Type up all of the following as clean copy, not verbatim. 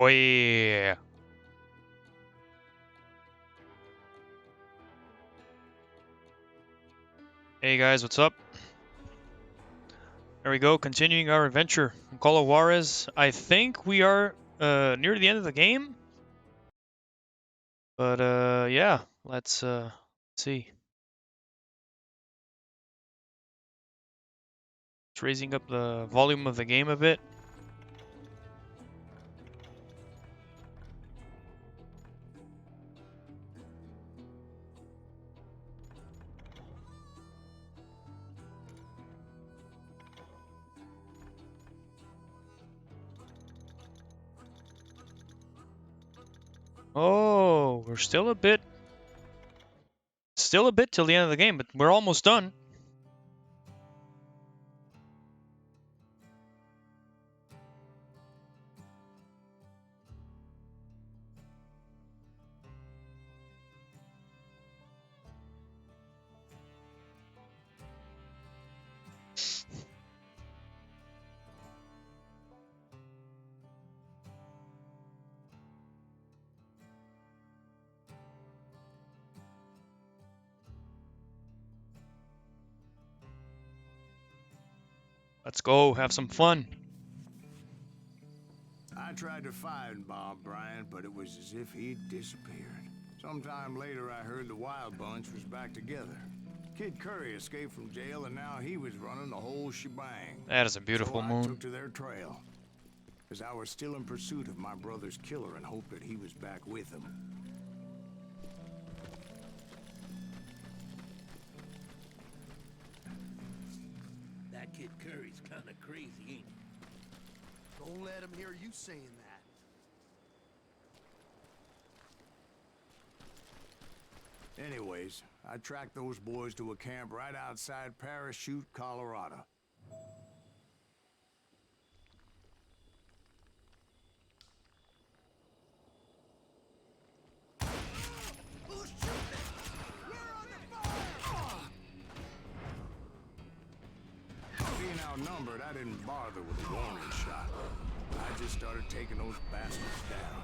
Oh yeah. Hey guys, what's up? There we go, continuing our adventure in Call of Juarez. I think we are near the end of the game. But yeah, let's see. It's raising up the volume of the game a bit. Oh, we're still a bit till the end of the game, but we're almost done. Let's go, have some fun. I tried to find Bob Bryant, but it was as if he'd disappeared. Sometime later, I heard the Wild Bunch was back together. Kid Curry escaped from jail, and now he was running the whole shebang. That is a beautiful so moon. I took to their trail, because I was still in pursuit of my brother's killer and hoped that he was back with him. That Kid Curry's kind of crazy, ain't he? Don't let him hear you saying that. Anyways, I tracked those boys to a camp right outside Parachute, Colorado. Who's shooting? We're under fire! Being outnumbered, I didn't bother with a warning shot. I just started taking those bastards down.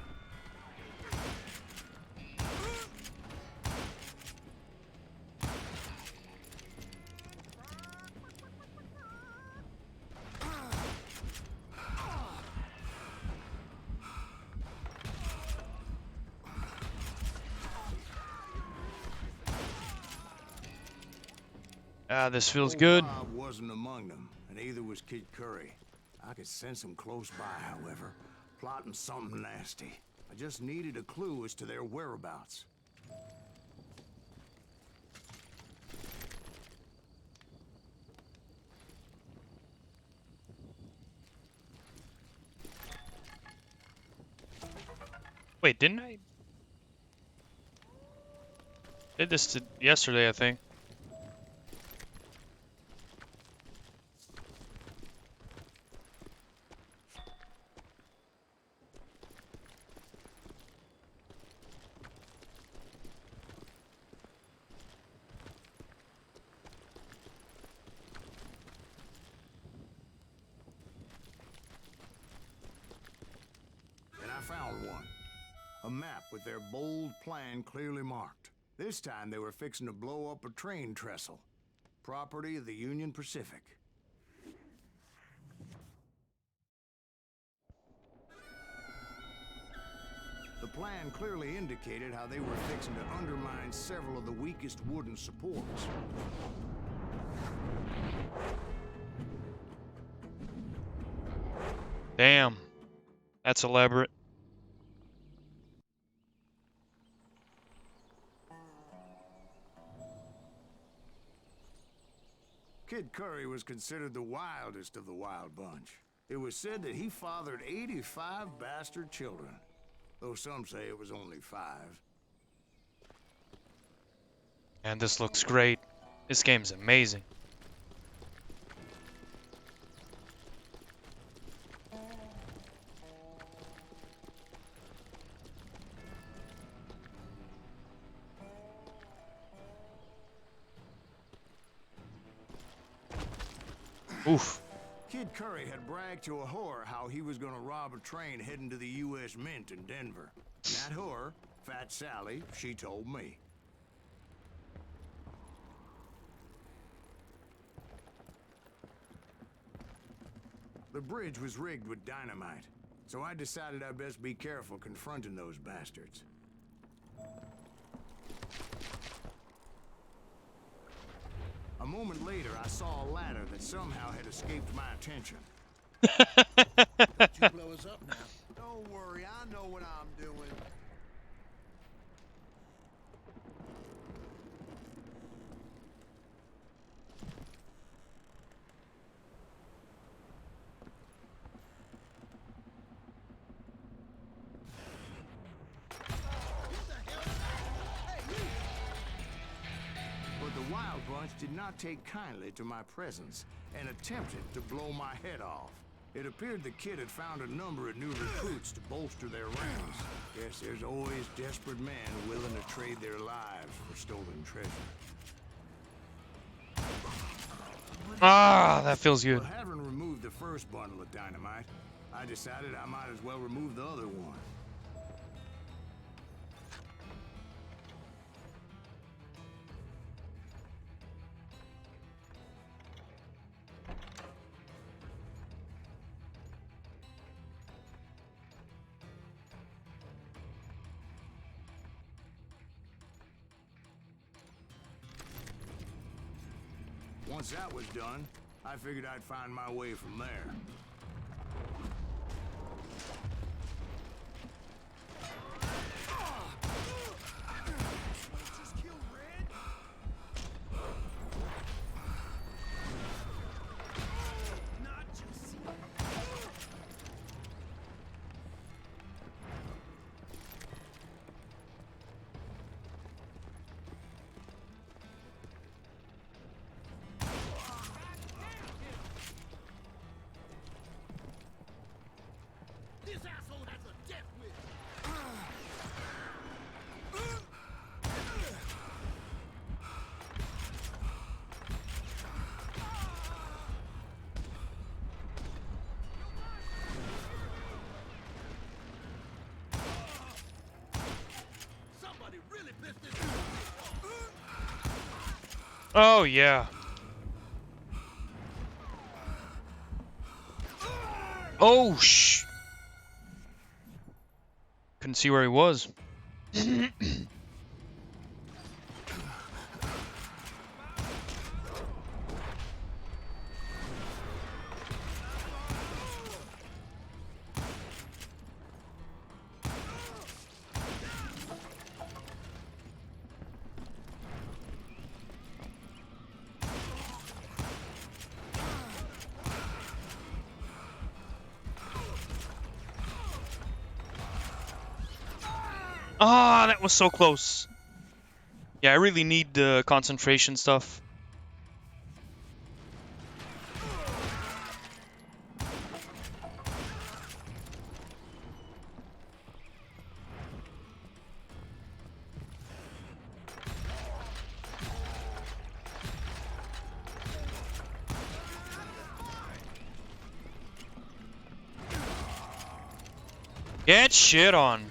Ah, this feels Old good. Bob wasn't among them, and neither was Kid Curry. I could sense him close by, however, plotting something nasty. I just needed a clue as to their whereabouts. Wait, didn't I? Did this yesterday, I think. And I found one. A map with their bold plan clearly marked. This time they were fixing to blow up a train trestle. Property of the Union Pacific. The plan clearly indicated how they were fixing to undermine several of the weakest wooden supports. Damn. That's elaborate. Kid Curry was considered the wildest of the Wild Bunch. It was said that he fathered 85 bastard children, though some say it was only 5. And this looks great. This game's amazing. Oof. Kid Curry had bragged to a whore how he was gonna rob a train heading to the U.S. Mint in Denver. And that whore, Fat Sally, she told me. The bridge was rigged with dynamite, so I decided I'd best be careful confronting those bastards. A moment later, I saw a ladder that somehow had escaped my attention. Don't you blow us up now. Don't worry, I know what I'm doing. But the Wild Bunch did not take kindly to my presence and attempted to blow my head off. It appeared the kid had found a number of new recruits to bolster their ranks. Guess there's always desperate men willing to trade their lives for stolen treasure. Ah, that feels good. Well, having removed the first bundle of dynamite, I decided I might as well remove the other one. Once that was done, I figured I'd find my way from there. Just kill Red? Not just. This asshole has a death wish. Somebody really pissed this off. Oh, yeah. Oh, shh. Couldn't see where he was. Ah, that was so close. Yeah, I really need the concentration stuff. Get shit on.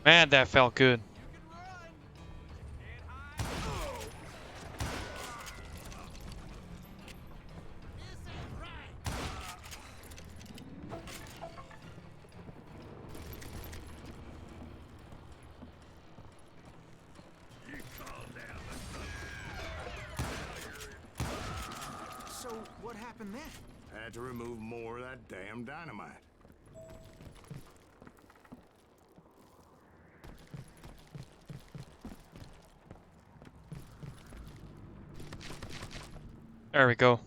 Man, that felt good. So, what happened then? I had to remove more of that damn dynamite. There we go.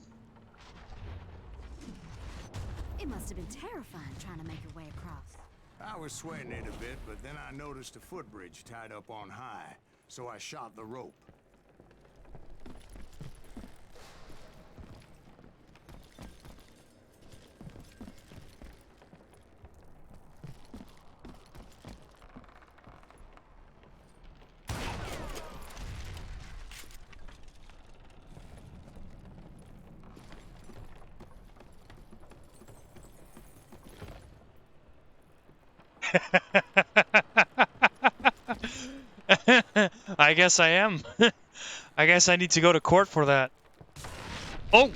It must have been terrifying trying to make your way across. I was sweating it a bit, but then I noticed a footbridge tied up on high, so I shot the rope. I guess I am. I guess I need to go to court for that. Oh!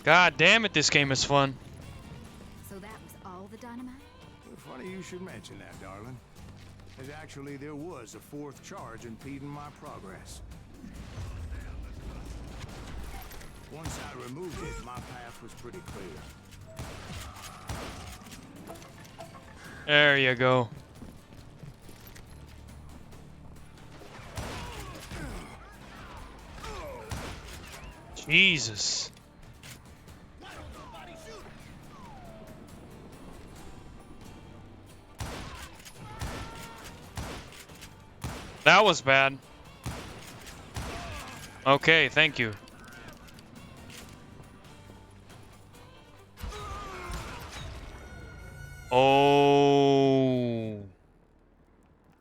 God damn it, this game is fun. So that was all the dynamite? Funny you should mention that, darling. As actually there was a fourth charge impeding my progress. Once I removed it, my path was pretty clear. There you go. Jesus. That was bad. Okay, thank you. Oh.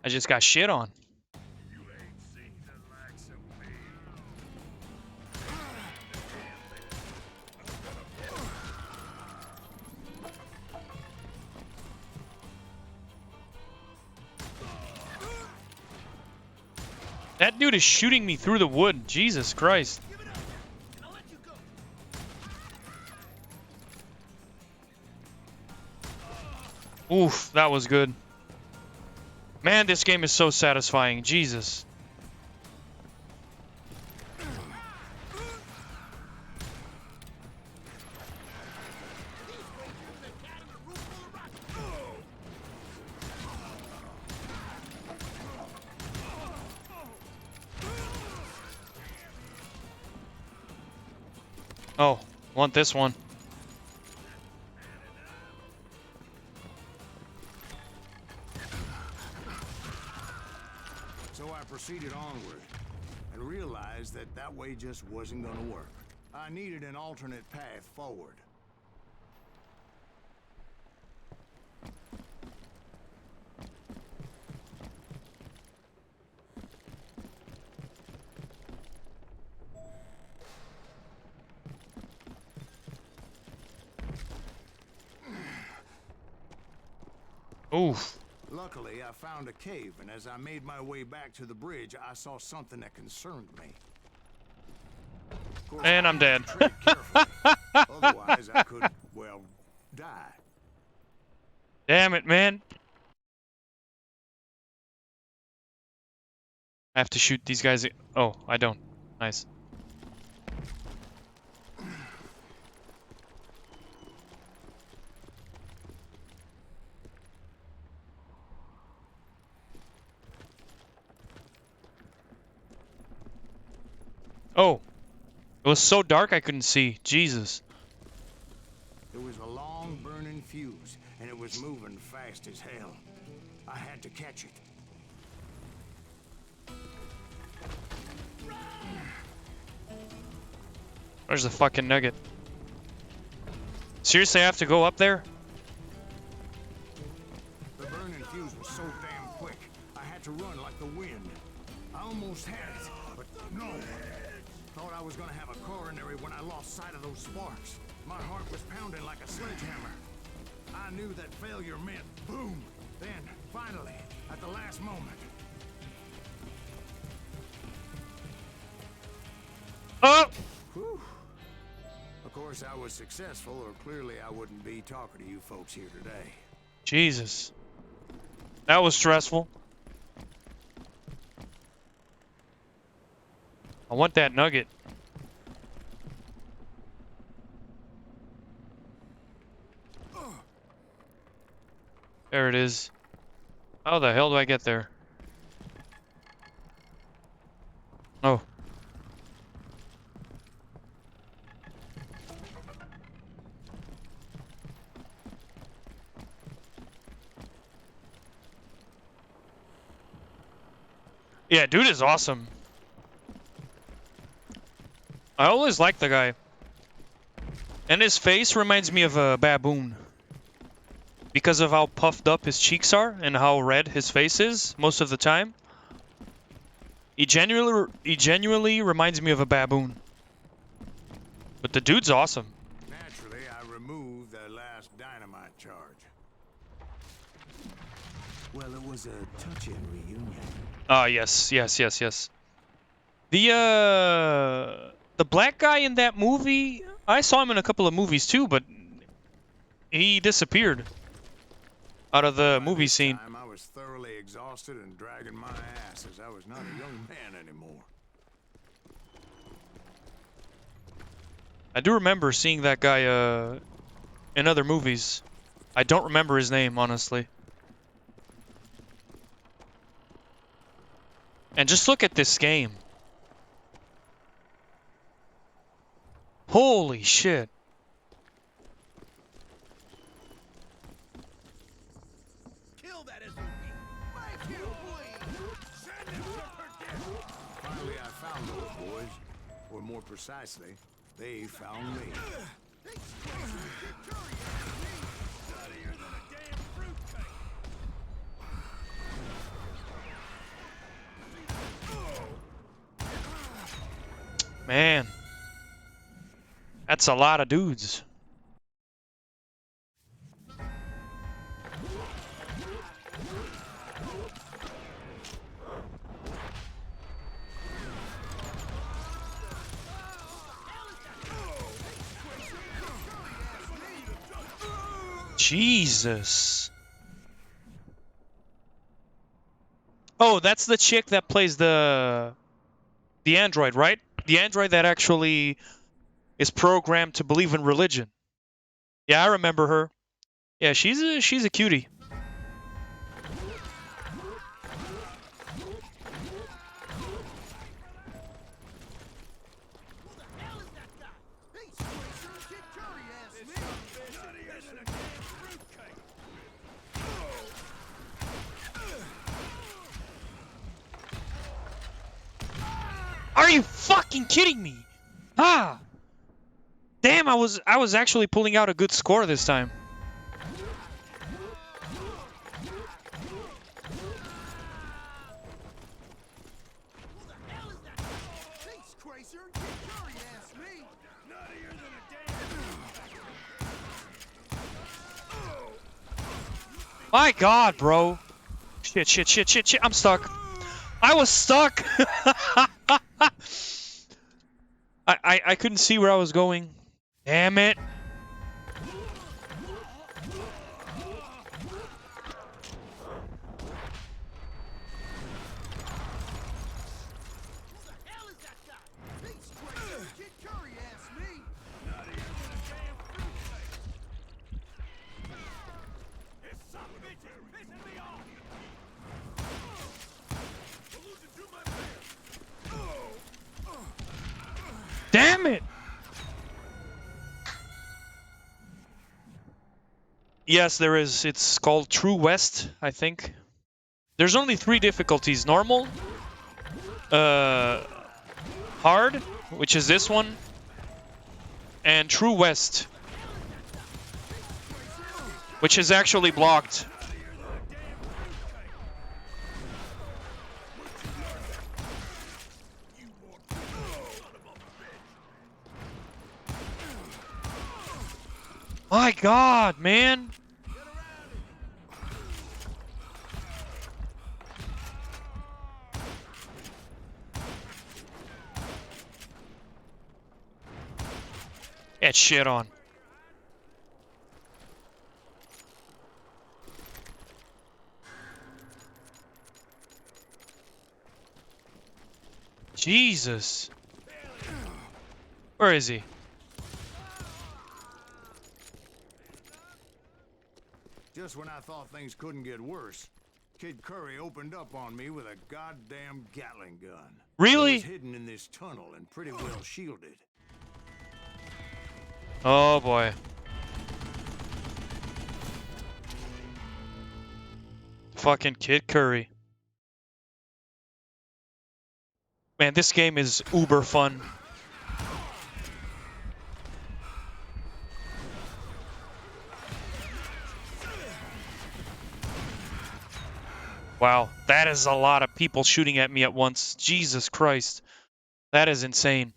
I just got shit on. That dude is shooting me through the wood. Jesus Christ. Oof, that was good. Man, this game is so satisfying. Jesus. Oh, want this one. So I proceeded onward and realized that that way just wasn't going to work. I needed an alternate path forward. Oof. Luckily, I found a cave, and as I made my way back to the bridge, I saw something that concerned me. Of course, And I'm dead. tread carefully. Otherwise, I could, well, die. Damn it, man. I have to shoot these guys. Oh, I don't. Nice. Oh. It was so dark I couldn't see. Jesus. There was a long burning fuse, and it was moving fast as hell. I had to catch it. Where's the fucking nugget? Seriously, I have to go up there? The burning fuse was so damn quick, I had to run like the wind. I almost had it, but no. Thought I was gonna have a coronary when I lost sight of those sparks. My heart was pounding like a sledgehammer. I knew that failure meant boom. Then, finally, at the last moment. Oh! Whew. Of course, I was successful, or clearly I wouldn't be talking to you folks here today. Jesus. That was stressful. I want that nugget. There it is. How the hell do I get there? Oh. Yeah, dude is awesome. I always liked the guy. And his face reminds me of a baboon. because of how puffed up his cheeks are and how red his face is most of the time. He genuinely reminds me of a baboon. But the dude's awesome. Naturally, I removed the last dynamite charge. Well, it was a touching reunion. Ah, yes. The black guy in that movie, I saw him in a couple of movies too, but he disappeared out of the movie scene. I was thoroughly exhausted and dragging my ass as I was not a young man anymore. I do remember seeing that guy in other movies. I don't remember his name, honestly. And just look at this game. Holy shit. Kill that SOB. Make him bleed. Send him to perdition. Finally, I found those boys. Or more precisely, they found me. Nuttier than a damn fruitcake. Man. That's a lot of dudes. Jesus. Oh, that's the chick that plays the android, right? The android that actually is programmed to believe in religion. Yeah, I remember her. Yeah, she's a cutie. Are you fucking kidding me? Ah! Damn, I was actually pulling out a good score this time. My God, bro. Shit. I'm stuck. I was stuck. I couldn't see where I was going. Damn it. Damn it! Yes, there is. It's called True West, I think. There's only 3 difficulties. Normal, hard, which is this one, and True West, which is actually blocked. My God, man. Get shit on. Jesus. Where is he? Just when I thought things couldn't get worse, Kid Curry opened up on me with a goddamn Gatling gun. Really? It was hidden in this tunnel and pretty well shielded. Oh boy. Fucking Kid Curry. Man, this game is uber fun. Wow, that is a lot of people shooting at me at once. Jesus Christ. That is insane.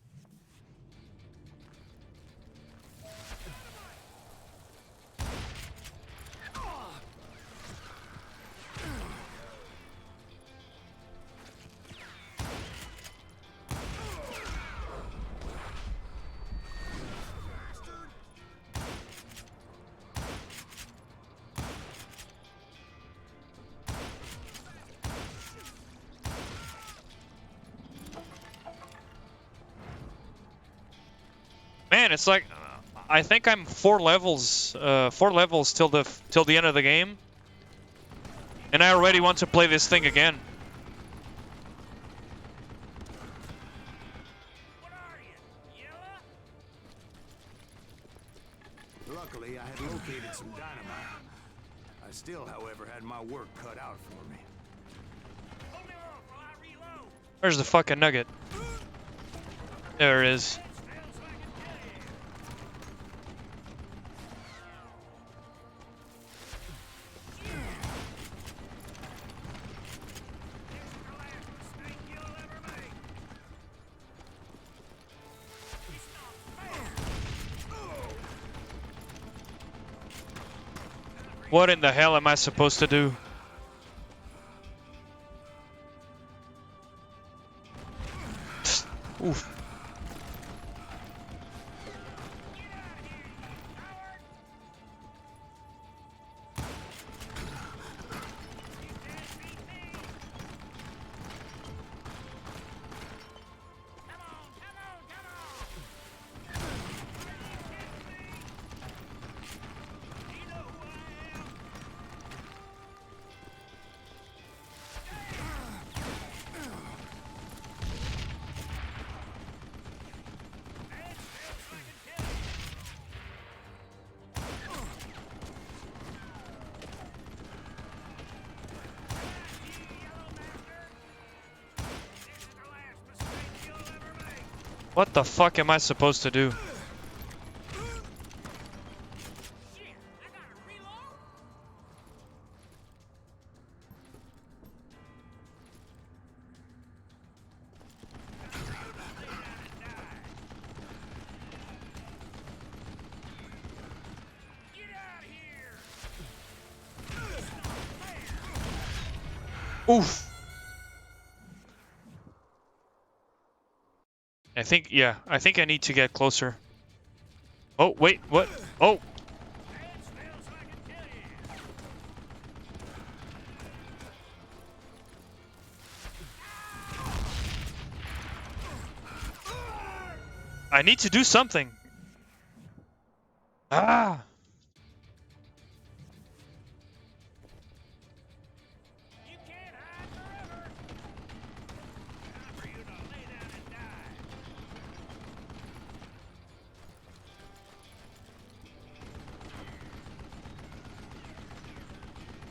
Man, it's like I think I'm 4 levels till the end of the game, and I already want to play this thing again. What are you? Yellow? Luckily, I had located some dynamite. I still, however, had my work cut out for me. Hold me off while I reload. Where's the fucking nugget? There it is. Stand still so I can kill you. This is the last mistake you'll ever make. It's not fair. What in the hell am I supposed to do? Oof. What the fuck am I supposed to do? Shit, I gotta reload. Get out here. Oof. I think I need to get closer. Oh, wait, what? Oh! Stand still so I can kill you. I need to do something. Ah! You can't hide forever. Time for you to lay down and die.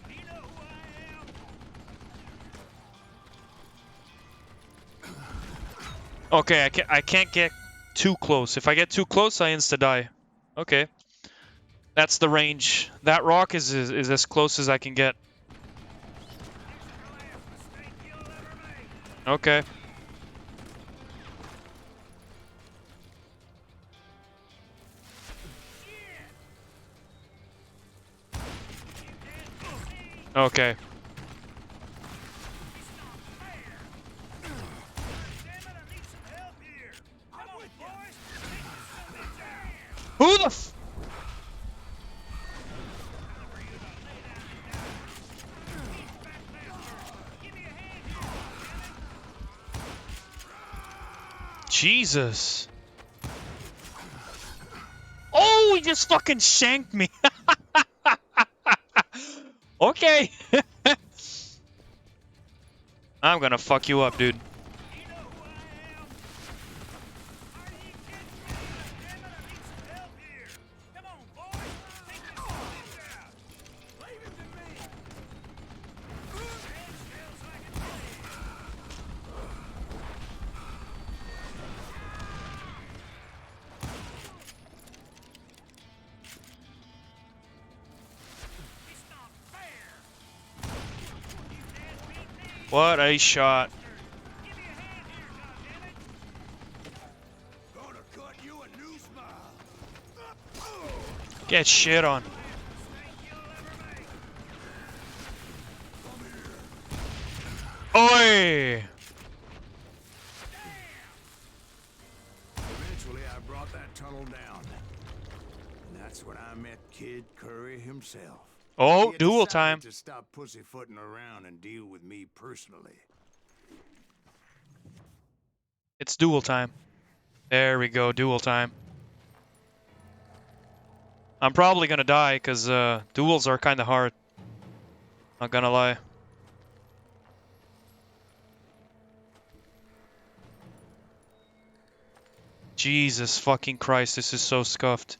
Do you know who I am? Okay, I can't get too close. If I get too close, I insta-die. Okay. That's the range. That rock is as close as I can get. The last mistake you'll ever make. Okay. Okay. Who the f- Jesus. Oh, he just fucking shanked me. Okay. I'm gonna fuck you up, dude. What a shot. Gonna cut you a new smile. Get shit on. Oi! Eventually, I brought that tunnel down. And that's when I met Kid Curry himself. Oh, He had duel decided time. to stop pussyfooting around and deal with me personally. It's duel time. There we go, duel time. I'm probably gonna die, because duels are kind of hard. Not gonna lie. Jesus fucking Christ, this is so scuffed.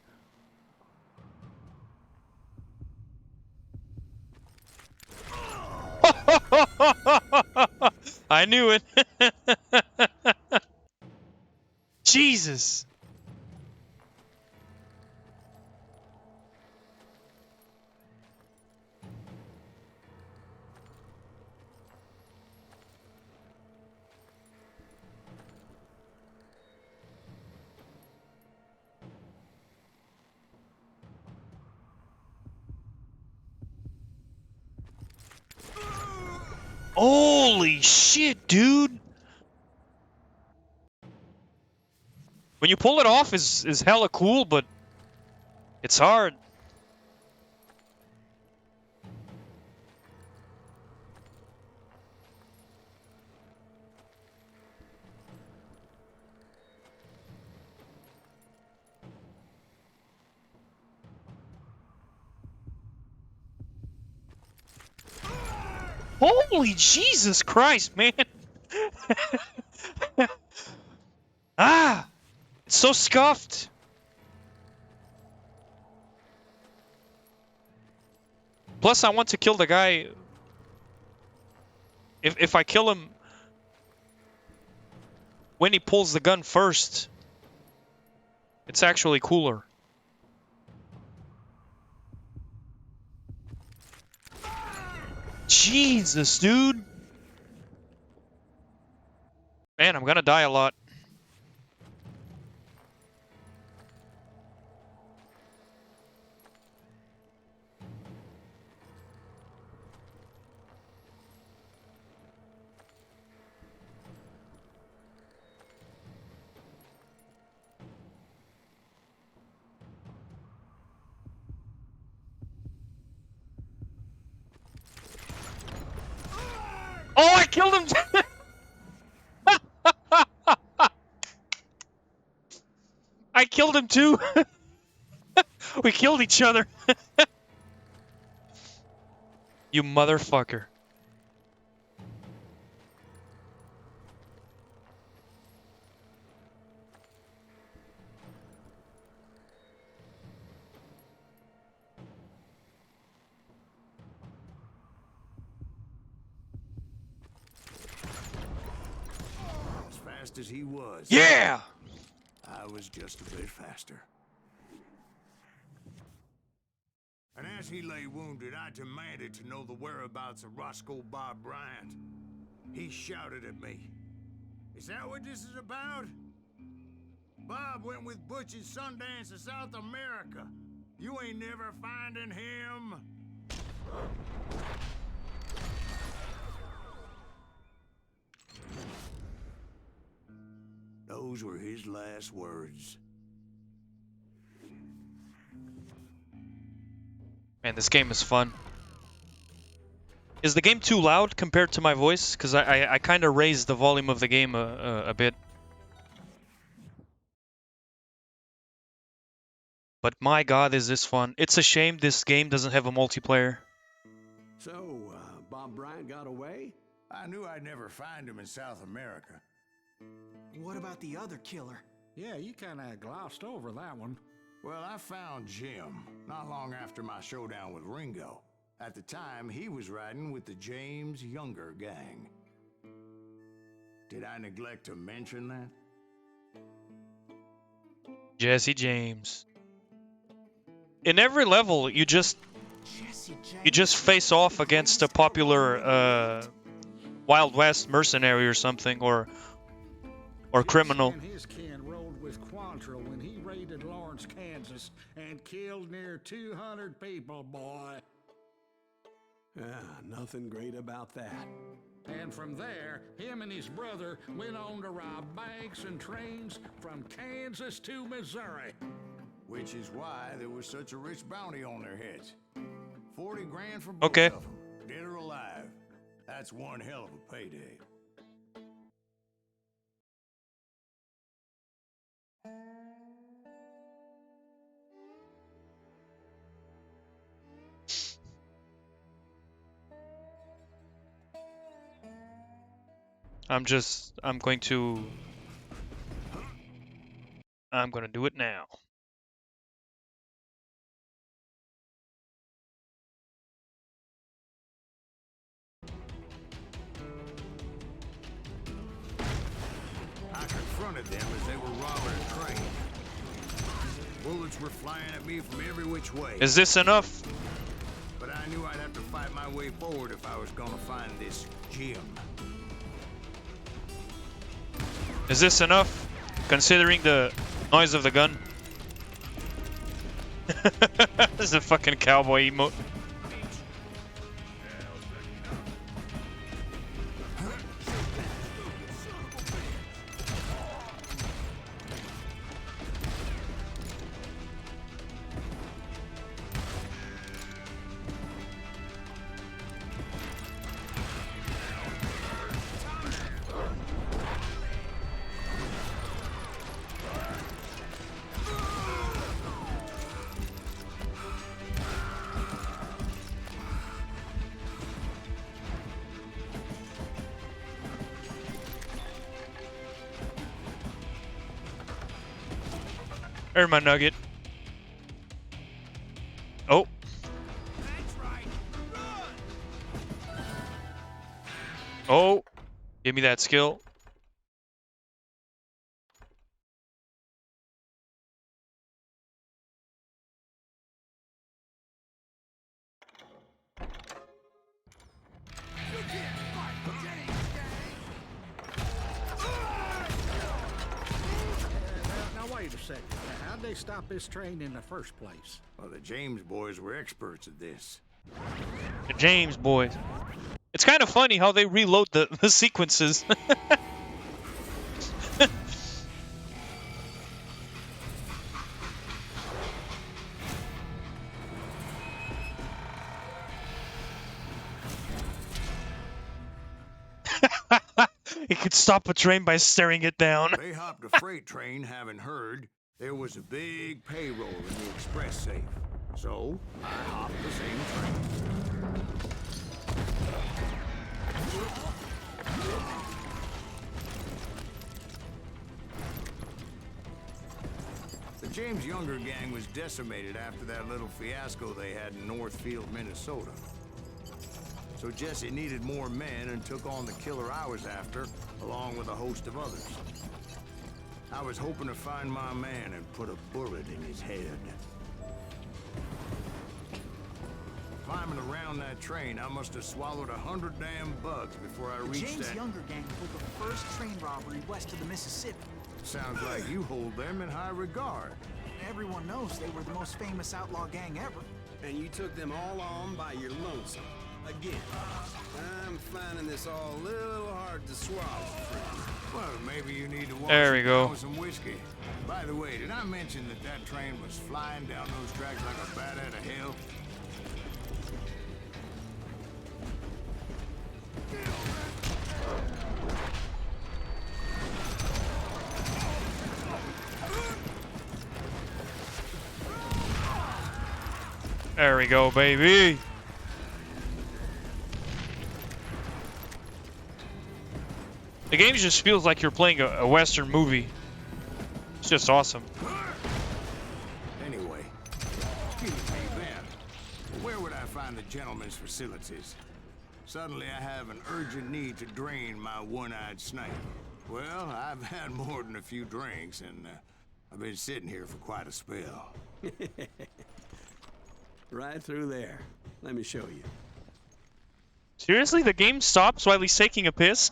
I knew it. Jesus. Holy shit, dude. When you pull it off is hella cool, but it's hard. Holy Jesus Christ, man. Ah, it's so scuffed. Plus, I want to kill the guy. If I kill him when he pulls the gun first, it's actually cooler. Jesus, dude. Man, I'm gonna die a lot. Oh, I killed him! I killed him too! We killed each other! You motherfucker. As fast as he was, Yeah! I was just a bit faster. And as he lay wounded, I demanded to know the whereabouts of Roscoe Bob Bryant. He shouted at me. Is that what this is about? Bob went with Butch's Sundance to South America. You ain't never finding him. Those were his last words. Man, this game is fun. Is the game too loud compared to my voice? Because I kind of raised the volume of the game a bit. But my god, is this fun. It's a shame this game doesn't have a multiplayer. So, Bob Bryant got away? I knew I'd never find him in South America. What about the other killer? Yeah, you kind of glossed over that one. Well, I found Jim not long after my showdown with Ringo. At the time, he was riding with the James Younger gang. Did I neglect to mention that? Jesse James. In every level, you just Jesse James. face off against a popular Wild West mercenary or something, or criminal. Jesse and his kin rode with Quantrill when he raided Lawrence, Kansas, and killed near 200 people, boy. Yeah, nothing great about that. And from there, him and his brother went on to rob banks and trains from Kansas to Missouri. Which is why there was such a rich bounty on their heads. 40 grand for both Okay. of them, dead or alive. That's one hell of a payday. I'm gonna do it now. I confronted them as they were robbing a train. Bullets were flying at me from every which way. Is this enough? But I knew I'd have to fight my way forward if I was gonna find this gem. Is this enough? Considering the noise of the gun? This is a fucking cowboy emote. There's my nugget. Oh. That's right. Run! Oh. Give me that skill. You can't fight James, gang! Now wait a second. How'd they stop this train in the first place? Well, the James boys were experts at this. The James boys. It's kind of funny how they reload the sequences. He could stop a train by staring it down. They hopped a freight train, having heard there was a big payroll in the express safe. So, I hopped the same train. The James Younger gang was decimated after that little fiasco they had in Northfield, Minnesota. So Jesse needed more men and took on the killer I was after, along with a host of others. I was hoping to find my man and put a bullet in his head. Climbing around that train, I must have swallowed 100 damn bugs before I The reached James that. Younger gang pulled the first train robbery west of the Mississippi. Sounds like you hold them in high regard. Everyone knows they were the most famous outlaw gang ever. And you took them all on by your lonesome. Again, I'm finding this all a little hard to swallow, friend. Well, maybe you need to wash There we it go. down with some whiskey. By the way, did I mention that that train was flying down those tracks like a bat out of hell? There we go, baby. The game just feels like you're playing a Western movie. It's just awesome. Anyway, excuse me, Ben. Where would I find the gentleman's facilities? Suddenly I have an urgent need to drain my one-eyed snipe. Well, I've had more than a few drinks, and I've been sitting here for quite a spell. Right through there. Let me show you. Seriously, the game stops while he's taking a piss?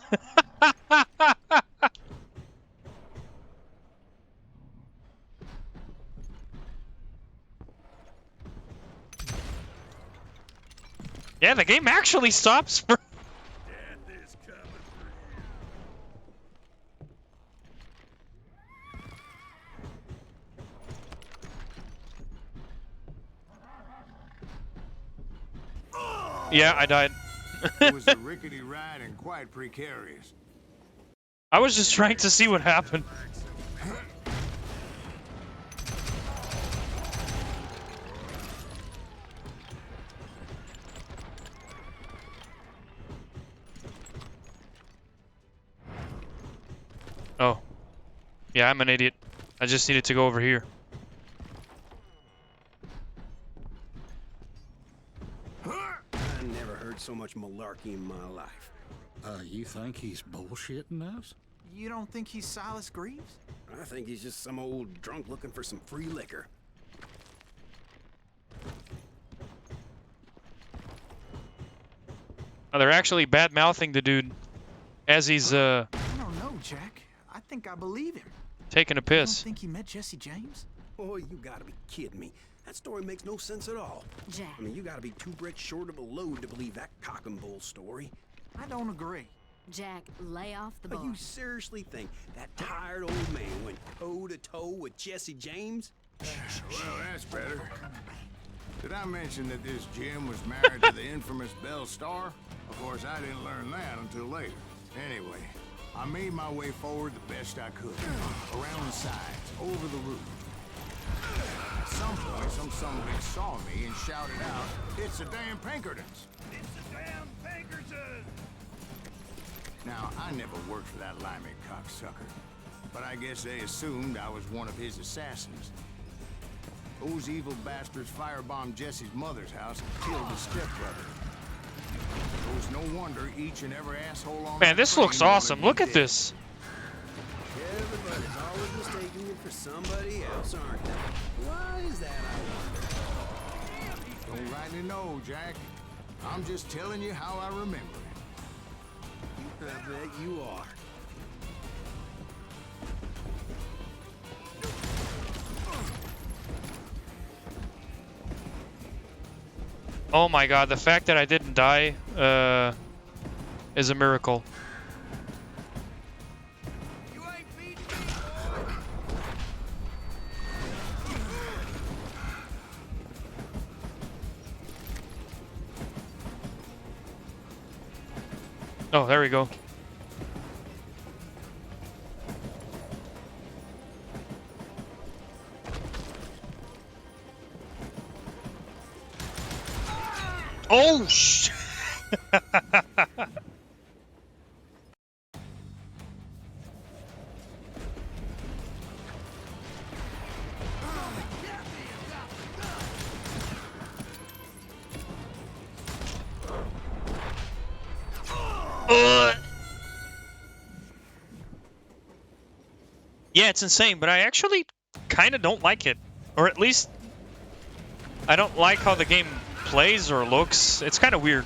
Yeah, the game actually stops for... Death is coming for you. Yeah, I died. It was a rickety ride and quite precarious. I was just trying to see what happened. Oh. Yeah, I'm an idiot. I just needed to go over here. I never heard so much malarkey in my life. You think he's bullshitting us? You don't think he's Silas Greaves? I think he's just some old drunk looking for some free liquor. Oh, they're actually bad-mouthing the dude as he's I don't know, Jack. I think I believe him. taking a You don't piss. think he met Jesse James? Oh, you gotta be kidding me. That story makes no sense at all. Jack. I mean, you gotta be 2 bricks short of a load to believe that cock and bull story. I don't agree. Jack, lay off the But bar. you seriously think that tired old man went toe-to-toe with Jesse James? Well, that's better. Did I mention that this Jim was married to the infamous Belle Starr? Of course, I didn't learn that until later. Anyway, I made my way forward the best I could. Around the sides, over the roof. At some point, some son of a bitch saw me and shouted out, "It's the damn Pinkertons!" It's the damn Pinkerton! Now, I never worked for that limey cocksucker, but I guess they assumed I was one of his assassins. Those evil bastards firebombed Jesse's mother's house and killed his stepbrother. It was no wonder each and every asshole on Man, that this train looks wanted awesome. me Look at dead. this. Everybody's always mistaking you for somebody else, aren't they? Why is that, I wonder? Don't rightly know, Jack. I'm just telling you how I remember it. I bet you are. Oh my god, the fact that I didn't die is a miracle. You ain't beating me, boy! Oh, there we go. Oh, sh! Yeah, it's insane, but I actually kind of don't like it. Or at least, I don't like how the game plays or looks. It's kind of weird.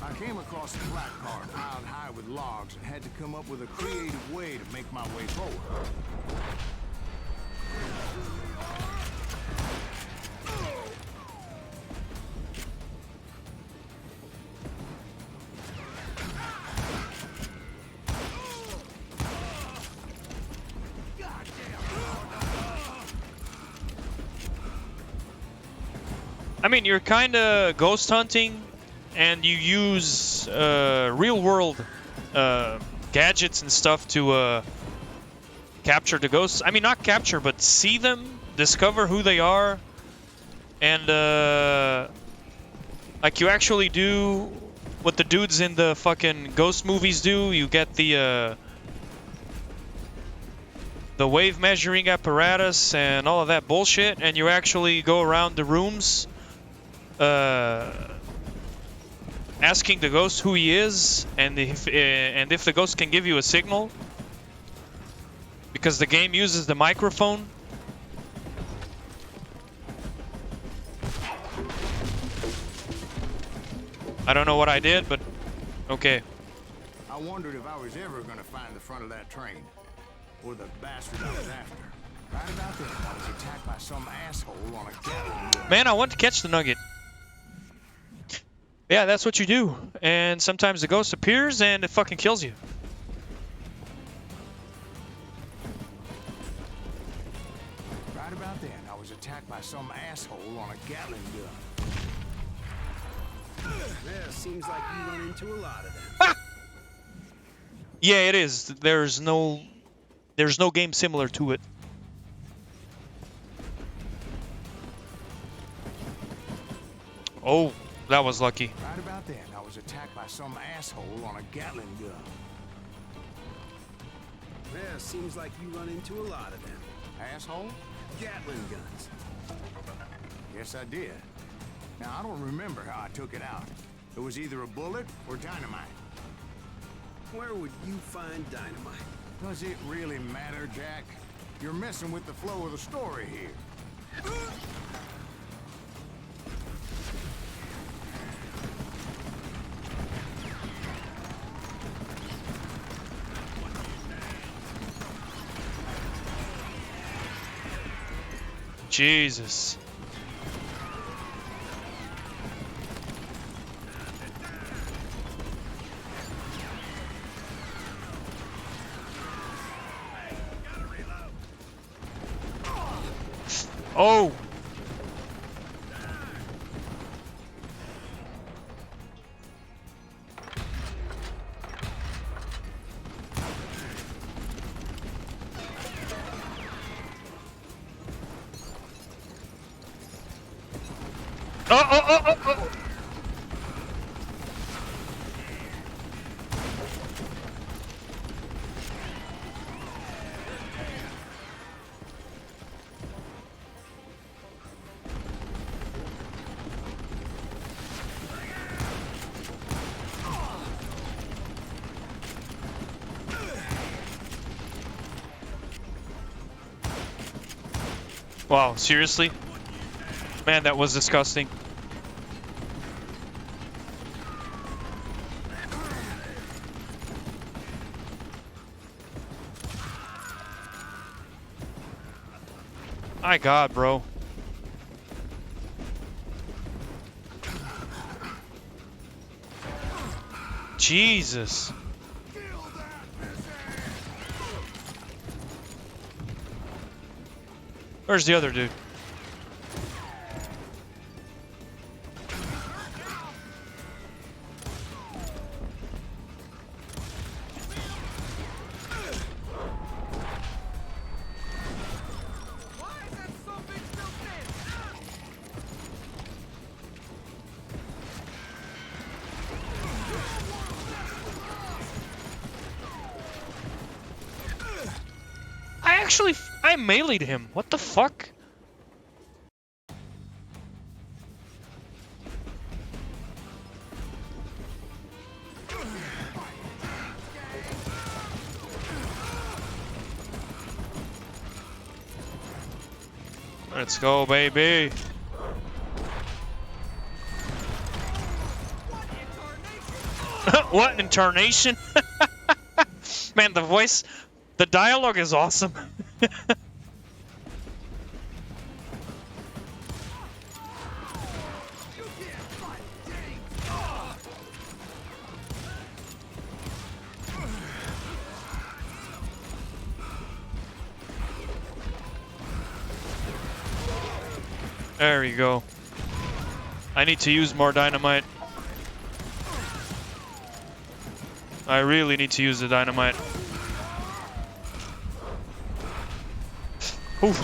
I came across a flat car piled high with logs and had to come up with a creative way to make my way forward. I mean, you're kind of ghost hunting, and you use real-world gadgets and stuff to capture the ghosts. I mean, not capture, but see them, discover who they are, and like you actually do what the dudes in the fucking ghost movies do. You get the wave measuring apparatus and all of that bullshit, and you actually go around the rooms asking the ghost who he is, and if the ghost can give you a signal, because the game uses the microphone. I don't know what I did, but okay. I wondered if I was ever gonna find the front of that train. Or the bastard I was after. Right about then, I was attacked by some asshole on a Gatling gun. Man, I want to catch the nugget. Yeah, that's what you do. And sometimes the ghost appears and it fucking kills you. Right about then, I was attacked by some asshole on a Gatling gun. Yeah, seems like you run into a lot of them. Yeah, it is. There's no game similar to it. Oh, that was lucky. Right about then, I was attacked by some asshole on a Gatling gun. Yeah, seems like you run into a lot of them. Asshole? Gatling guns. Yes, I did. Now, I don't remember how I took it out. It was either a bullet or dynamite. Where would you find dynamite? Does it really matter, Jack? You're messing with the flow of the story here. Jesus. Oh. Oh. Wow, seriously? Man, that was disgusting. My God, bro. Jesus. Where's the other dude? I meleeed him. What the fuck? Let's go, baby. What in tarnation? Man, the voice, the dialogue is awesome. There we go. I need to use more dynamite. I really need to use the dynamite. Oof.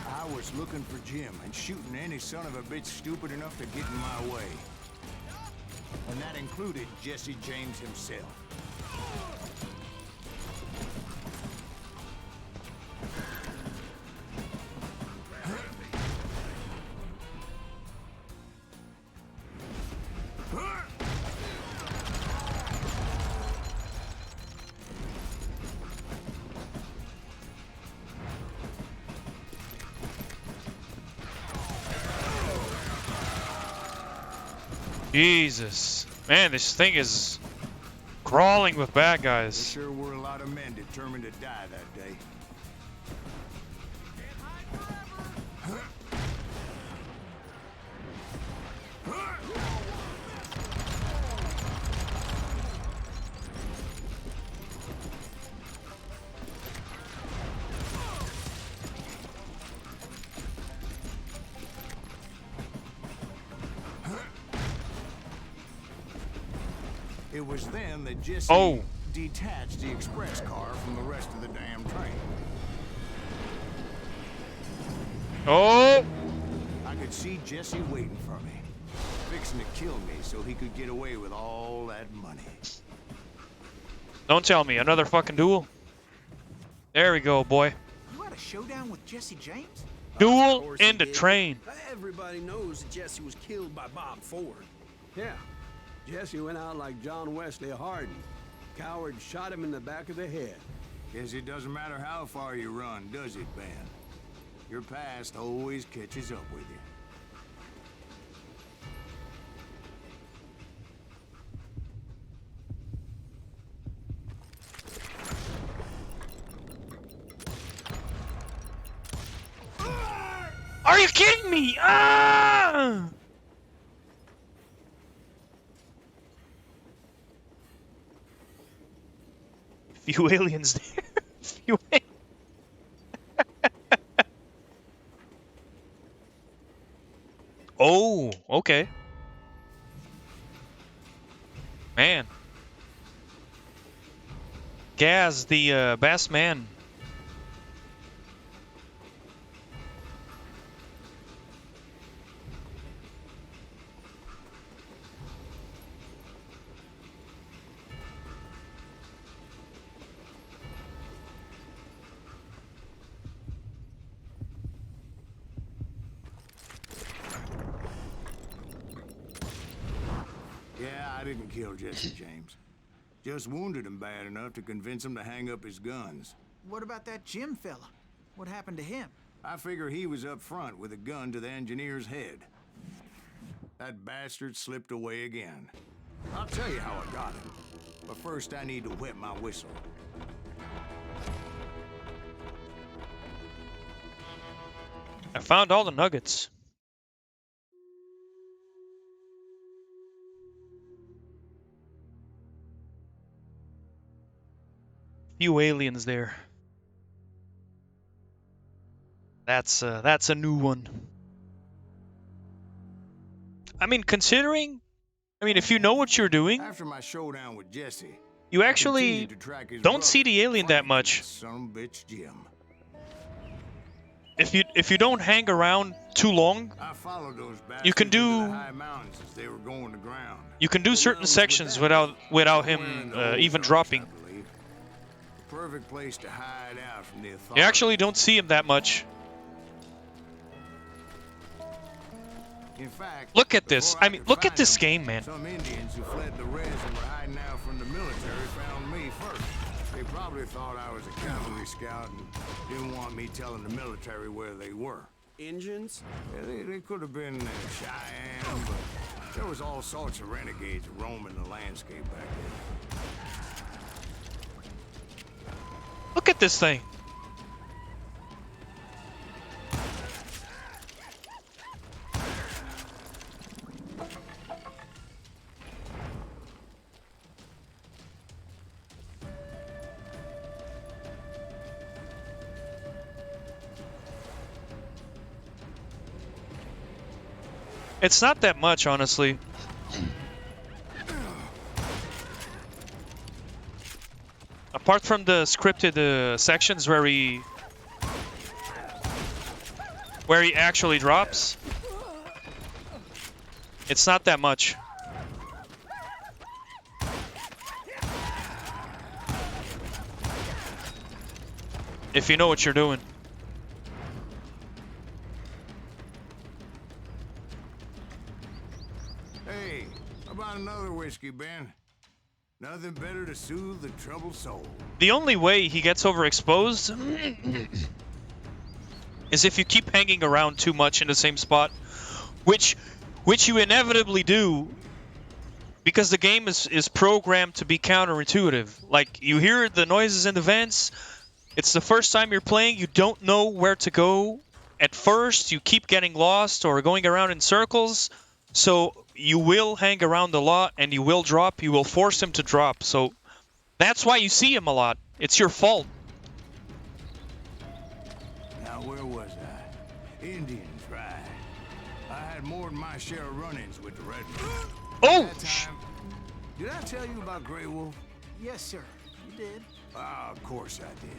I was looking for Jim and shooting any son of a bitch stupid enough to get in my way. And that included Jesse James himself. Jesus. Man, this thing is crawling with bad There guys. sure were a lot of men determined to die that day. It was then that Jesse detached the express car from the rest of the damn train. Oh! I could see Jesse waiting for me, fixing to kill me so he could get away with all that money. Don't tell me. Another fucking duel? There we go, boy. You had a showdown with Jesse James? Of Duel course he in the did. train. Everybody knows that Jesse was killed by Bob Ford. Yeah. Jesse went out like John Wesley Hardin. Coward shot him in the back of the head. Guess it doesn't matter how far you run, does it, Ben? Your past always catches up with you. Are you kidding me? Ah! Few aliens there. Few Oh, okay. Man. Gaz, the best man. Yeah, I didn't kill Jesse James. Just wounded him bad enough to convince him to hang up his guns. What about that Jim fella? What happened to him? I figure he was up front with a gun to the engineer's head. That bastard slipped away again. I'll tell you how I got him. But first I need to wet my whistle. I found all the nuggets. Few aliens there. That's a new one. I mean, if you know what you're doing, After my showdown with Jesse, you I actually continued to track his don't brother, see the alien that Frank, much. Some bitch Jim. If you don't hang around too long, I followed those bastards You can into do- the high mountains as they were going to ground. you can do The certain mountains sections were that without way, him somewhere in the old even forest, dropping. I believe. The perfect place to hide out from the You authorities. actually don't see him that much. In fact, Look at this. before I mean, could look at find this them, game, man. Some Indians who fled the res and were hiding out from the military found me first. They probably thought I was a cavalry scout and didn't want me telling the military where they were. Engines? Yeah, they could have been Cheyenne, but there was all sorts of renegades roaming the landscape back then. Look at this thing. It's not that much, honestly. Apart from the scripted sections where he actually drops, it's not that much. If you know what you're doing. Hey, how about another whiskey, Ben? Nothing better to soothe the troubled soul. The only way he gets overexposed is if you keep hanging around too much in the same spot, which you inevitably do because the game is programmed to be counterintuitive. Like, you hear the noises in the vents, it's the first time you're playing, you don't know where to go. At first, you keep getting lost or going around in circles, so you will hang around a lot and you will drop, you will force him to drop. So that's why you see him a lot. It's your fault. Now, where was I? Indians, right. I had more than my share of run-ins with the Redmen. Oh! That time, did I tell you about Grey Wolf? Yes, sir. You did. Ah, of course I did.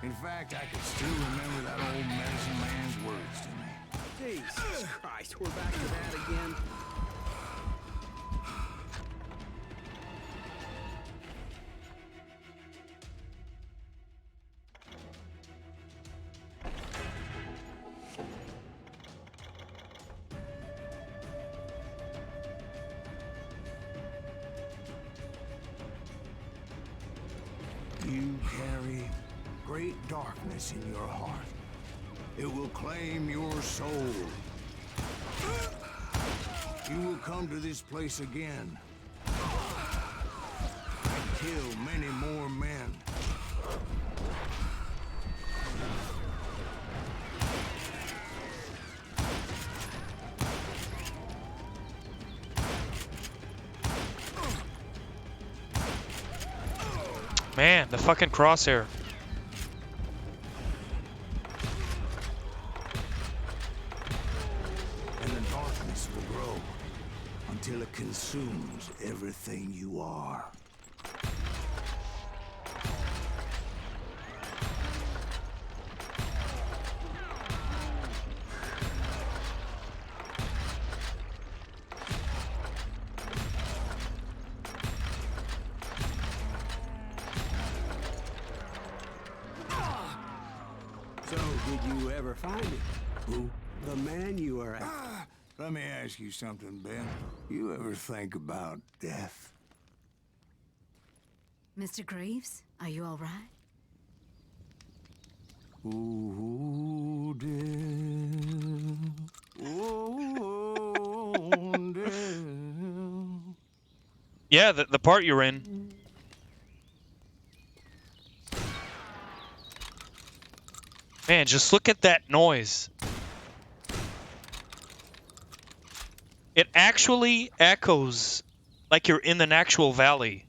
In fact, I can still remember that old medicine man's words to me. Jesus Christ, we're back to that again. You carry great darkness in your heart. It will claim your soul. You will come to this place again and kill many more men. Man, the fucking crosshair. And the darkness will grow until it consumes everything you are. So, did you ever find it? Who? The man you are after. Let me ask you something, Ben. You ever think about death? Mr. Greaves, are you all right? Ooh, death. Oh, death. Yeah, the part you're in. Man, just look at that noise. It actually echoes like you're in an actual valley.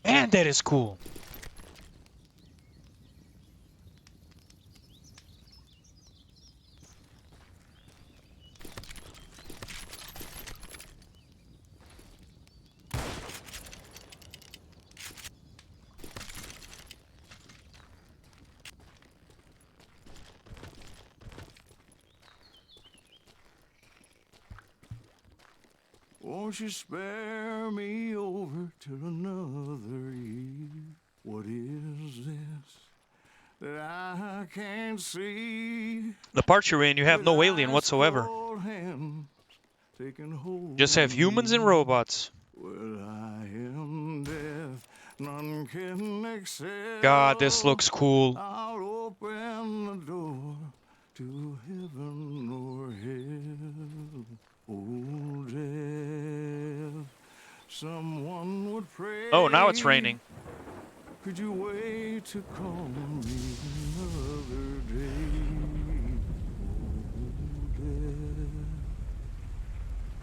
Man, that is cool. Won't you spare me over till another year? What is this that I can't see? The part you're in, you have no With alien ice whatsoever. cold hands taking hold Just have of humans and me. robots. Well, I am death, none can excel. God, this looks cool. I'll open the door to heaven or hell. Oh, death, someone would pray. Oh, now it's raining. Could you wait to call me another day?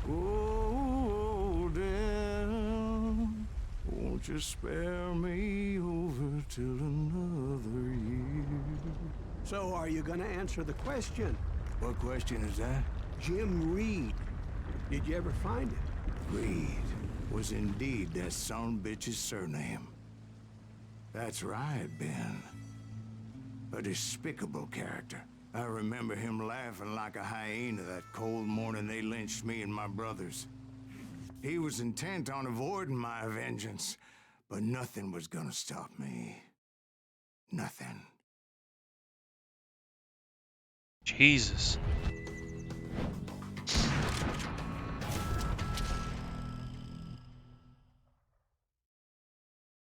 Oh, death. Oh, death, won't you spare me over till another year? So, are you gonna answer the question? What question is that? Jim Reed. Did you ever find it? Reed was indeed that son-bitch's surname. That's right, Ben. A despicable character. I remember him laughing like a hyena that cold morning they lynched me and my brothers. He was intent on avoiding my vengeance, but nothing was gonna stop me. Nothing. Jesus.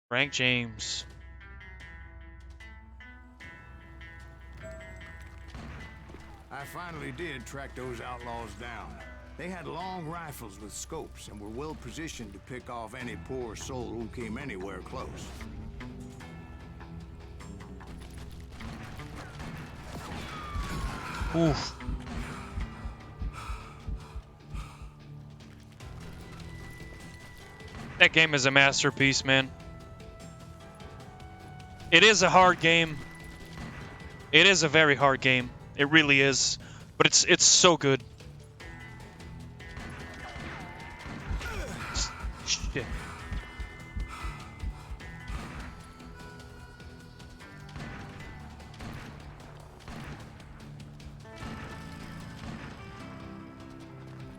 Frank James. I finally did track those outlaws down. They had long rifles with scopes and were well positioned to pick off any poor soul who came anywhere close. Oof. That game is a masterpiece, man. It is a hard game. It is a very hard game. It really is. But it's so good. Shit.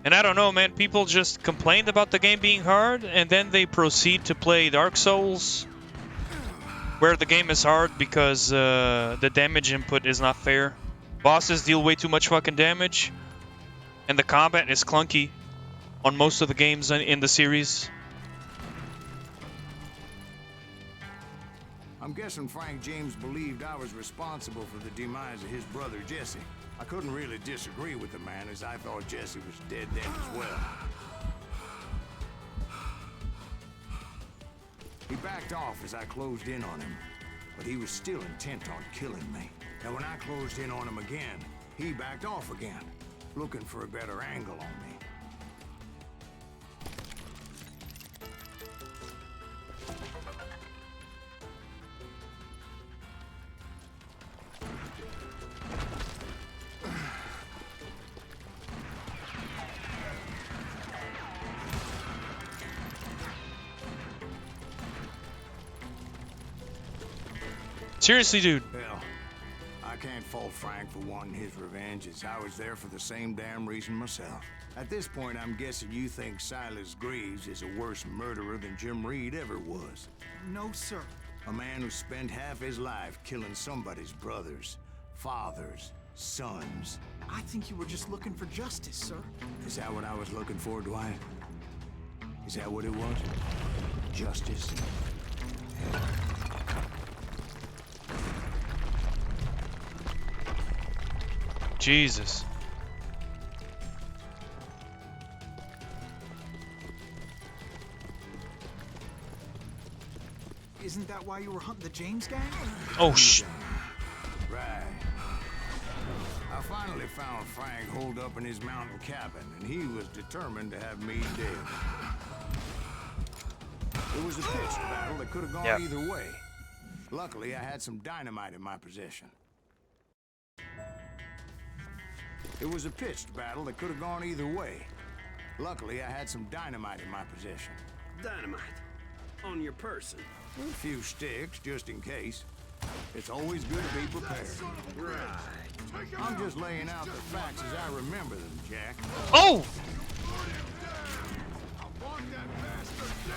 And I don't know, man, people just complained about the game being hard, and then they proceed to play Dark Souls, where the game is hard because the damage input is not fair. Bosses deal way too much fucking damage, and the combat is clunky on most of the games in the series. I'm guessing Frank James believed I was responsible for the demise of his brother Jesse. I couldn't really disagree with the man, as I thought Jesse was dead then as well. He backed off as I closed in on him, but he was still intent on killing me. And when I closed in on him again, he backed off again, looking for a better angle on me. Seriously, dude. Hell, I can't fault Frank for wanting his revenge, as I was there for the same damn reason myself. At this point, I'm guessing you think Silas Greaves is a worse murderer than Jim Reed ever was. No, sir. A man who spent half his life killing somebody's brothers, fathers, sons. I think you were just looking for justice, sir. Is that what I was looking for, Dwight? Is that what it was? Justice? Jesus. Isn't that why you were hunting the James gang? Oh, shit. Right. I finally found Frank holed up in his mountain cabin, and he was determined to have me dead. It was a pitched battle that could have gone either way. Luckily, I had some dynamite in my possession. It was a pitched battle that could have gone either way. Luckily, I had some dynamite in my possession. Dynamite. On your person. A few sticks, just in case. It's always good to be prepared. Right. I'm just laying out the facts as I remember them, Jack. Oh! I want that bastard dead.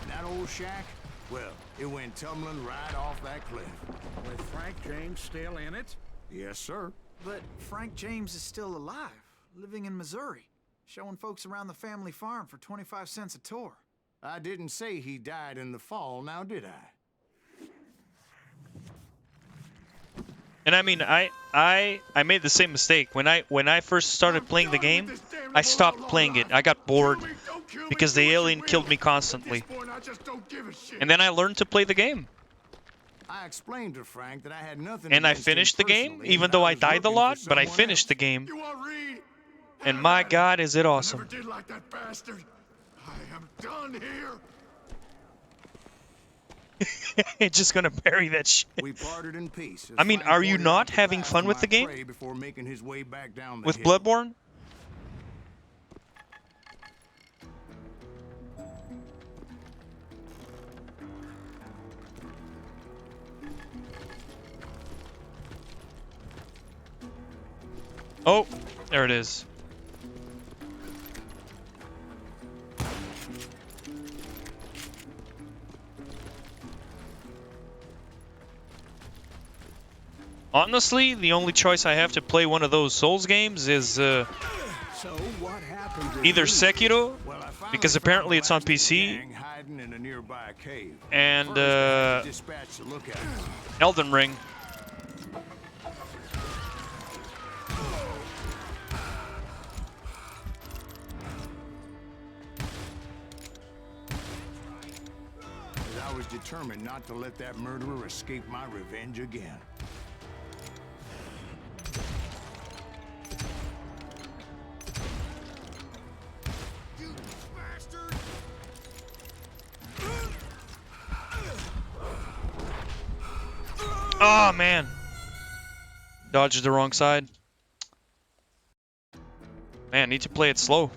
That old shack? Well, it went tumbling right off that cliff. With Frank James still in it? Yes, sir. But Frank James is still alive, living in Missouri, showing folks around the family farm for 25 cents a tour. I didn't say he died in the fall, now did I? And I mean, I made the same mistake when I first started playing the game. I stopped playing it. I got bored because the alien killed me constantly. And then I learned to play the game. I explained to Frank that I had nothing. And I against him finished the game, personally, even and though I was died a looking lot, for but I someone finished else. the game. You want Reed? And my God, is it Never awesome. did like that bastard. I am done here. It's just gonna bury that shit. We parted in peace. I mean, Frank are you pointed not out the having path fun to with my the game? prey before making his way back down the With hill. Bloodborne? Oh, there it is. Honestly, the only choice I have to play one of those Souls games is So what happened to Either you? Sekiro, Well, I finally because found apparently the it's on last of the PC, gang hiding in a nearby cave. and First, I had to dispatch the lookouts. Elden Ring. As I was determined not to let that murderer escape my revenge again. You bastard! Oh man, dodged the wrong side. Man, need to play it slow.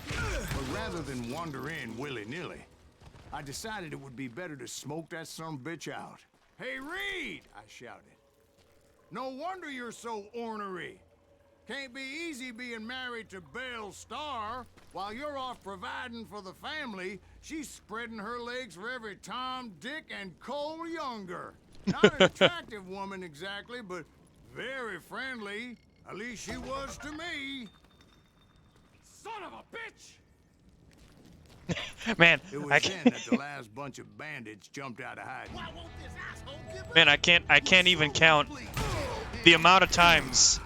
But rather than wander in willy-nilly, I decided it would be better to smoke that son-of-a-bitch out. Hey, Reed! I shouted. No wonder you're so ornery. Can't be easy being married to Belle Starr. While you're off providing for the family, she's spreading her legs for every Tom, Dick, and Cole Younger. Not an attractive woman exactly, but very friendly. At least she was to me. Son of a bitch! Man, It was I then can't. that the last bunch of bandits jumped out of hiding. Why won't this asshole give up? Man, I can't even count the amount of times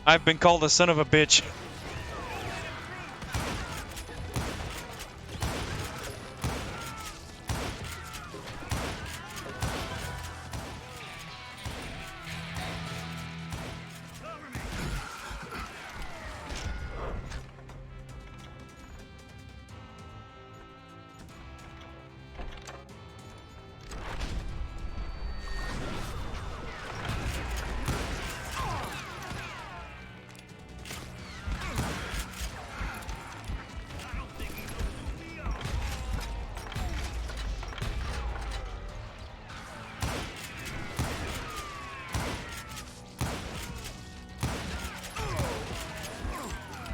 I've been called a son of a bitch.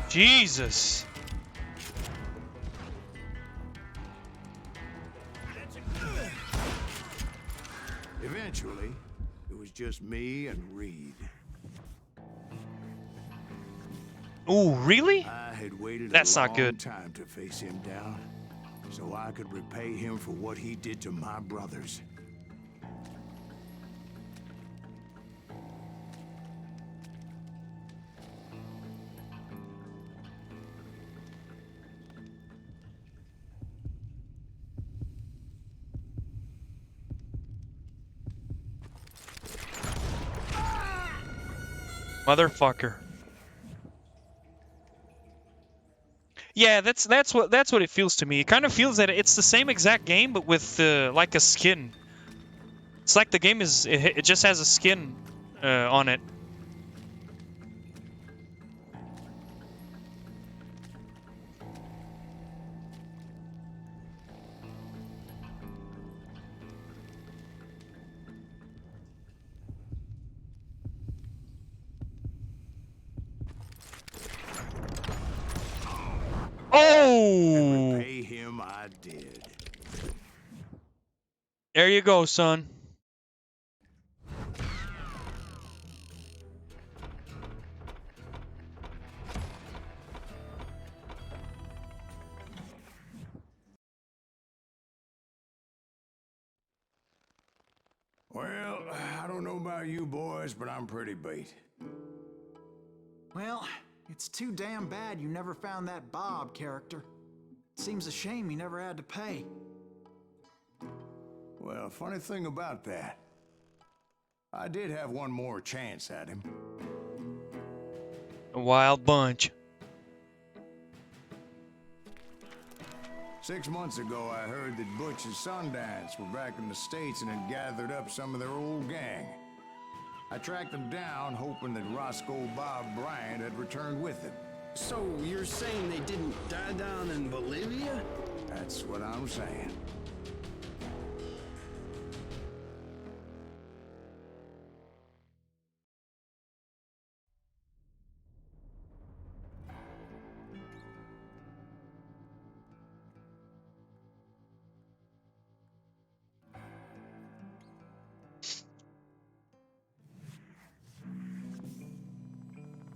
Jesus. Eventually, it was just me and Reed. Ooh, really? I had waited That's a not long good. time to face him down, so I could repay him for what he did to my brothers. Motherfucker. Yeah, that's what it feels to me. It kind of feels that it's the same exact game, but with like a skin. It's like the game is it just has a skin on it. Oh, Repay him I did. there you go, son. Well, I don't know about you boys, but I'm pretty beat. Well, it's too damn bad you never found that Bob character. Seems a shame he never had to pay. Well, funny thing about that, I did have one more chance at him. A wild bunch. 6 months ago, I heard that Butch and Sundance were back in the States and had gathered up some of their old gang. I tracked them down, hoping that Roscoe Bob Bryant had returned with them. So you're saying they didn't die down in Bolivia? That's what I'm saying.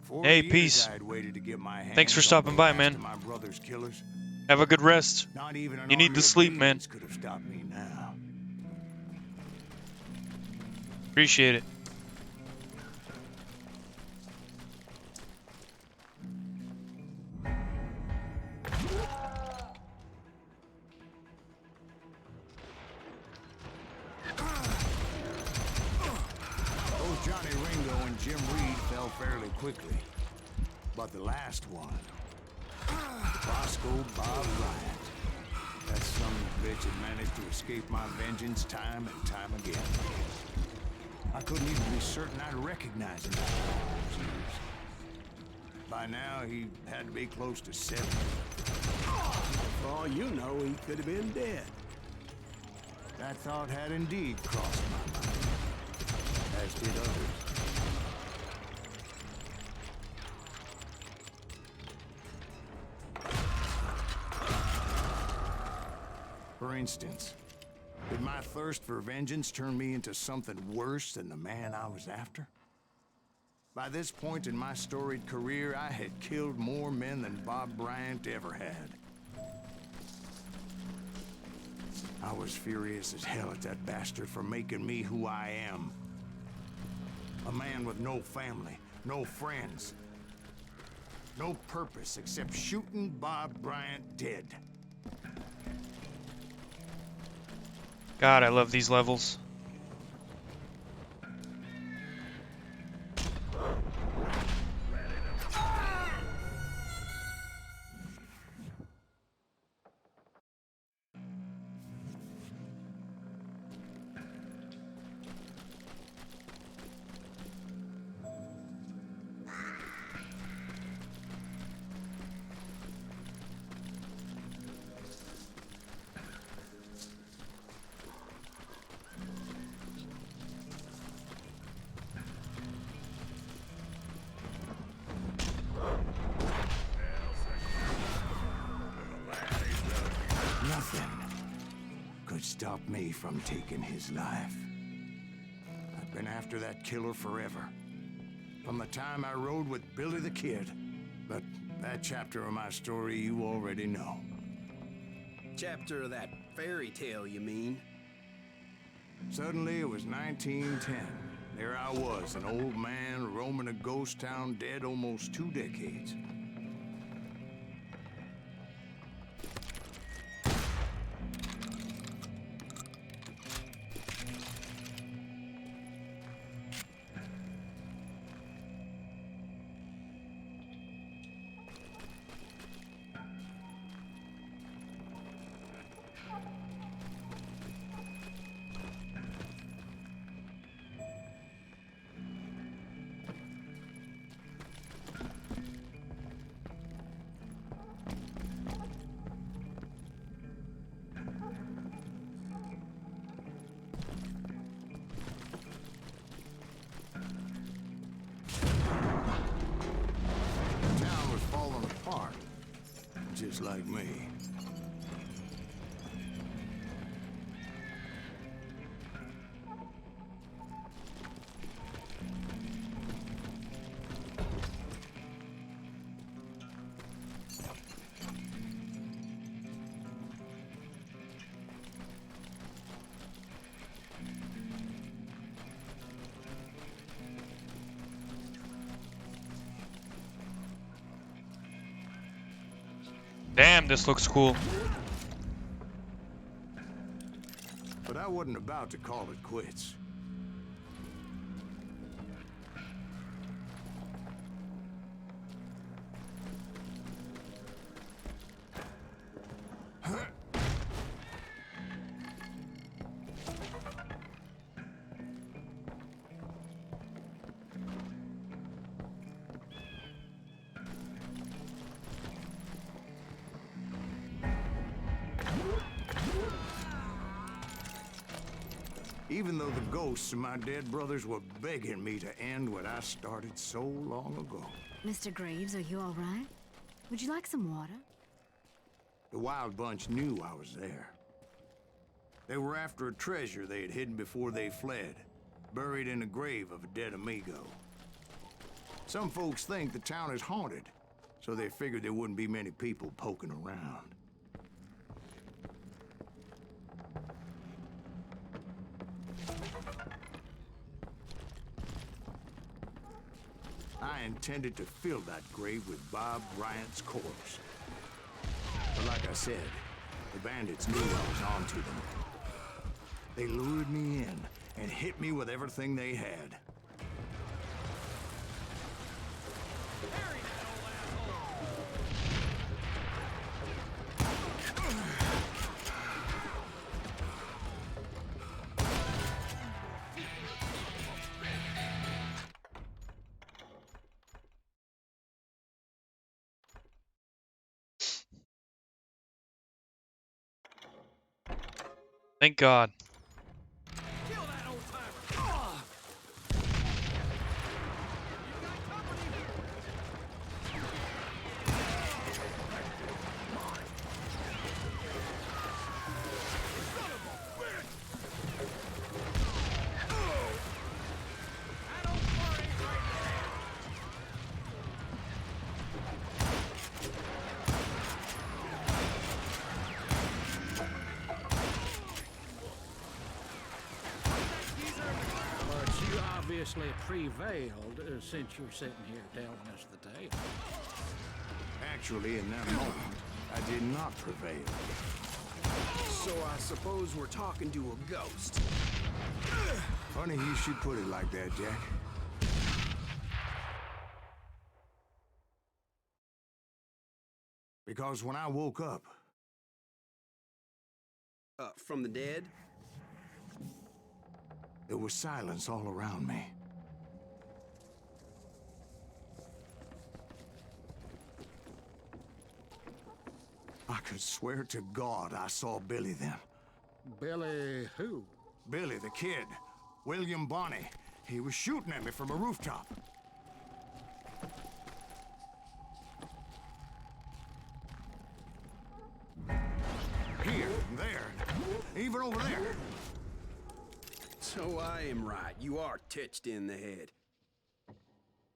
Hey, 4 years peace. I had waited to get my Thanks for hands on the stopping by, last man. of my brother's killers. Have a good rest. Not even an You need army the of sleep, man. demons could have stopped me now. Appreciate it. Both Johnny Ringo and Jim Reed fell fairly quickly. But the last one, Roscoe Bob Bryant, that son of a bitch had managed to escape my vengeance time and time again. I couldn't even be certain I'd recognize him after all those years. By now, he had to be close to 70. For all you know, he could have been dead. That thought had indeed crossed my mind, as did others. For instance, did my thirst for vengeance turn me into something worse than the man I was after? By this point in my storied career, I had killed more men than Bob Bryant ever had. I was furious as hell at that bastard for making me who I am. A man with no family, no friends, no purpose except shooting Bob Bryant dead. God, I love these levels. Nothing could stop me from taking his life. I've been after that killer forever. From the time I rode with Billy the Kid. But that chapter of my story you already know. Chapter of that fairy tale, you mean? Suddenly it was 1910. There I was, an old man roaming a ghost town dead almost 2 decades. The town was falling apart, just like me. Damn, this looks cool. But I wasn't about to call it quits. Even though the ghosts of my dead brothers were begging me to end what I started so long ago. Mr. Graves, are you all right? Would you like some water? The Wild Bunch knew I was there. They were after a treasure they had hidden before they fled, buried in the grave of a dead amigo. Some folks think the town is haunted, so they figured there wouldn't be many people poking around. I intended to fill that grave with Bob Bryant's corpse. But like I said, the bandits knew I was onto them. They lured me in and hit me with everything they had. Thank God. Kill that old timer. But you obviously prevailed since you're sitting here telling us the tale. Actually, in that moment, I did not prevail. So I suppose we're talking to a ghost. Funny you should put it like that, Jack. Because when I woke up, From the dead? there was silence all around me. I could swear to God I saw Billy then. Billy who? Billy, the kid. William Bonney. He was shooting at me from a rooftop. Here, there, even over there. So I am right. You are titched in the head.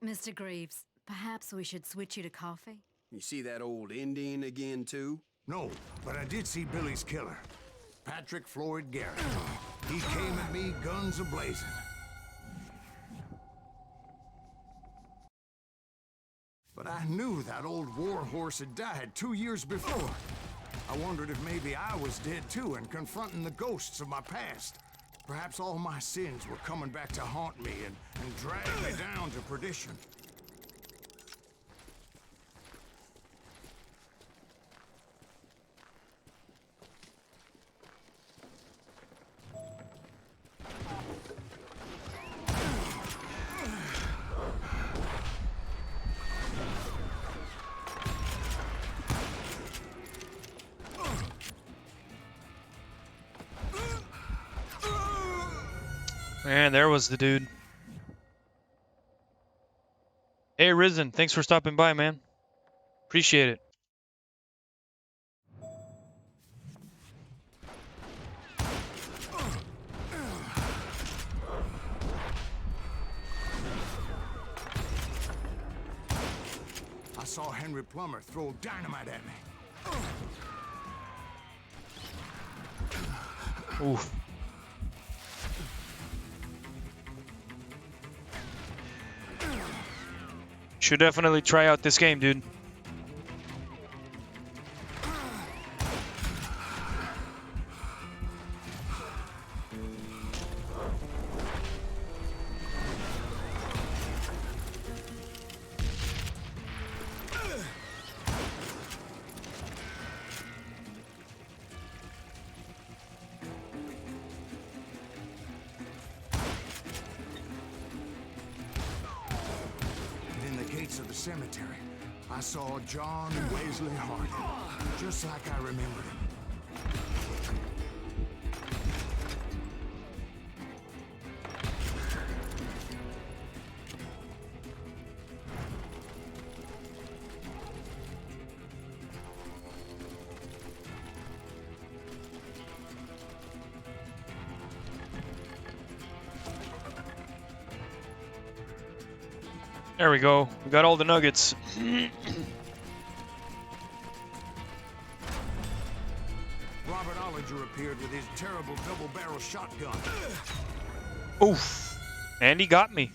Mr. Greaves, perhaps we should switch you to coffee? You see that old Indian again, too? No, but I did see Billy's killer. Patrick Floyd Garrett. He came at me guns a-blazing. But I knew that old war horse had died 2 years before. I wondered if maybe I was dead too and confronting the ghosts of my past. Perhaps all my sins were coming back to haunt me and drag me down to perdition. Man, there was the dude. Hey, Risen, thanks for stopping by, man. Appreciate it. I saw Henry Plummer throw dynamite at me. Oof. Should definitely try out this game, dude. In the gates of the cemetery, I saw John Wesley Harding, just like I remembered him. There we go. We got all the nuggets. Robert Ollinger appeared with his terrible double-barrel shotgun. Oof. And he got me.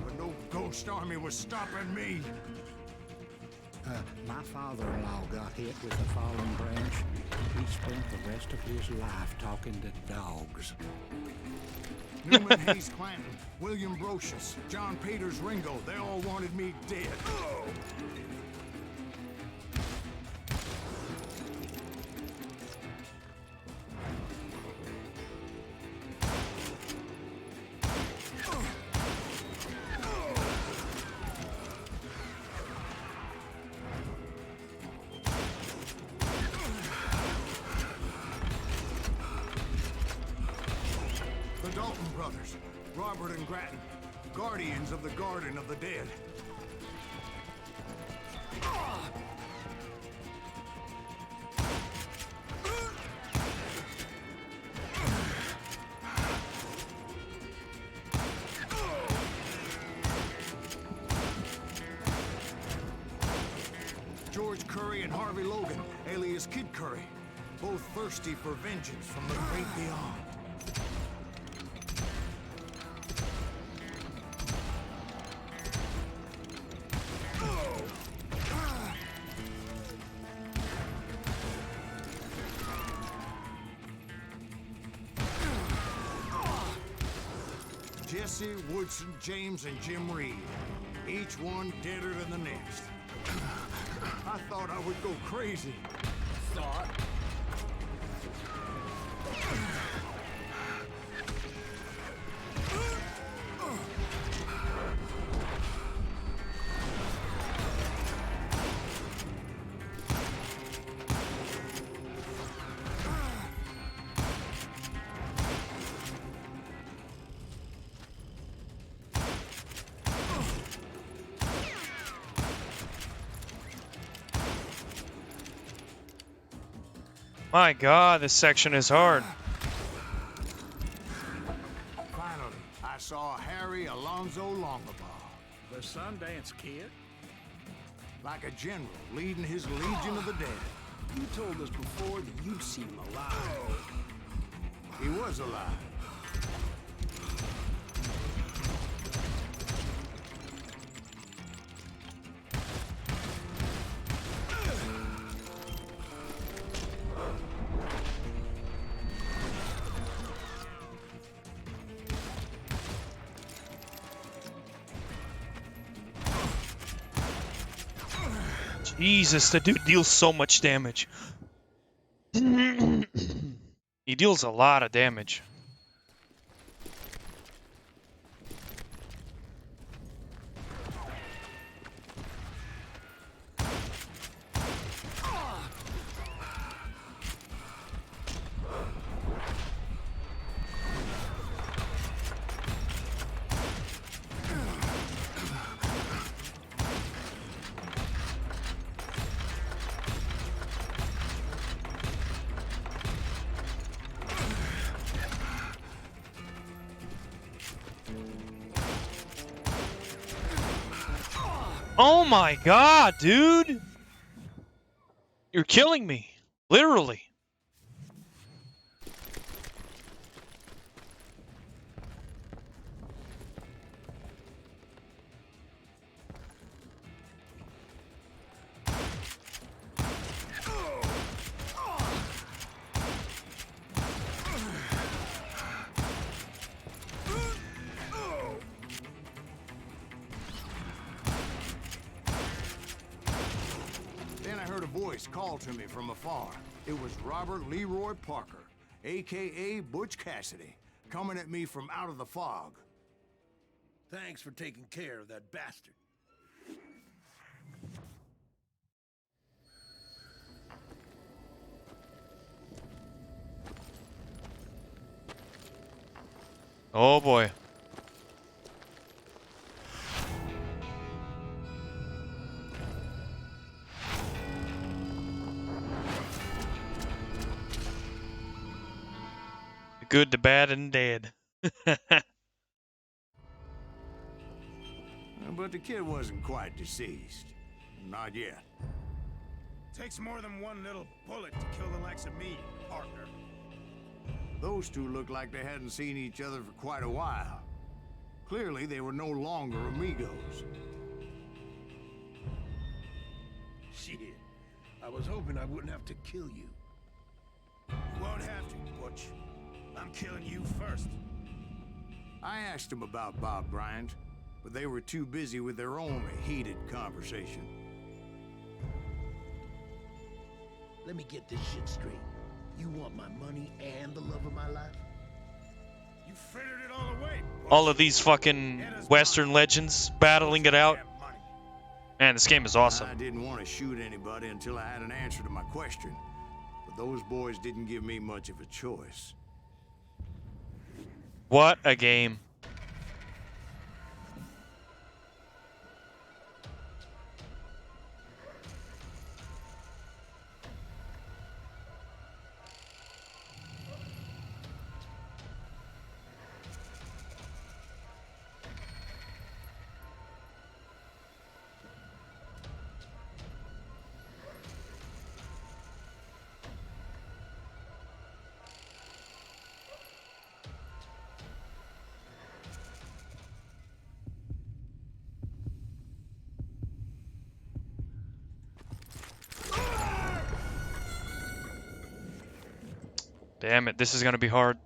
But no ghost army was stopping me. My father-in-law got hit with a fallen branch. He spent the rest of his life talking to dogs. Newman Hayes Clanton, William Brocious, John Peters Ringo, they all wanted me dead. The Dalton brothers, Robert and Grattan, guardians of the Garden of the Dead. George Curry and Harvey Logan, alias Kid Curry, both thirsty for vengeance from the great beyond. Jesse, Woodson, James, and Jim Reed. Each one deader than the next. I thought I would go crazy. Thought? My God, this section is hard. Finally, I saw Harry Alonzo Longabaugh. The Sundance Kid? Like a general leading his legion of the dead. You told us before that you'd seen him alive. He was alive. Jesus, the dude deals so much damage. He deals a lot of damage. Oh my God, dude! You're killing me. Literally. Then I heard a voice call to me from afar. It was Robert Leroy Parker, a.k.a. Butch Cassidy, coming at me from out of the fog. Thanks for taking care of that bastard. Oh boy. The good, the bad, and dead. But the kid wasn't quite deceased. Not yet. Takes more than one little bullet to kill the likes of me, partner. Those two looked like they hadn't seen each other for quite a while. Clearly, they were no longer amigos. Shit. I was hoping I wouldn't have to kill you. You won't have to, Butch. I'm killing you first. I asked them about Bob Bryant, but they were too busy with their own heated conversation. Let me get this shit straight. You want my money and the love of my life? You frittered it all away, Butch. All of these fucking Western legends battling it out. Man, this game is awesome. I didn't want to shoot anybody until I had an answer to my question, but those boys didn't give me much of a choice. What a game. Damn it, this is gonna be hard.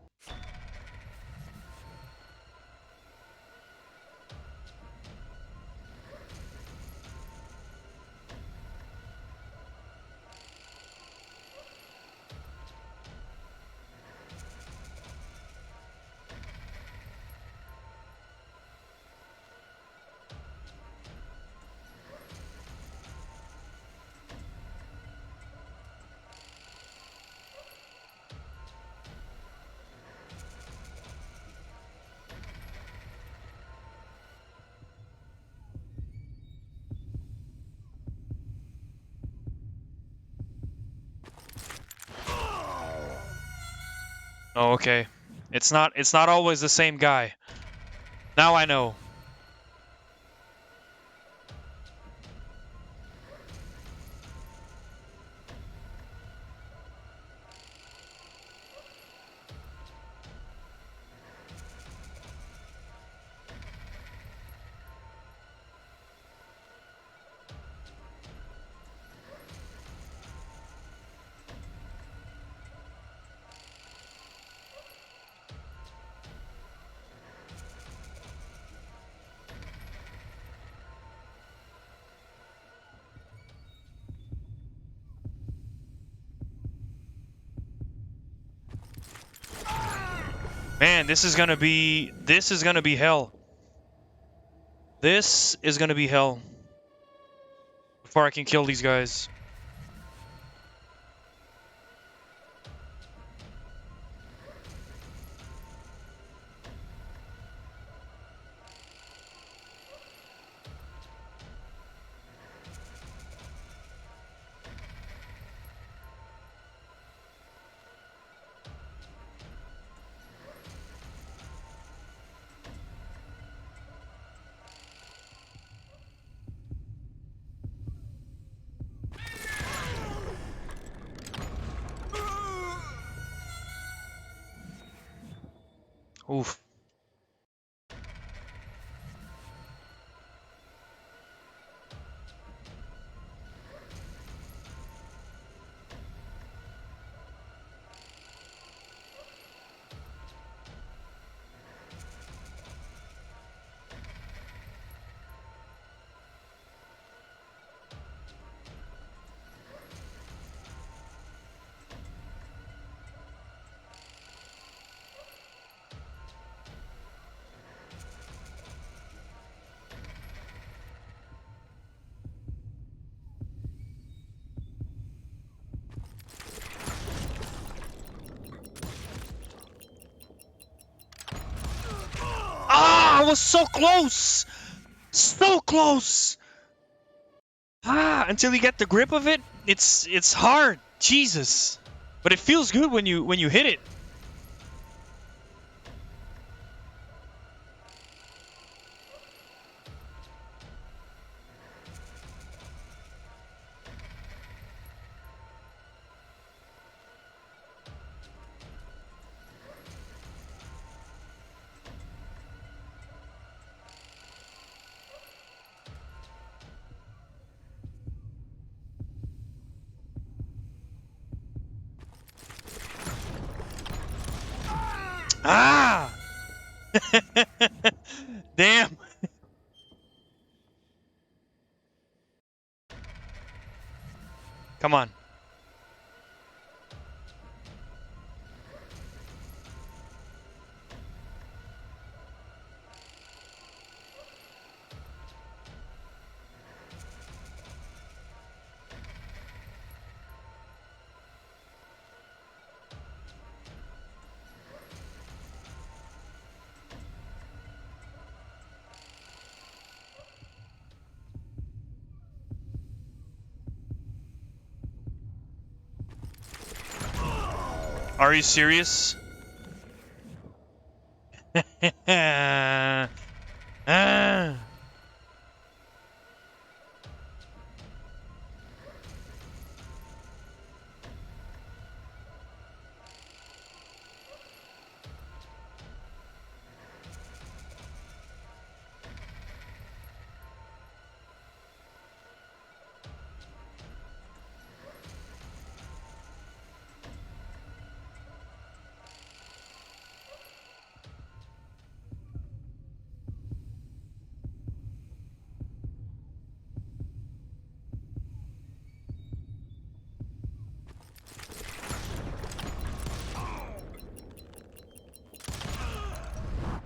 Oh, okay. It's not always the same guy. Now I know. Man, this is gonna be hell. This is gonna be hell. Before I can kill these guys. Oof. was so close! So close! Until you get the grip of it, it's hard. Jesus. But it feels good when you hit it. Ah! Damn. Come on. Are you serious? Ah.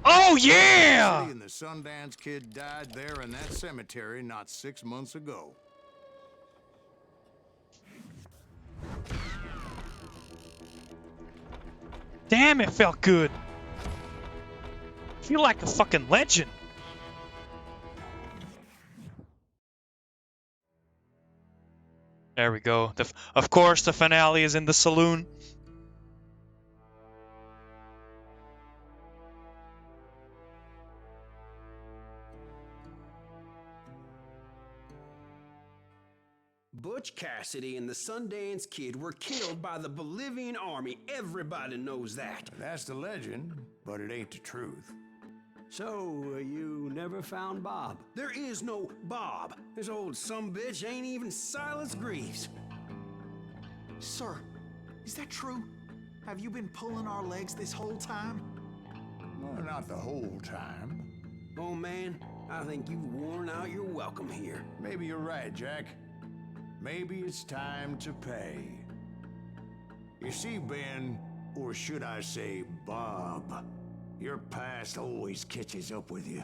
Oh yeah! And the Sundance Kid died there in that cemetery not 6 months ago. Damn, it felt good. I feel like a fucking legend. There we go. Of course, the finale is in the saloon. Butch Cassidy and the Sundance Kid were killed by the Bolivian army. Everybody knows that. That's the legend, but it ain't the truth. So, you never found Bob? There is no Bob. This old sumbitch ain't even Silas Greaves. Sir, is that true? Have you been pulling our legs this whole time? Well, not the whole time. Oh man, I think you've worn out your welcome here. Maybe you're right, Jack. Maybe it's time to pay. You see, Ben, or should I say Bob, your past always catches up with you.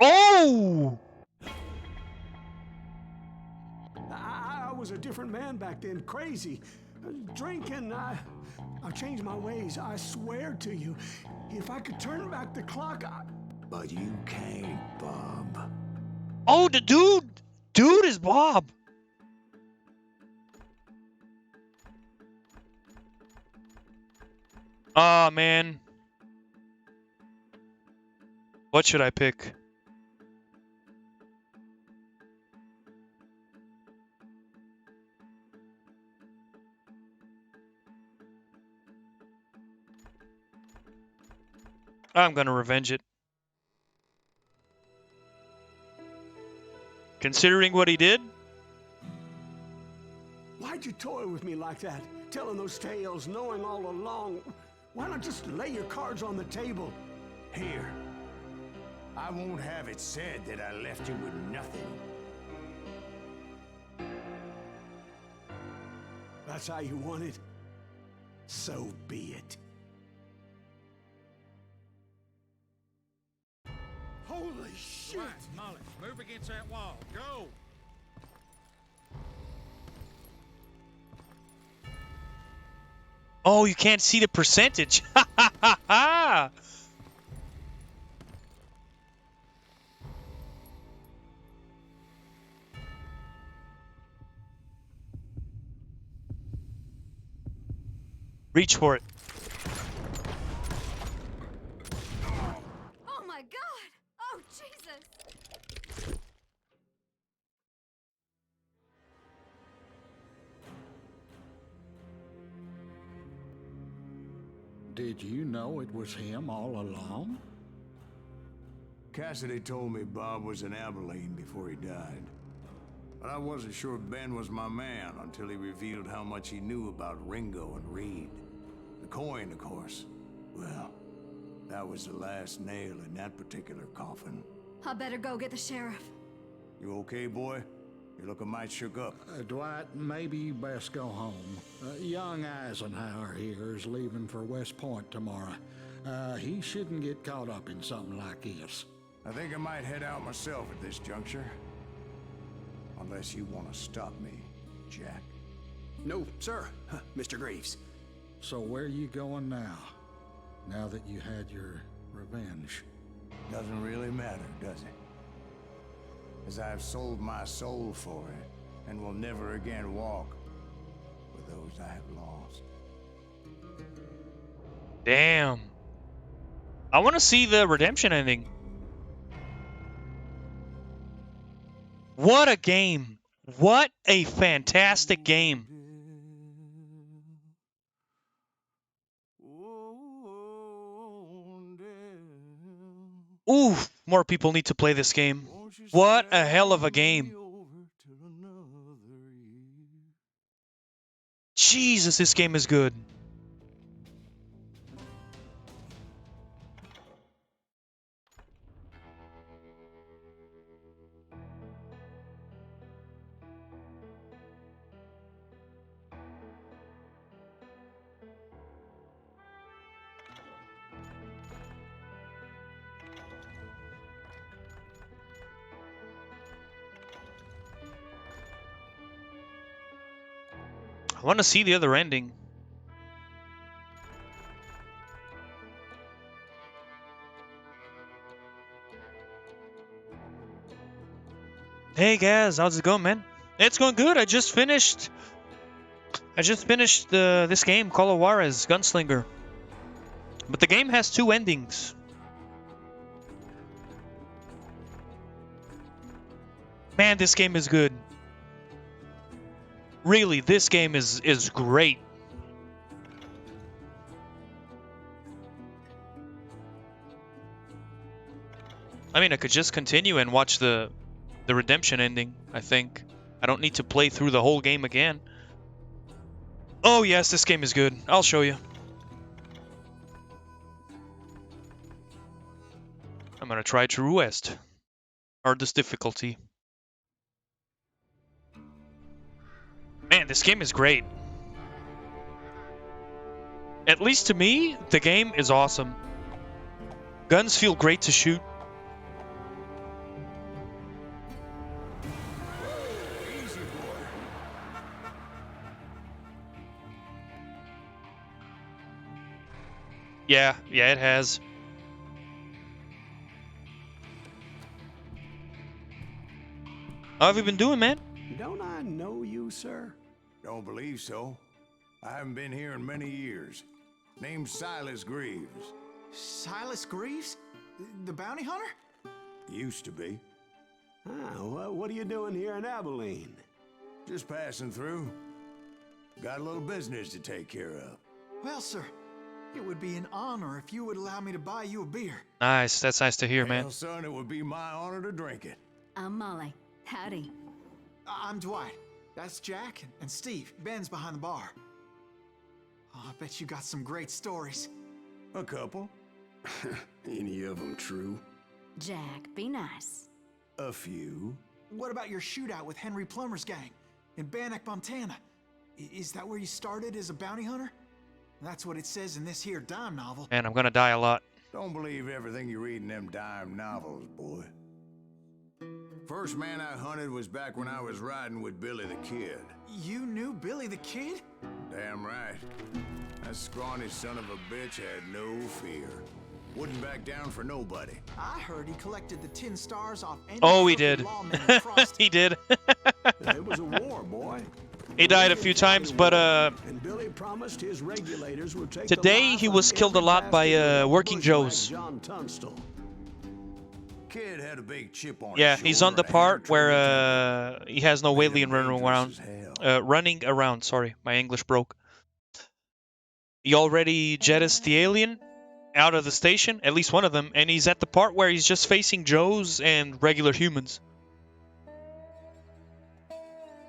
Oh! I was a different man back then, crazy. Drinking, I've changed my ways, I swear to you. If I could turn back the clock, But you can't, Bob. Oh, the dude is Bob. Oh man. What should I pick? I'm gonna revenge it. Considering what he did? why'd you toy with me like that? Telling those tales, knowing all along. Why not just lay your cards on the table? Here. I won't have it said that I left you with nothing. That's how you want it? So be it. Holy shit! Right, Molly, move against that wall. Go! Oh, you can't see the percentage. Ha ha ha ha! Reach for it. Oh my god! Oh, Jesus! Did you know it was him all along? Cassidy told me Bob was in Abilene before he died. But I wasn't sure Ben was my man until he revealed how much he knew about Ringo and Reed. The coin, of course. Well, that was the last nail in that particular coffin. I better go get the sheriff. You okay, boy? You're looking mighty shook up. Dwight, maybe you best go home. Young Eisenhower here is leaving for West Point tomorrow. He shouldn't get caught up in something like this. I think I might head out myself at this juncture. Unless you want to stop me, Jack. No, sir, Mr. Greaves. So where you going now? Now that you had your revenge? Doesn't really matter, does it? As I've sold my soul for it, and will never again walk with those I have lost. Damn. I want to see the redemption ending. What a game. What a fantastic game. Ooh, more people need to play this game. What a hell of a game. Jesus, this game is good. I want to see the other ending. Hey guys, how's it going, man? It's going good. I just finished this game, Call of Juarez Gunslinger. But the game has 2 endings. Man, this game is good. Really, this game is great. I mean, I could just continue and watch the redemption ending, I think. I don't need to play through the whole game again. Oh yes, this game is good. I'll show you. I'm gonna try True West. Hardest difficulty. Man, this game is great. At least to me, the game is awesome. Guns feel great to shoot. Easy, boy. Yeah, it has. How have you been doing, man? Don't I know you, sir? Don't believe so. I haven't been here in many years. Name's Silas Greaves. Silas Greaves? The bounty hunter? Used to be. Ah, what are you doing here in Abilene? Just passing through. Got a little business to take care of. Well, sir, it would be an honor if you would allow me to buy you a beer. Nice, that's nice to hear, man. Well, son, it would be my honor to drink it. I'm Molly. Howdy. I'm Dwight. That's Jack and Steve. Ben's behind the bar. Oh, I bet you got some great stories. A couple. Any of them true? Jack, be nice. A few. What about your shootout with Henry Plummer's gang in Bannock, Montana? Is that where you started as a bounty hunter? That's what it says in this here dime novel. Man, I'm gonna die a lot. Don't believe everything you read in them dime novels, boy. First man I hunted was back when I was riding with Billy the Kid. You knew Billy the Kid? Damn right. That scrawny son of a bitch had no fear. Wouldn't back down for nobody. I heard he collected the 10 stars off any Oh, he crooked did. lawman across He did. It was a war, boy. He died a few times, but And Billy promised his regulators would take the today life he of was killed a every lot by bastard that working bushwhacked Joes. John Tunstall. Kid had a big chip on Yeah, his he's shoulder on the and a hair part where trigger temper. he has no Made him alien running dangerous around. as hell. Running around. Sorry, my English broke. He already jettisoned the alien out of the station, at least one of them, and he's at the part where he's just facing Joes and regular humans.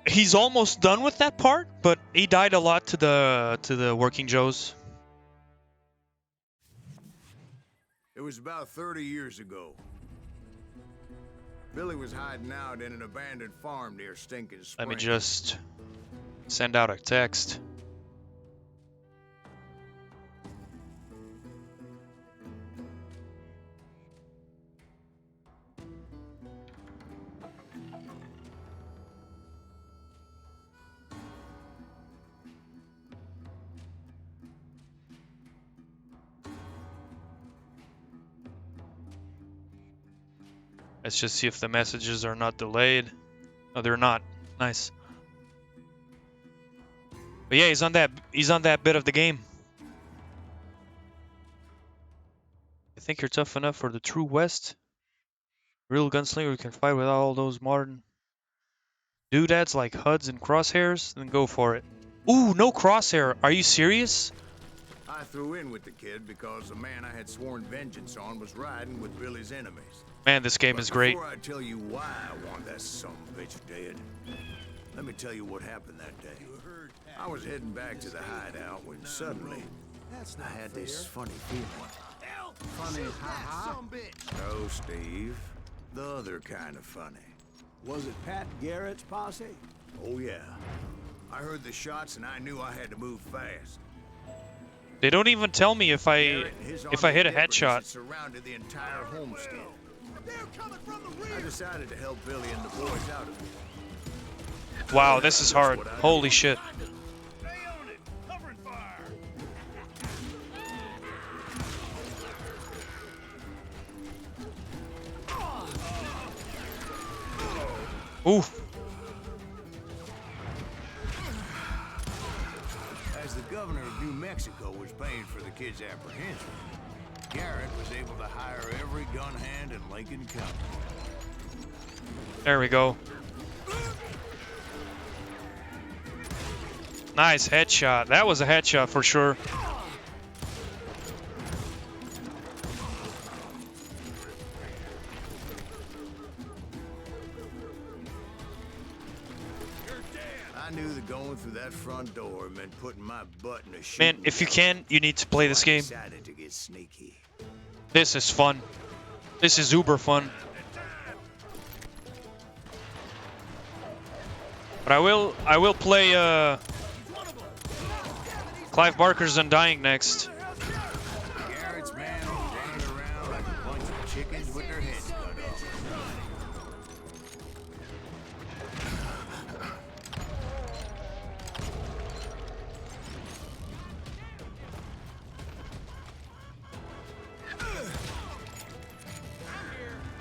He's almost done with that part, but he died a lot to the working Joes. It was about 30 years ago. Billy was hiding out in an abandoned farm near Stinking Spring. Let me just send out a text. Let's just see if the messages are not delayed. No, they're not. Nice. But yeah, he's on that bit of the game. You think you're tough enough for the true West? Real gunslinger who can fight with all those modern doodads like HUDs and crosshairs? Then go for it. Ooh, no crosshair. Are you serious? I threw in with the kid because the man I had sworn vengeance on was riding with Billy's enemies. Man, this game is great. Before I tell you why I want that son of a bitch dead, let me tell you what happened that day. I was heading back to the hideout when suddenly I had this funny feeling. Funny, ha-ha. No, Steve. The other kind of funny. Was it Pat Garrett's posse? Oh, yeah. I heard the shots and I knew I had to move fast. They don't even tell me if I Garrett and his hit a army of deputies headshot. had surrounded the entire homestead. I decided to help Billy and the boys out of it. Wow, this is hard. Holy shit. Stay on it. Covering fire. Oof. As the governor of New Mexico was paying for the kid's apprehension, Garrett was able to hire every gun hand in Lincoln County. There we go. Nice headshot. That was a headshot for sure. I knew that going through that front door meant putting my butt in a shoe. Man, if you can, you need to play this game. Decided to get sneaky. This is fun. This is uber fun. But I will play Clive Barker's Undying next. Garrett's man was running around like a bunch of chickens with their heads cut off.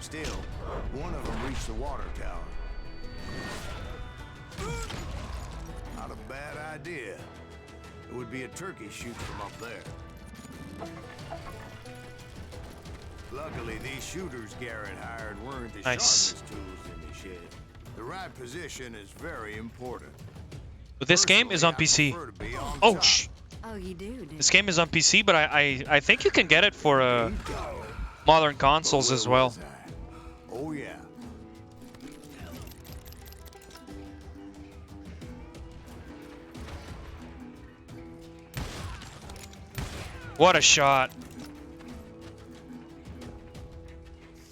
Still, one of them reached the water tower. Not a bad idea. It would be a turkey shooting from up there. Luckily, these shooters Garrett hired weren't the Nice. sharpest tools in the shed. The right position is very important. But this game is on Personally, I PC. prefer to be on Oh, top. Oh, you do? This game is on PC, but I think you can get it for modern consoles as well. Oh, yeah. What a shot.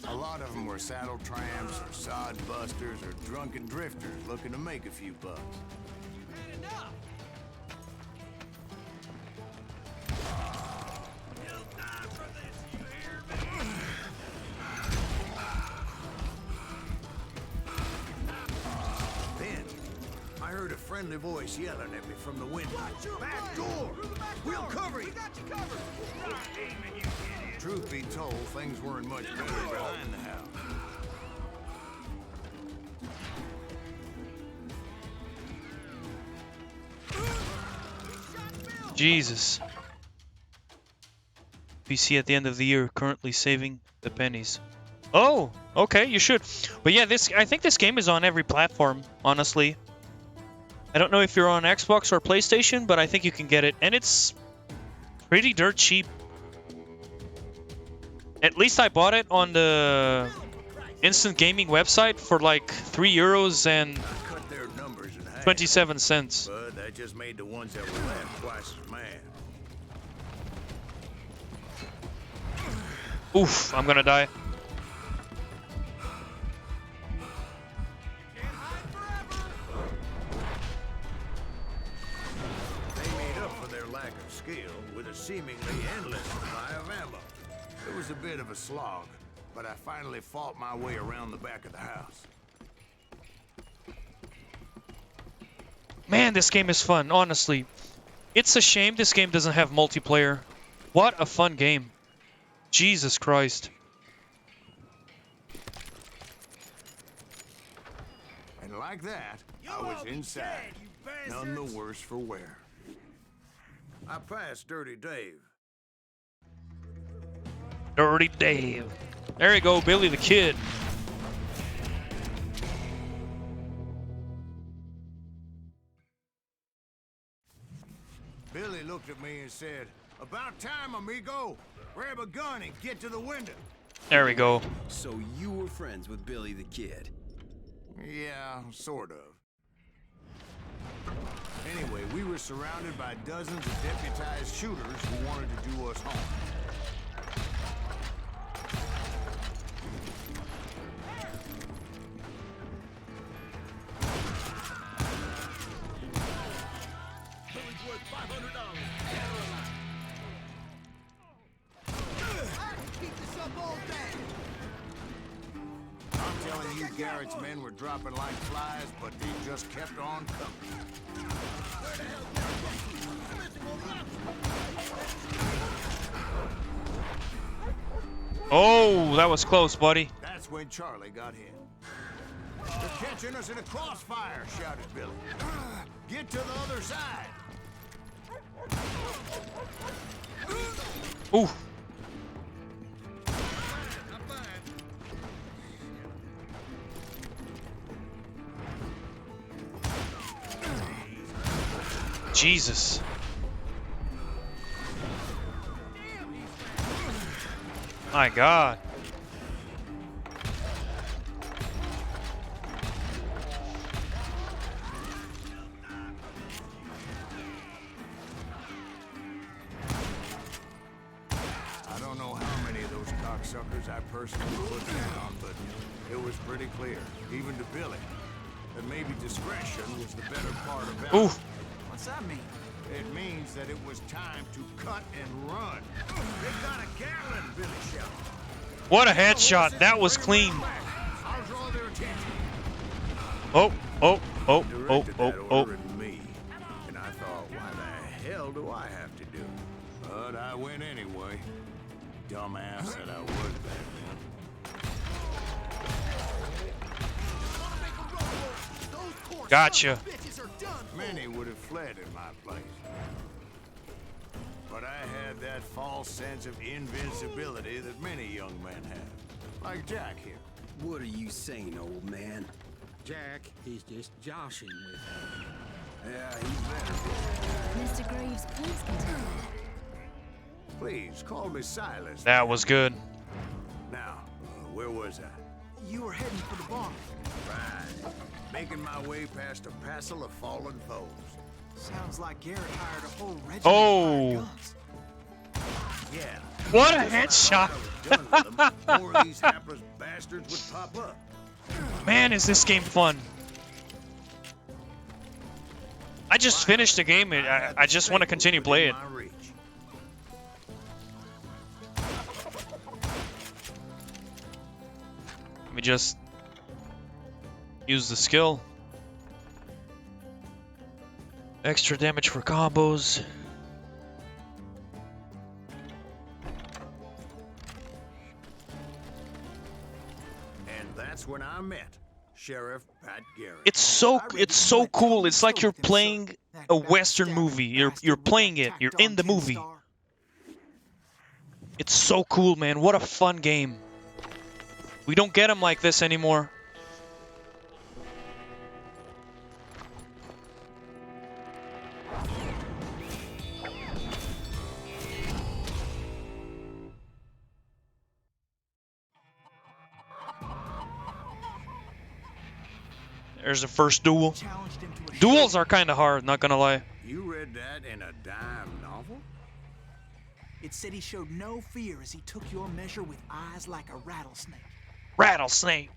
A lot of them were saddle tramps or sod busters or drunken drifters looking to make a few bucks. Then, I heard a friendly voice yelling at me from the window. Back door! We'll cover you! Truth be told, things weren't much better behind the house. Jesus. PC at the end of the year, currently saving the pennies. Oh, okay, you should. But yeah, I think this game is on every platform, honestly. I don't know if you're on Xbox or PlayStation, but I think you can get it. And it's pretty dirt cheap. At least I bought it on the instant gaming website for like €3 and I cut their numbers in half, 27 cents. but that just made the ones that were left twice as mad. Oof, I'm gonna die. They made up for their lack of skill with a seemingly endless supply of ammo. It was a bit of a slog, but I finally fought my way around the back of the house. Man, this game is fun, honestly. It's a shame this game doesn't have multiplayer. What a fun game. Jesus Christ. And like that, I was inside, none the worse for wear. I passed Dirty Dave. Dirty Dave. There you go, Billy the Kid. Billy looked at me and said, "About time, amigo. Grab a gun and get to the window." There we go. So you were friends with Billy the Kid? Yeah, sort of. Anyway, we were surrounded by dozens of deputized shooters who wanted to do us harm. I'm telling you, Garrett's men were dropping like flies, but they just kept on coming. Oh, that was close, buddy. That's when Charlie got hit. "They're catching us in a crossfire," shouted Billy. "Get to the other side." Ooh. Jesus. My God. I don't know how many of those cocksuckers I personally put down, but it was pretty clear, even to Billy, that maybe discretion was the better part of valor. Ooh. What's that mean? It means that it was time to cut and run. "They got a Gatlin," Billy shouted. What a headshot. That was clean. I'll draw their attention. Oh, oh, oh, oh, Directed oh, that oh. order at me, and I thought, why the hell do I have to do it? But I went anyway. Dumbass that I was back then. Gotcha. Many would have fled in my place. But I had that false sense of invincibility that many young men have. Like Jack here. What are you saying, old man? Jack, he's just joshing with you. Yeah, he's better. Mr. Graves, please continue. Please, call me Silas. That was good. Now, where was I? You were heading for the barn. Right. Making my way past a passel of fallen foes. Sounds like Garrett hired a whole regiment Oh. of guns. Yeah. What a Just when I headshot. thought I was done with them, more of these hapless bastards would pop up. Man, is this game fun. I just finished the game. I just want to continue playing it. My reach. Let me just use the skill. Extra damage for combos. And that's when I met Sheriff Pat Garrett. It's so I read it's that you so went toe cool. to It's like toe you're with him, sir. playing That a Western backstabbing movie. You're bastard playing with it. that You're tacked in on the tin movie. star. It's so cool, man. What a fun game. We don't get them like this anymore. There's the first duel. Challenged him to a Duels show. are kind of hard, not gonna lie. You read that in a dime novel? It said he showed no fear as he took your measure with eyes like a rattlesnake. Rattlesnake.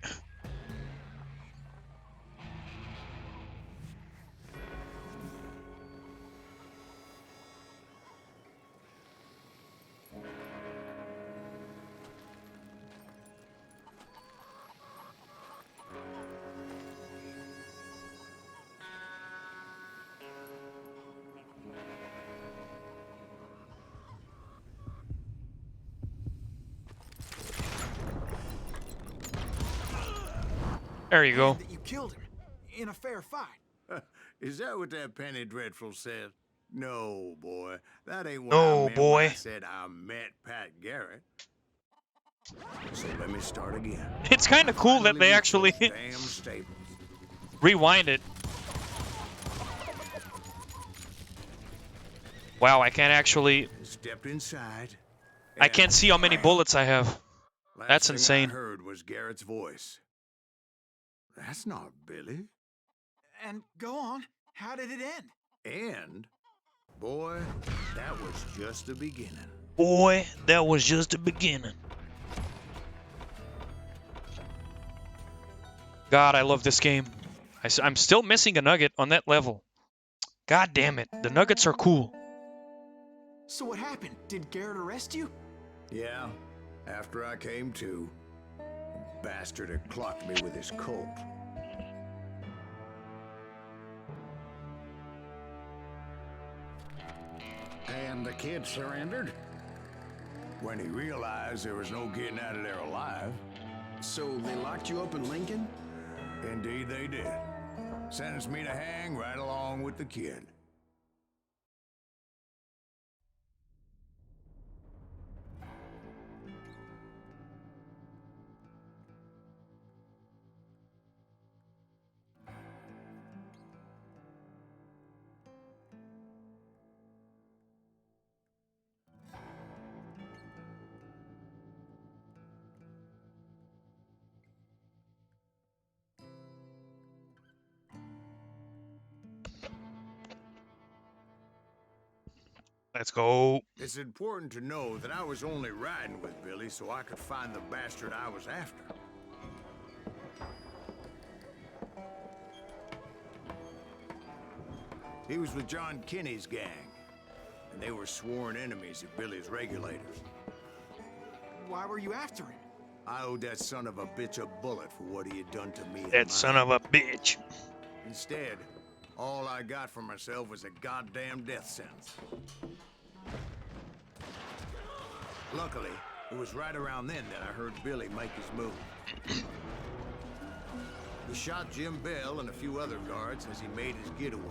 There you go. That you killed him in a fair fight. Is that what that Penny Dreadful said? No, boy. That ain't what No, I meant boy. when I said I met Pat Garrett. So let me start again. It's kind of cool that they actually Damn stables. rewind it. Wow, I can't actually... Stepped inside. I can't see how many bullets I have. Last That's thing insane. I heard was Garrett's voice. That's not Billy. And go on. How did it end? And, boy, that was just the beginning. Boy, that was just the beginning. God, I love this game. I'm still missing a nugget on that level. God damn it. The nuggets are cool. So what happened? Did Garrett arrest you? Yeah, after I came to, the bastard had clocked me with his Colt. And the kid surrendered? When he realized there was no getting out of there alive. So they locked you up in Lincoln? Indeed they did. Sentenced me to hang right along with the kid. Let's go. It's important to know that I was only riding with Billy so I could find the bastard I was after. He was with John Kinney's gang, and they were sworn enemies of Billy's regulators. Why were you after him? I owed that son of a bitch a bullet for what he had done to me. That son of a bitch. Instead, all I got for myself was a goddamn death sentence. Luckily, it was right around then that I heard Billy make his move. He shot Jim Bell and a few other guards as he made his getaway.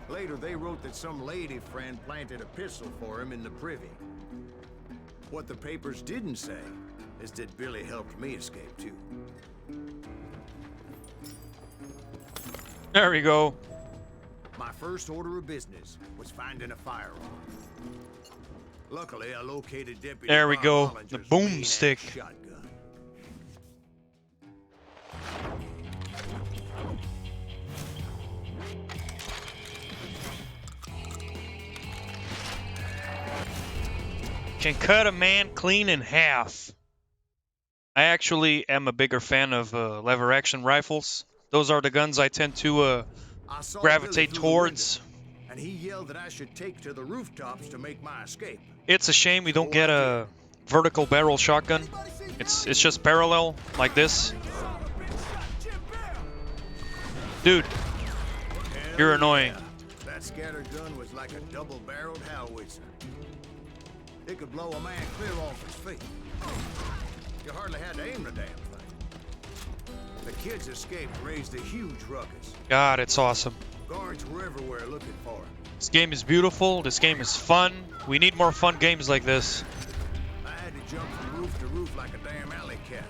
Later, they wrote that some lady friend planted a pistol for him in the privy. What the papers didn't say is that Billy helped me escape too. There we go. My first order of business was finding a firearm. Luckily, I located Deputy There we Bob go. Hollinger's The main boomstick. shotgun. Can cut a man clean in half. I actually am a bigger fan of lever action rifles. Those are the guns I tend to I saw gravitate Billy through the towards. window, and he yelled that I should take to the rooftops to make my escape. It's a shame we don't get a vertical barrel shotgun. It's just parallel like this. Dude, you're annoying. That scatter gun was like a double-barreled howitzer. It could blow a man clear off his feet. You hardly had to aim the damn thing. The kid's escape raised a huge ruckus. God, it's awesome. Guards were everywhere looking for him. This game is beautiful. This game is fun. We need more fun games like this. I had to jump from roof to roof like a damn alley cat.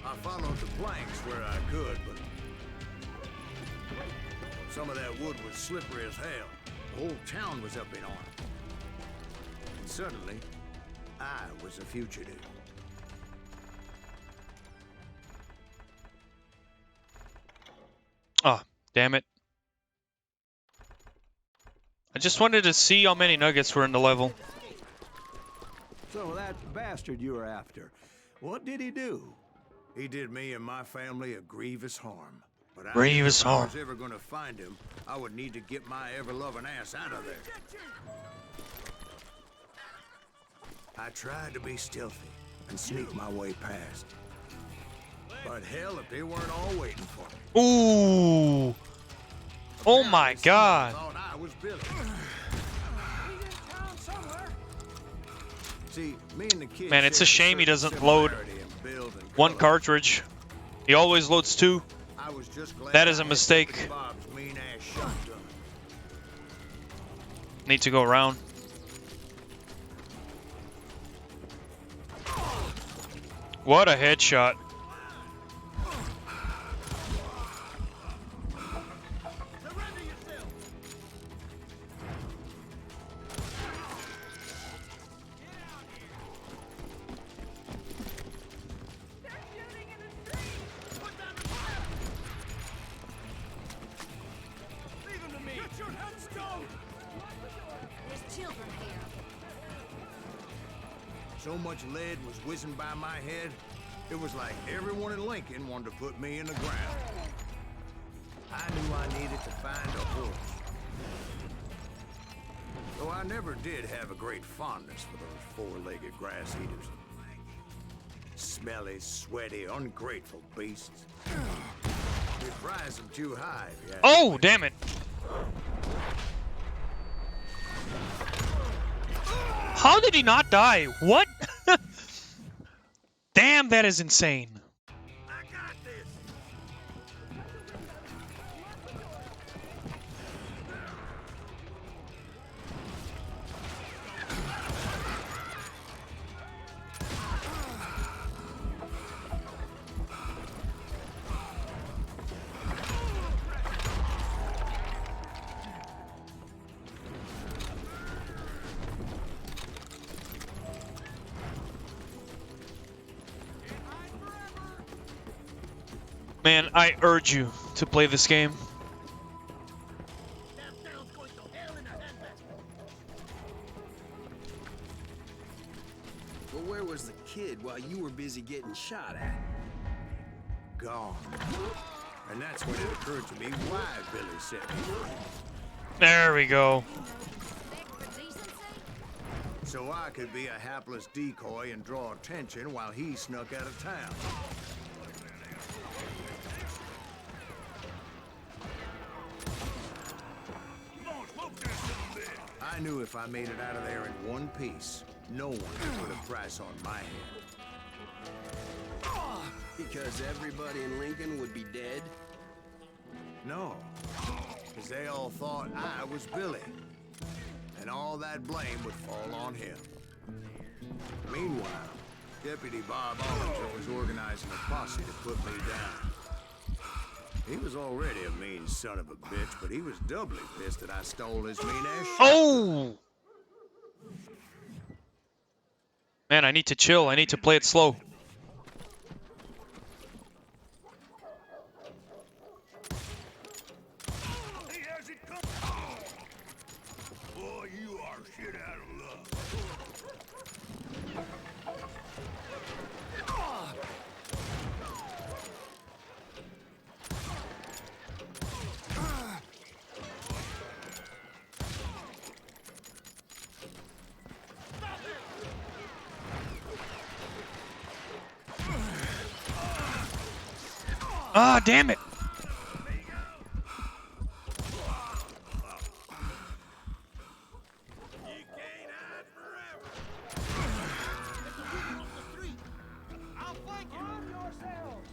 I followed the planks where I could, but some of that wood was slippery as hell. The whole town was up in arms. And suddenly, I was a fugitive. Oh, damn it. I just wanted to see how many nuggets were in the level. So that bastard you were after, what did he do? He did me and my family a grievous harm. But I Grievous knew if I harm. was ever gonna find him, I would need to get my ever-loving ass out of there. I tried to be stealthy and sneak my way past. But hell, if they weren't all waiting for me. Ooh. Oh my God. Thought I was Billy. See, me and the kid Man, it's a shared shame he certain doesn't load similarity in build and one color. cartridge. He always loads two. I was just glad That is a I had mistake. Deputy Bob's mean-ass shotgun. Need to go around. What a headshot. There's children here. So much lead was whizzing by my head, it was like everyone in Lincoln wanted to put me in the ground. I knew I needed to find a horse. Though I never did have a great fondness for those four-legged grass eaters. Smelly, sweaty, ungrateful beasts. We prize them too high, if you ask Oh, me. damn it. How did he not die? What? Damn, that is insane. I got this. Man, I urge you to play this game. But where was the kid while you were busy getting shot at? Gone. And that's when it occurred to me why Billy set me free. There we go. So I could be a hapless decoy and draw attention while he snuck out of town. I knew if I made it out of there in one piece, no one could put a price on my head. Because everybody in Lincoln would be dead? No, because they all thought I was Billy, and all that blame would fall on him. Meanwhile, Deputy Bob Ollinger was organizing a posse to put me down. He was already a mean son of a bitch, but he was doubly pissed that I stole his mean-ass shit. Oh! Man, I need to chill. I need to play it slow. He has it coming. Boy, you are shit out of luck. Ah, damn it. You can't hide forever. I'll flank you. Arm yourselves.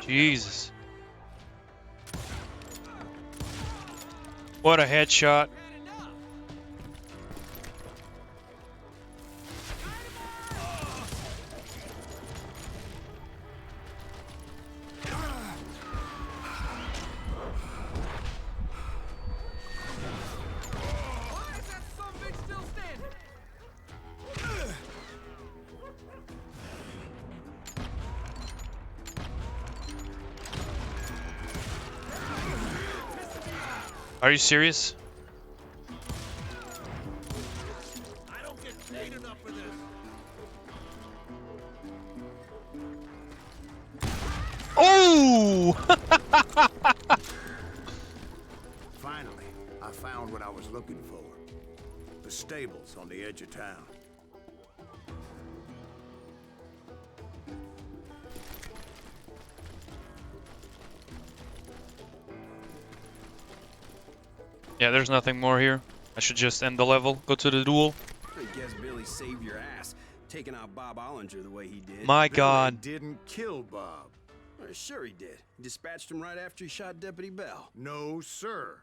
Jesus. What a headshot. Are you serious? I don't get paid enough for this. Oh! Finally, I found what I was looking for. The stables on the edge of town. Yeah, there's nothing more here. I should just end the level, go to the duel. I guess Billy saved your ass, taking out Bob Ollinger the way he did. My Billy God. didn't kill Bob. Well, sure he did. He dispatched him right after he shot Deputy Bell. No, sir.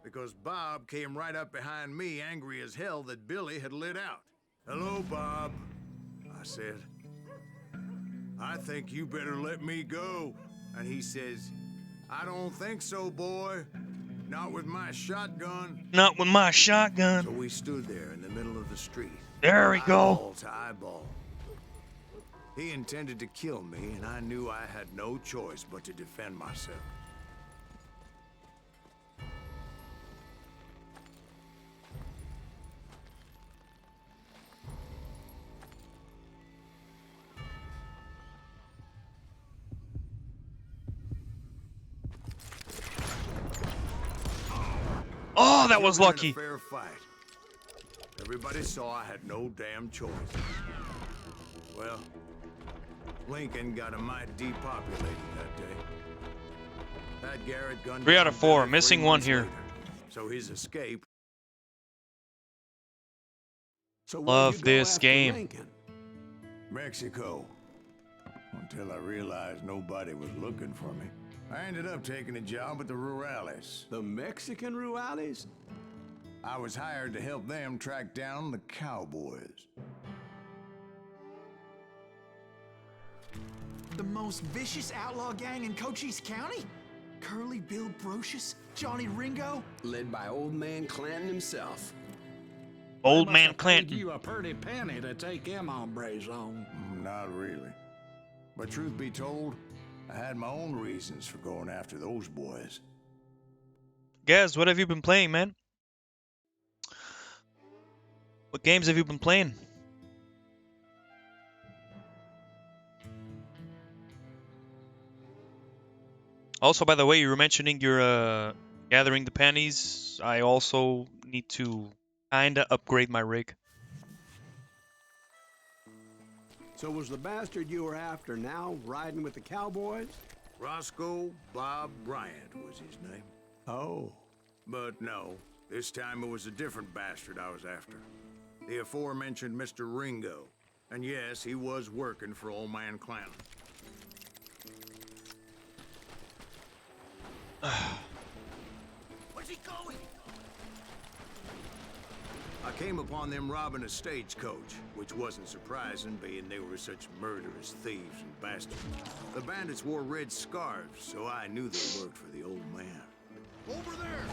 Because Bob came right up behind me, angry as hell that Billy had lit out. Hello, Bob, I said. I think you better let me go. And he says, I don't think so, boy. Not with my shotgun. Not with my So shotgun. we stood there in the middle of the street. There we go. Eyeball to eyeball. He intended to kill me, and I knew I had no choice but to defend myself. Oh, that was It in a lucky. fair fight. Everybody saw I had no damn choice. Well, Lincoln got a mite depopulated that day. That Garrett gunned 3 out down of 4, Billy missing 3 one months here. later. So his escape. So where'd Love you go this after game. Lincoln? Mexico. Until I realized nobody was looking for me. I ended up taking a job at the Rurales. The Mexican Rurales? I was hired to help them track down the cowboys. The most vicious outlaw gang in Cochise County? Curly Bill Brocious? Johnny Ringo? Led by Old Man Clanton himself. Old They must man have paid Clanton. you a pretty penny to take them hombres on. Not really. But truth be told, I had my own reasons for going after those boys. Gaz, what have you been playing, man? What games have you been playing? Also, by the way, you were mentioning you're gathering the pennies. I also need to kinda upgrade my rig. So was the bastard you were after now riding with the cowboys? Roscoe Bob Bryant was his name. Oh. But no, this time it was a different bastard I was after. The aforementioned Mr. Ringo. And yes, he was working for Old Man Clanton. Where's he going? I came upon them robbing a stagecoach, which wasn't surprising, being they were such murderous thieves and bastards. The bandits wore red scarves, so I knew they worked for the old man. Over there!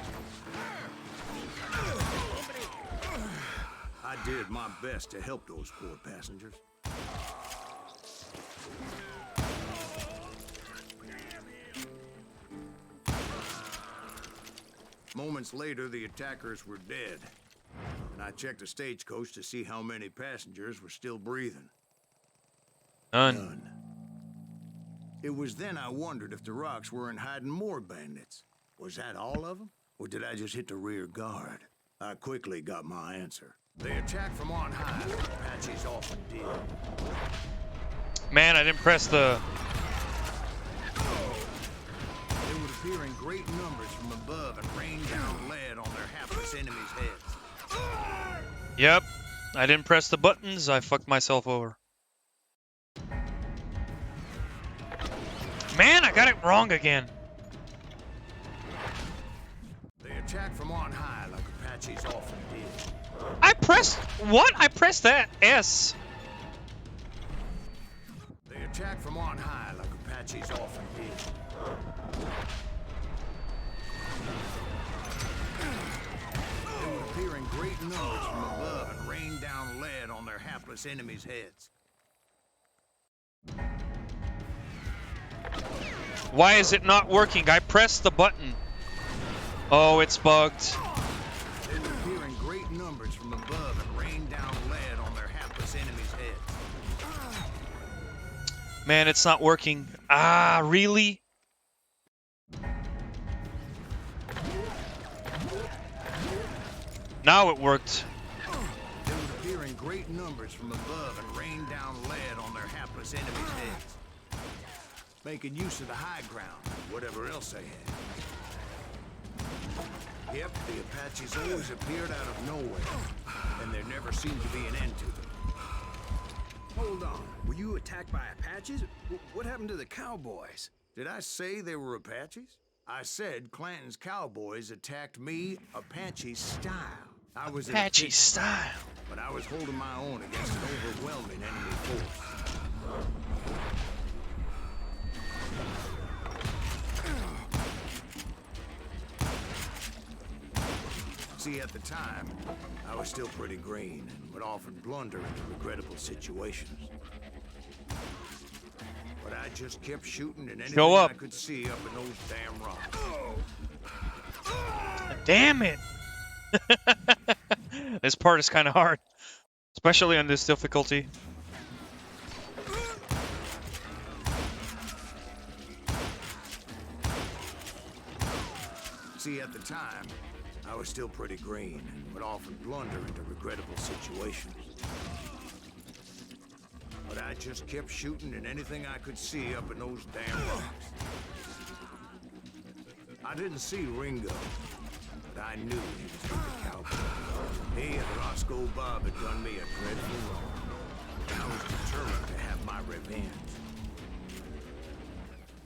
I did my best to help those poor passengers. Moments later, the attackers were dead. And I checked the stagecoach to see how many passengers were still breathing. None. It was then I wondered if the rocks weren't hiding more bandits. Was that all of them? Or did I just hit the rear guard? I quickly got my answer. They attacked from on high. Apaches often did. Man, I didn't press the... They would appear in great numbers from above and rain down lead on their hapless enemies' heads. Yep. I didn't press the buttons. I fucked myself over. Man, I got it wrong again. They attack from on high like Apaches often did. I pressed what? I pressed that S. They attack from on high like Apaches often did. They would appear in great numbers from above and rain down lead on their hapless enemies' heads. Why is it not working? I pressed the button. Oh, it's bugged. They would appear in great numbers from above and rain down lead on their hapless enemies' heads. Man, it's not working. Ah, really? Now it worked. They would appear in great numbers from above and rain down lead on their hapless enemies' heads, making use of the high ground, whatever else they had. Yep, the Apaches always appeared out of nowhere, and there never seemed to be an end to them. Hold on. Were you attacked by Apaches? What happened to the cowboys? Did I say they were Apaches? I said Clanton's cowboys attacked me Apache style. I was in a Apache pit, style. but I was holding my own against an overwhelming enemy force. See, at the time, I was still pretty green and would often blunder into regrettable situations. But I just kept shooting at anything Show up. I could see up in those damn rocks. Damn it. This part is kind of hard, especially on this difficulty. See, at the time, I was still pretty green and would often blunder into regrettable situations. But I just kept shooting at anything I could see up in those damn rocks. I didn't see Ringo, but I knew he was with the cowboy. He and Roscoe Bob had done me a dreadful wrong. And I was determined to have my revenge.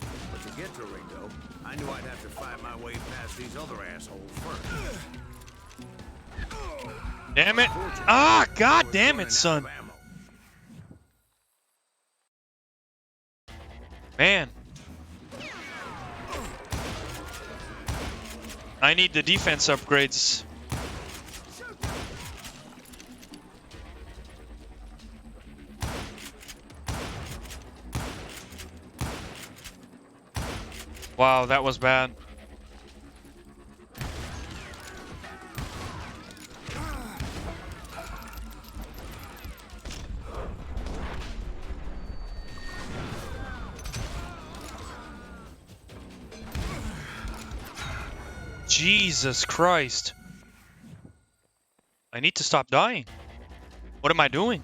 But to get to Ringo, I knew I'd have to fight my way past these other assholes first. Damn it. Ah, god damn it, son. Man. I need the defense upgrades. Wow, that was bad. Jesus Christ. I need to stop dying. What am I doing?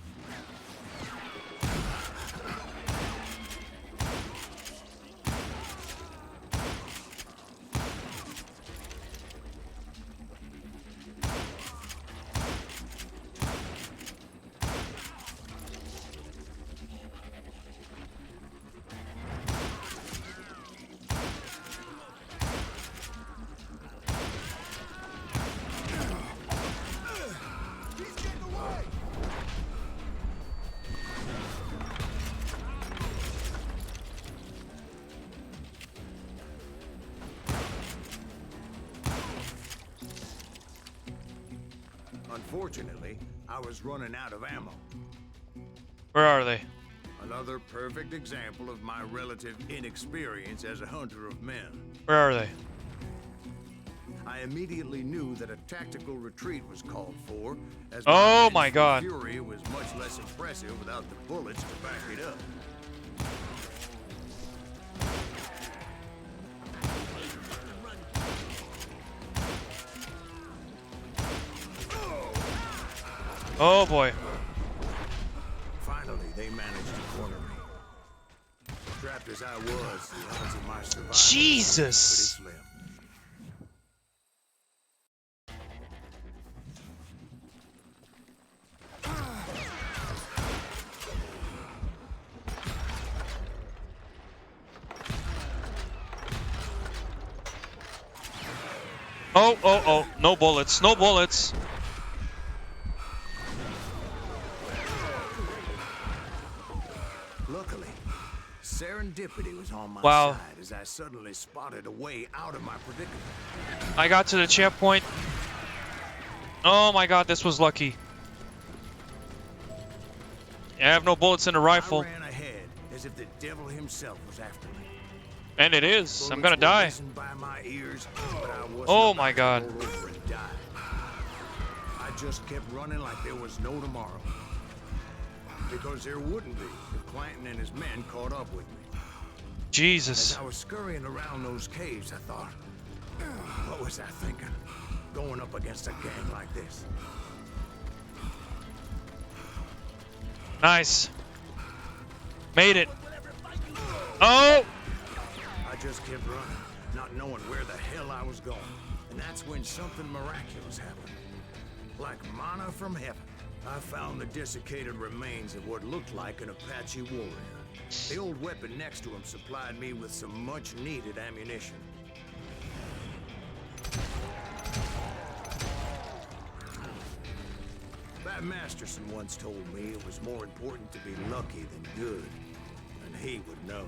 Unfortunately, I was running out of ammo. Where are they? Another perfect example of my relative inexperience as a hunter of men. Where are they? I immediately knew that a tactical retreat was called for, as Oh men's my God. fury was much less impressive without the bullets to back it up. Oh boy. Finally, they managed to corner me. Trapped as I was, the odds of my survival Jesus. were pretty slim. Oh, oh, oh. No bullets. No bullets. Luckily, serendipity was on my Wow. side as I suddenly spotted a way out of my predicament. I got to the checkpoint. Oh my god, this was lucky. I have no bullets in the rifle. I ran ahead as if the devil himself was after me. And it is. I'm Bullets gonna were die. whizzing by my ears, but I wasn't Oh about my to god. roll over and die. I just kept running like there was no tomorrow. Because there wouldn't be if Clanton and his men caught up with me. Jesus. As I was scurrying around those caves, I thought, what was I thinking? Going up against a gang like this. Nice. Made it. Oh! I just kept running, not knowing where the hell I was going. And that's when something miraculous happened. Like manna from heaven, I found the desiccated remains of what looked like an Apache warrior. The old weapon next to him supplied me with some much-needed ammunition. Bat Masterson once told me it was more important to be lucky than good, and he would know.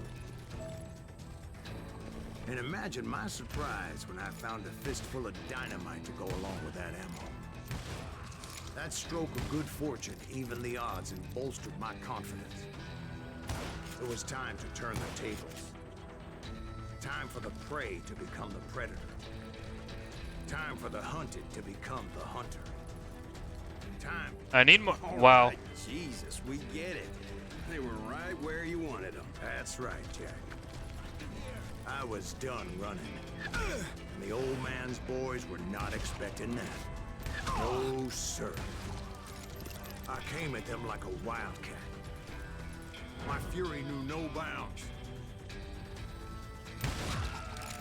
And imagine my surprise when I found a fistful of dynamite to go along with that ammo. That stroke of good fortune evened the odds and bolstered my confidence. It was time to turn the tables. Time for the prey to become the predator. Time for the hunted to become the hunter. Time. I need more. All Wow. right, Jesus, we get it. They were right where you wanted them. That's right, Jack. I was done running. And the old man's boys were not expecting that. No, sir. I came at them like a wildcat. My fury knew no bounds.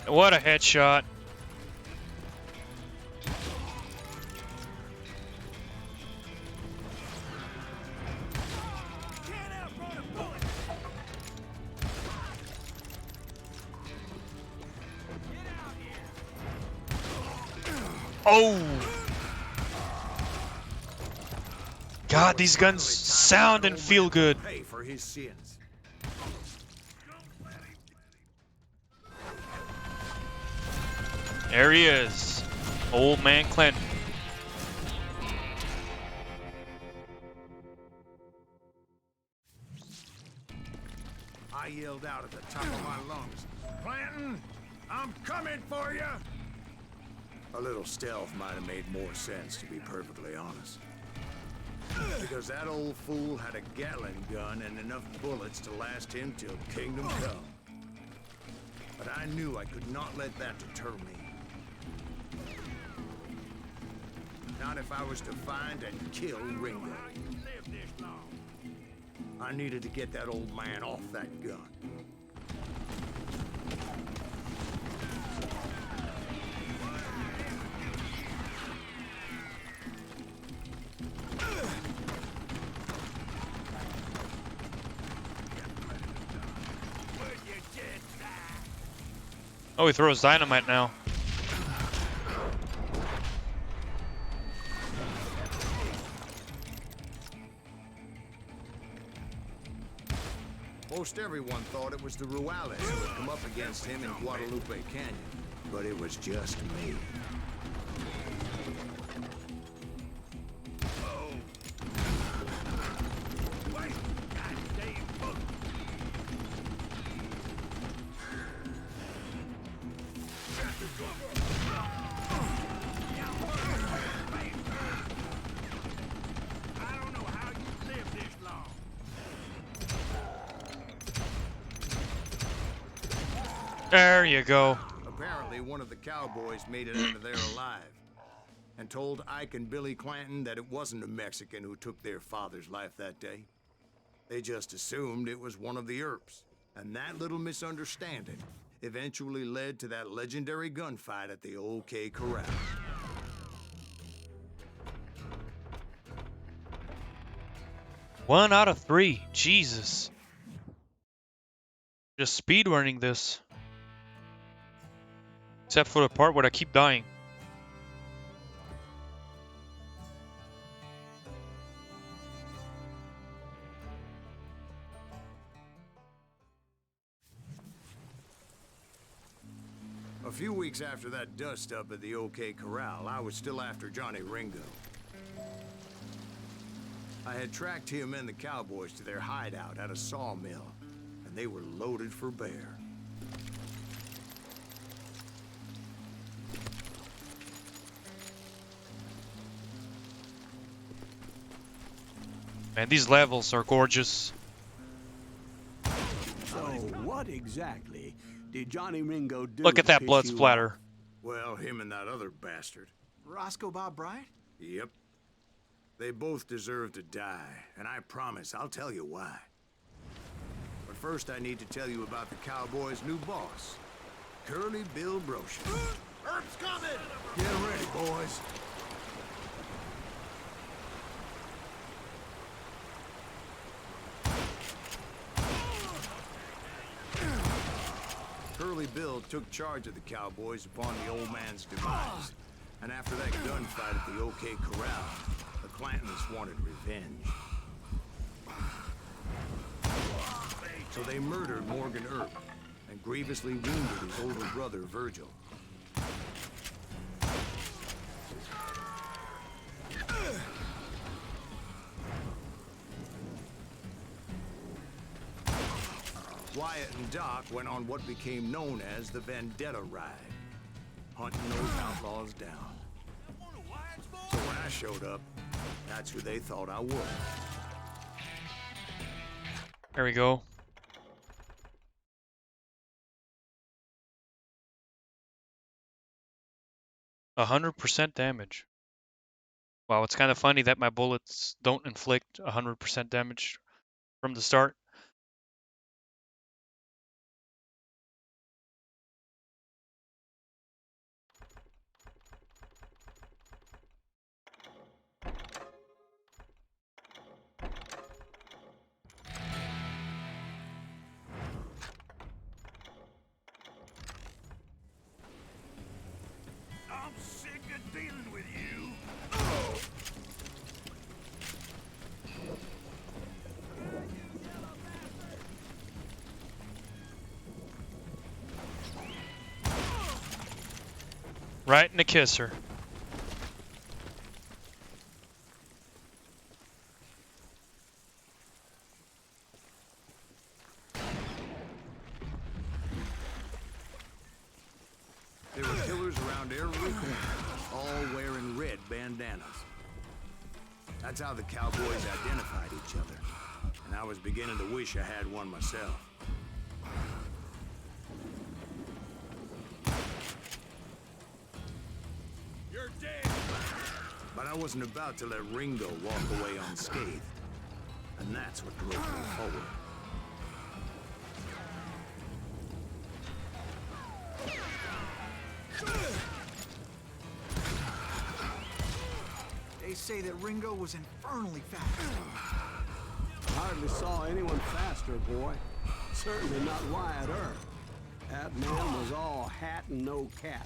What a headshot. Oh! God, these guns sound and feel good. Pay for his sins. There he is. Old man Clinton. I yelled out at the top of my lungs, Clanton, I'm coming for you! A little stealth might have made more sense, to be perfectly honest. Because that old fool had a Gatling gun and enough bullets to last him till kingdom come. But I knew I could not let that deter me. Not if I was to find and kill Ringo. I needed to get that old man off that gun. Oh, he throws dynamite now. Most everyone thought it was the Ruales who had come up against him in Guadalupe Canyon, but it was just me. There you go. Apparently, one of the cowboys made it out of there alive and told Ike and Billy Clanton that it wasn't a Mexican who took their father's life that day. They just assumed it was one of the Earps, and that little misunderstanding eventually led to that legendary gunfight at the OK Corral. One out of 3. Jesus. Just speedrunning this. Except for the part where I keep dying. A few weeks after that dust-up at the OK Corral, I was still after Johnny Ringo. I had tracked him and the cowboys to their hideout at a sawmill, and they were loaded for bear. Man, these levels are gorgeous. So, what exactly did Johnny Ringo do? Look at to that piss blood you splatter. off? Well, him and that other bastard. Roscoe Bob Bryant? Yep. They both deserve to die, and I promise I'll tell you why. But first I need to tell you about the Cowboys' new boss, Curly Bill Brocious. Herb's coming! Get ready, boys. Curly Bill took charge of the Cowboys upon the old man's demise. And after that gunfight at the OK Corral, the Clantons wanted revenge. So they murdered Morgan Earp and grievously wounded his older brother, Virgil. Wyatt and Doc went on what became known as the Vendetta Ride, hunting those outlaws down. So when I showed up, that's who they thought I was. There we go. A 100% damage. Wow, it's kind of funny that my bullets don't inflict 100% damage from the start. I'm sick of dealing with you. Right in the kisser. There were killers around every corner, all wearing red bandanas. That's how the Cowboys identified each other. And I was beginning to wish I had one myself. You're dead. But I wasn't about to let Ringo walk away unscathed. And that's what drove me forward. They say that Ringo was infernally fast. Hardly saw anyone faster, boy. Certainly not Wyatt Earp. That man was all hat and no cat.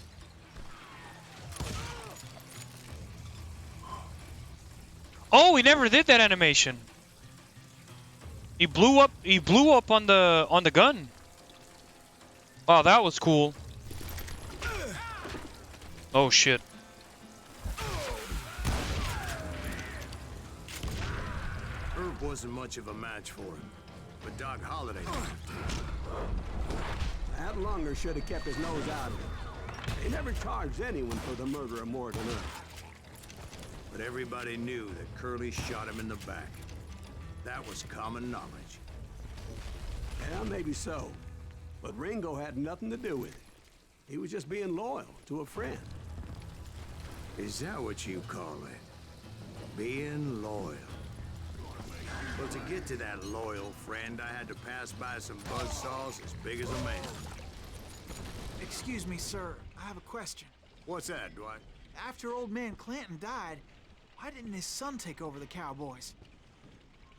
Oh, he never did that animation. He blew up on the gun. Wow, that was cool. Oh shit. Earp wasn't much of a match for him. But Doc Holliday That lunger should have kept his nose out of it. They never charged anyone for the murder of Morgan Earp. But everybody knew that Curly shot him in the back. That was common knowledge. Yeah, maybe so. But Ringo had nothing to do with it. He was just being loyal to a friend. Is that what you call it? Being loyal. Well, to get to that loyal friend, I had to pass by some buzzsaws as big as a man. Excuse me, sir. I have a question. What's that, Dwight? After old man Clanton died, why didn't his son take over the Cowboys?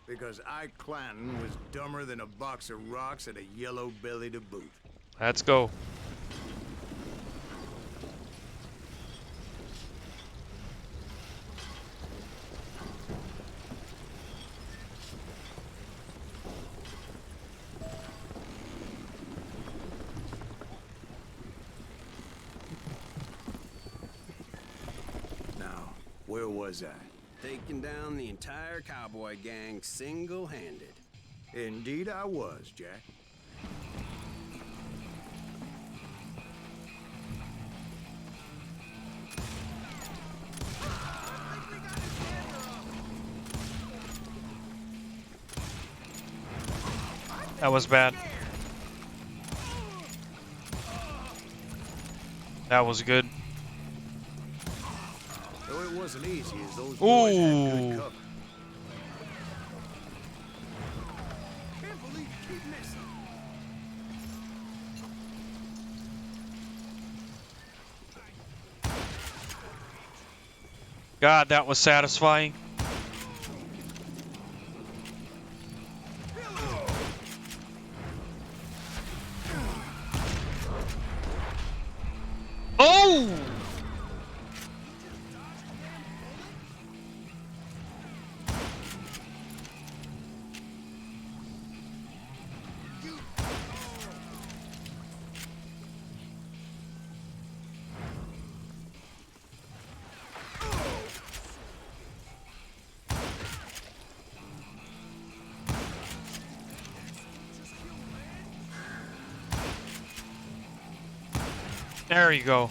Because Ike Clanton was dumber than a box of rocks and a yellow belly to boot. Let's go. where was I? Taking down the entire cowboy gang single-handed. Indeed I was, Jack. That was bad. That was good. Though it wasn't easy, as those boys had good Ooh. cover. Can't believe you keep missing. God, that was satisfying. Oh! There you go.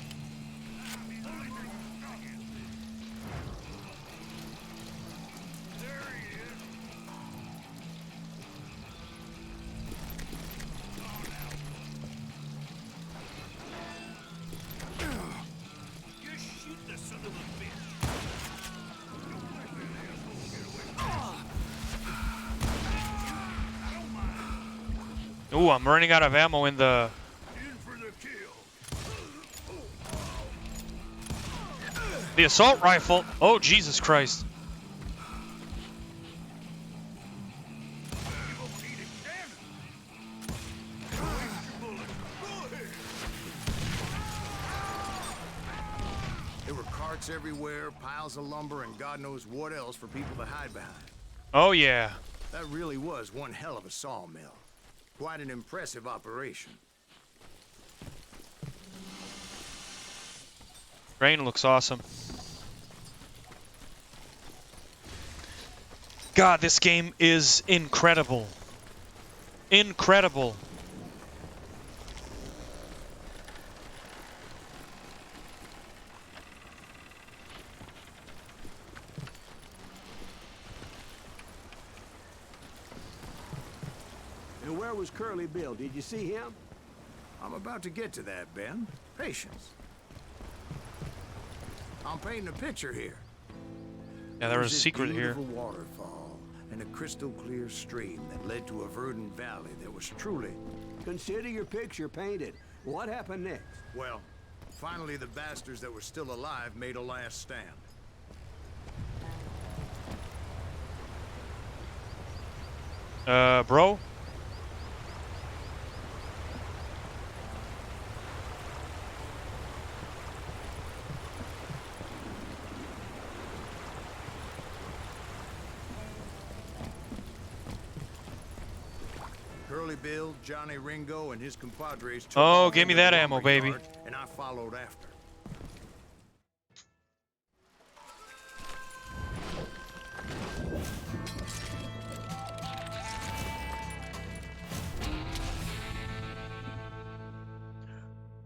Ooh, I'm running out of ammo in the... The assault rifle. Oh, Jesus Christ. There were carts everywhere, piles of lumber, and God knows what else for people to hide behind. Oh, yeah. That really was one hell of a sawmill. Quite an impressive operation. Rain looks awesome. God, this game is incredible. Incredible. And where was Curly Bill? Did you see him? I'm about to get to that, Ben. Patience. I'm painting a picture here. Yeah, there was a There's secret this here. beautiful waterfall and a crystal clear stream that led to a verdant valley that was truly... Consider your picture painted. What happened next? Well, finally the bastards that were still alive made a last stand. Bro? Curly Bill, Johnny Ringo, and his compadres took Oh, off give me into the that ammo, lumber baby. yard, and I followed after.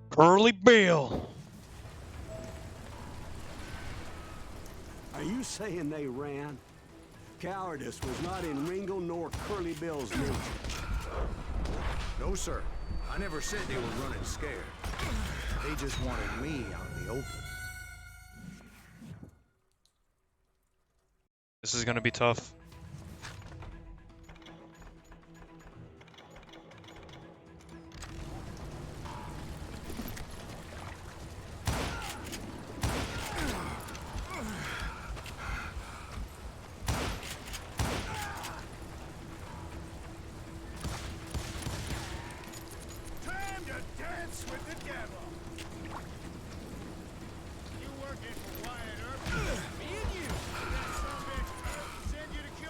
Curly Bill. Are you saying they ran? Cowardice was not in Ringo nor Curly Bill's nature. No, sir. I never said they were running scared. They just wanted me out in the open. This is gonna be tough. Time to dance with the devil. You working for Wyatt Earp? Me and you. That son of a bitch Earp sent you to kill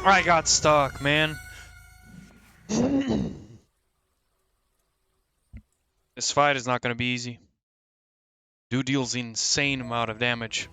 I got stuck, man. This fight is not going to be easy. Dude deals insane amount of damage.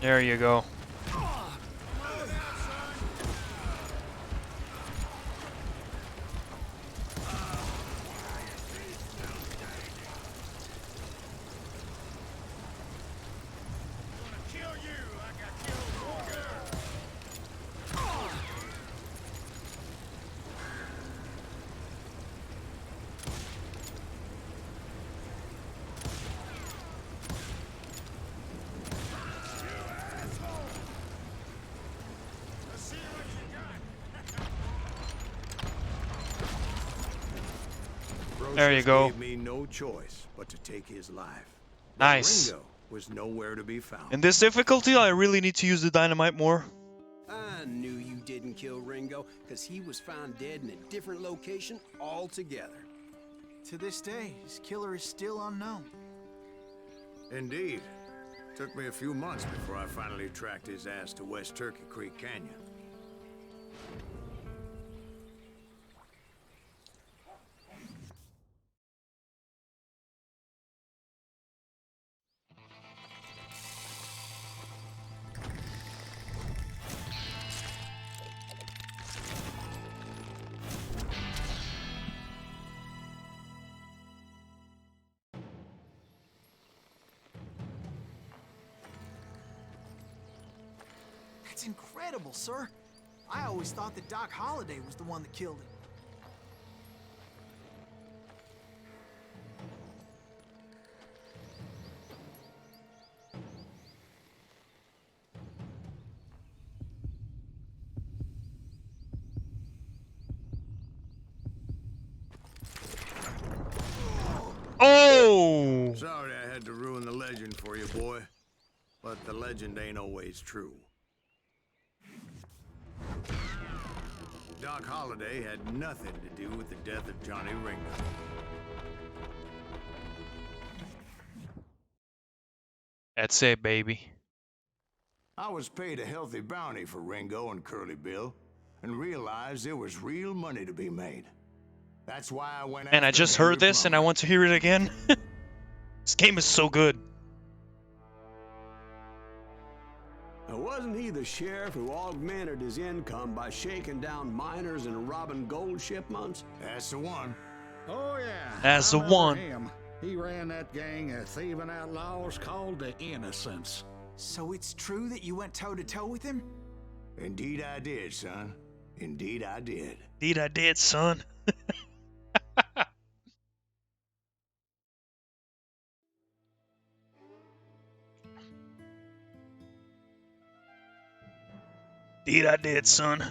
There you go. There you go. Gave me no choice but to take his life. Nice. Ringo was nowhere to be found. In this difficulty, I really need to use the dynamite more. I knew you didn't kill Ringo, because he was found dead in a different location altogether. To this day, his killer is still unknown. Indeed. Took me a few months before I finally tracked his ass to West Turkey Creek Canyon. That's incredible, sir. I always thought that Doc Holliday was the one that killed him. Oh! Sorry I had to ruin the legend for you, boy. But the legend ain't always true. Doc Holliday had nothing to do with the death of Johnny Ringo. That's it, baby. I was paid a healthy bounty for Ringo and Curly Bill, and realized there was real money to be made. That's why I went And I after just Henry heard this and I Plummer. want to hear it again. This game is so good. Now, wasn't he the sheriff who augmented his income by shaking down miners and robbing gold shipments? That's the one. Oh, yeah. That's I the remember one. him. He ran that gang of thieving outlaws called the Innocents. So it's true that you went toe-to-toe with him? Indeed I did, son. Indeed I did. Indeed I did, son. Indeed I did, son.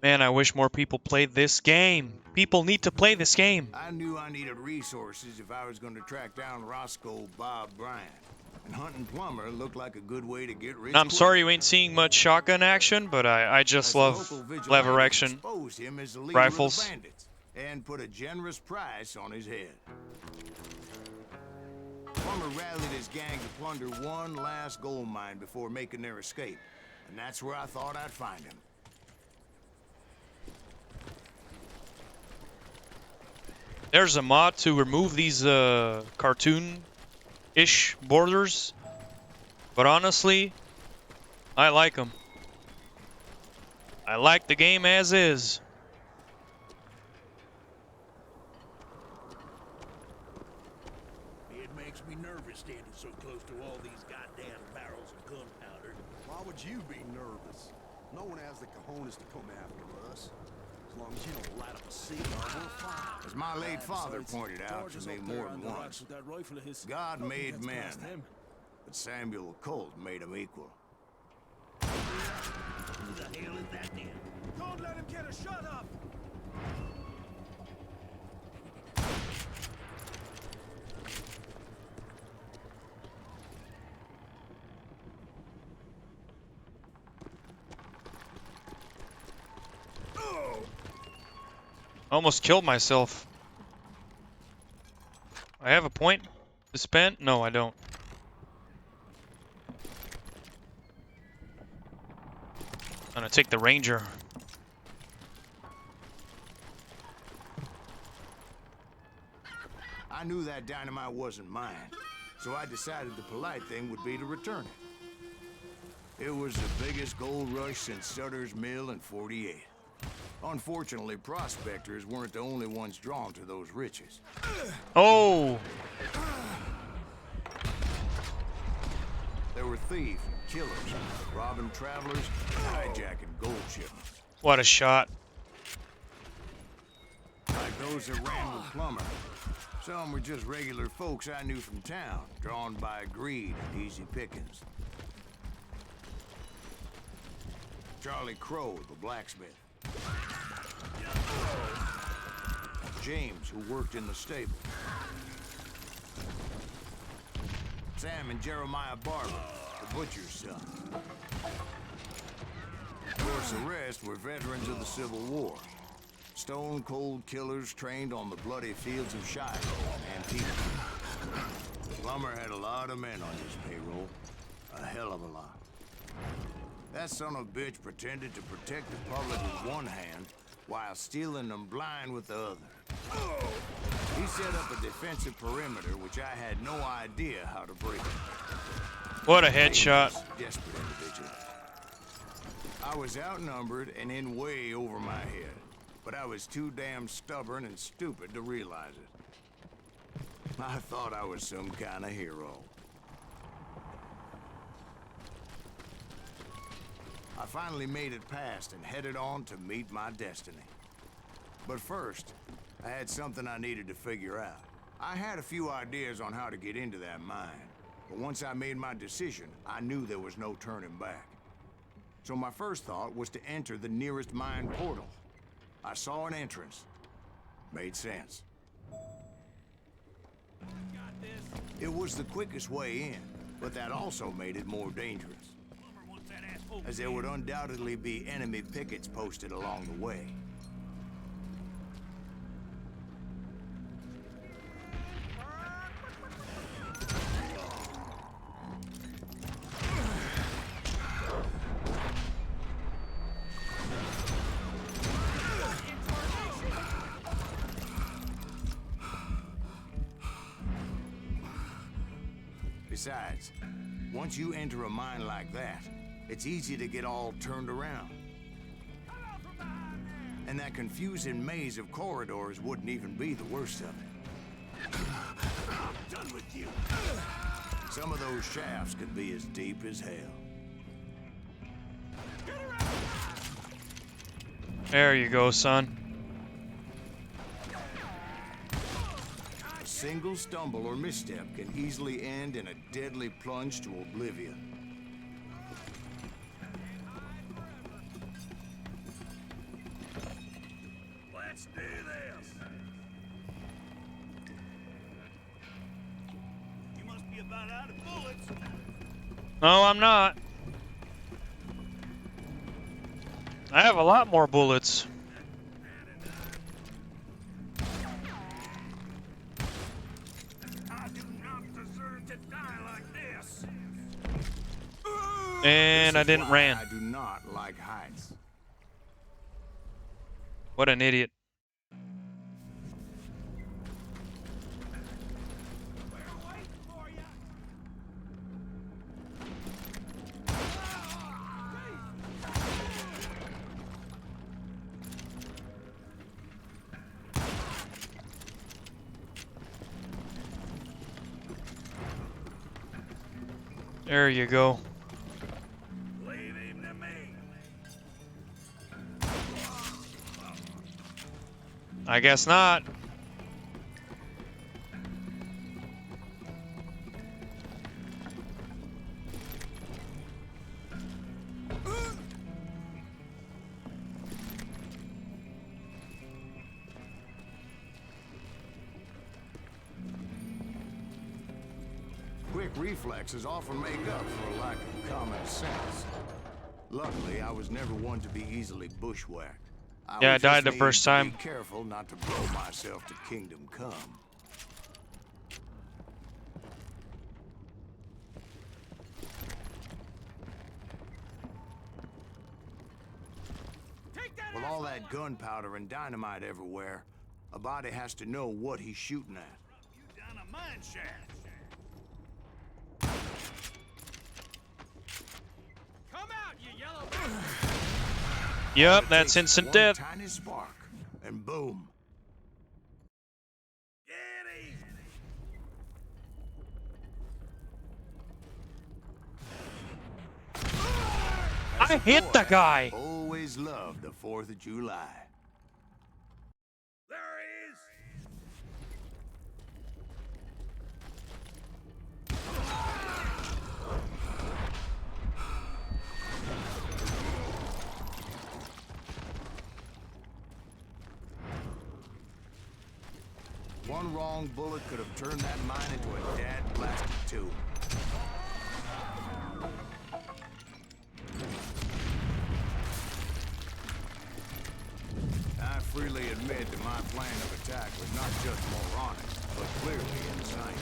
Man, I wish more people played this game. People need to play this game. I knew I needed resources if I was going to track down Roscoe Bob Bryant. And hunting Plummer looked like a good way to get rich. I'm quick. sorry you ain't seeing much shotgun action, but I just As the love local vigilante lever action exposed him as the leader of rifles. the bandits and put a generous price on his head. Plummer rallied his gang to plunder one last gold mine before making their escape. And that's where I thought I'd find him. There's a mod to remove these cartoon-ish borders, but honestly, I like them. I like the game as is. It makes me nervous standing so close to all these goddamn barrels of gunpowder. Why would you be nervous? No one has the cojones to come after us. As my late father pointed out to me more than once, God made men, but Samuel Colt made them equal. Who the hell is that then? Don't let him get a shot up! Almost killed myself. I have a point to spend? No, I don't. I'm gonna take the Ranger. I knew that dynamite wasn't mine, so I decided the polite thing would be to return it. It was the biggest gold rush since Sutter's Mill in '48. Unfortunately, prospectors weren't the only ones drawn to those riches. Oh! There were thieves and killers, robbing travelers, hijacking gold shipments. What a shot. Like those that ran with Plummer. Some were just regular folks I knew from town, drawn by greed and easy pickings. Charlie Crow, the blacksmith. James, who worked in the stable. Sam and Jeremiah Barber, the butcher's son. Of course, the rest were veterans of the Civil War. Stone-cold killers trained on the bloody fields of Shiloh and Antietam. Plummer had a lot of men on his payroll. A hell of a lot. That son of a bitch pretended to protect the public with one hand while stealing them blind with the other. He set up a defensive perimeter which I had no idea how to break. What a headshot. Desperate individual. I was outnumbered and in way over my head, but I was too damn stubborn and stupid to realize it. I thought I was some kind of hero. I finally made it past and headed on to meet my destiny. But first, I had something I needed to figure out. I had a few ideas on how to get into that mine, but once I made my decision, I knew there was no turning back. So my first thought was to enter the nearest mine portal. I saw an entrance. Made sense. It was the quickest way in, but that also made it more dangerous, as there would undoubtedly be enemy pickets posted along the way. Besides, once you enter a mine like that, it's easy to get all turned around. And that confusing maze of corridors wouldn't even be the worst of it. I'm done with you. Some of those shafts could be as deep as hell. There you go, son. A single stumble or misstep can easily end in a deadly plunge to oblivion. Let's do this. You must be about out of bullets. No, I'm not. I have a lot more bullets. I do not deserve to die like this. And I didn't ran. I do not like heights. What an idiot. We're waiting for you. There you go. Leave him to me. I guess not. Quick reflexes often make up for a lack of common sense. Luckily, I was never one to be easily bushwhacked. Yeah, I would just died the need first to time. Be careful not to blow myself to kingdom come. With all that gunpowder and dynamite everywhere, a body has to know what he's shooting at. You down a mine shaft. Come out, you yellow. Yep, It that's takes instant one death. tiny spark, and boom. Get easy. I hit the guy. Always loved the 4th of July. There he is. One wrong bullet could have turned that mine into a dad-blasted tomb. I freely admit that my plan of attack was not just moronic, but clearly insane.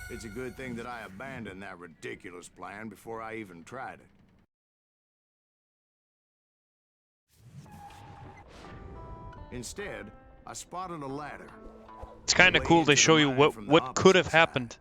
It's a good thing that I abandoned that ridiculous plan before I even tried it. Instead, I spotted a ladder. It's kind of cool. They show you what could have happened.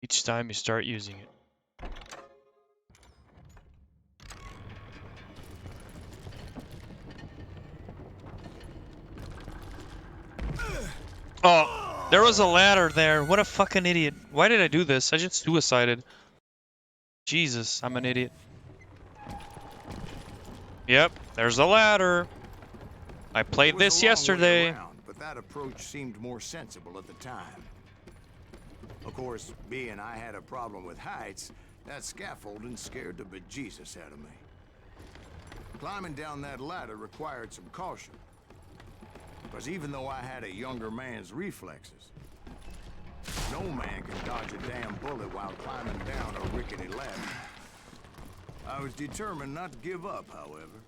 Each time you start using it. Oh, there was a ladder there. What a fucking idiot. Why did I do this? I just suicided. Jesus, I'm an idiot. Yep, there's a ladder. I played this yesterday. But that approach seemed more sensible at the time. Of course, being I had a problem with heights, that scaffolding scared the bejesus out of me. Climbing down that ladder required some caution. Because even though I had a younger man's reflexes, no man can dodge a damn bullet while climbing down a rickety ladder. I was determined not to give up, however.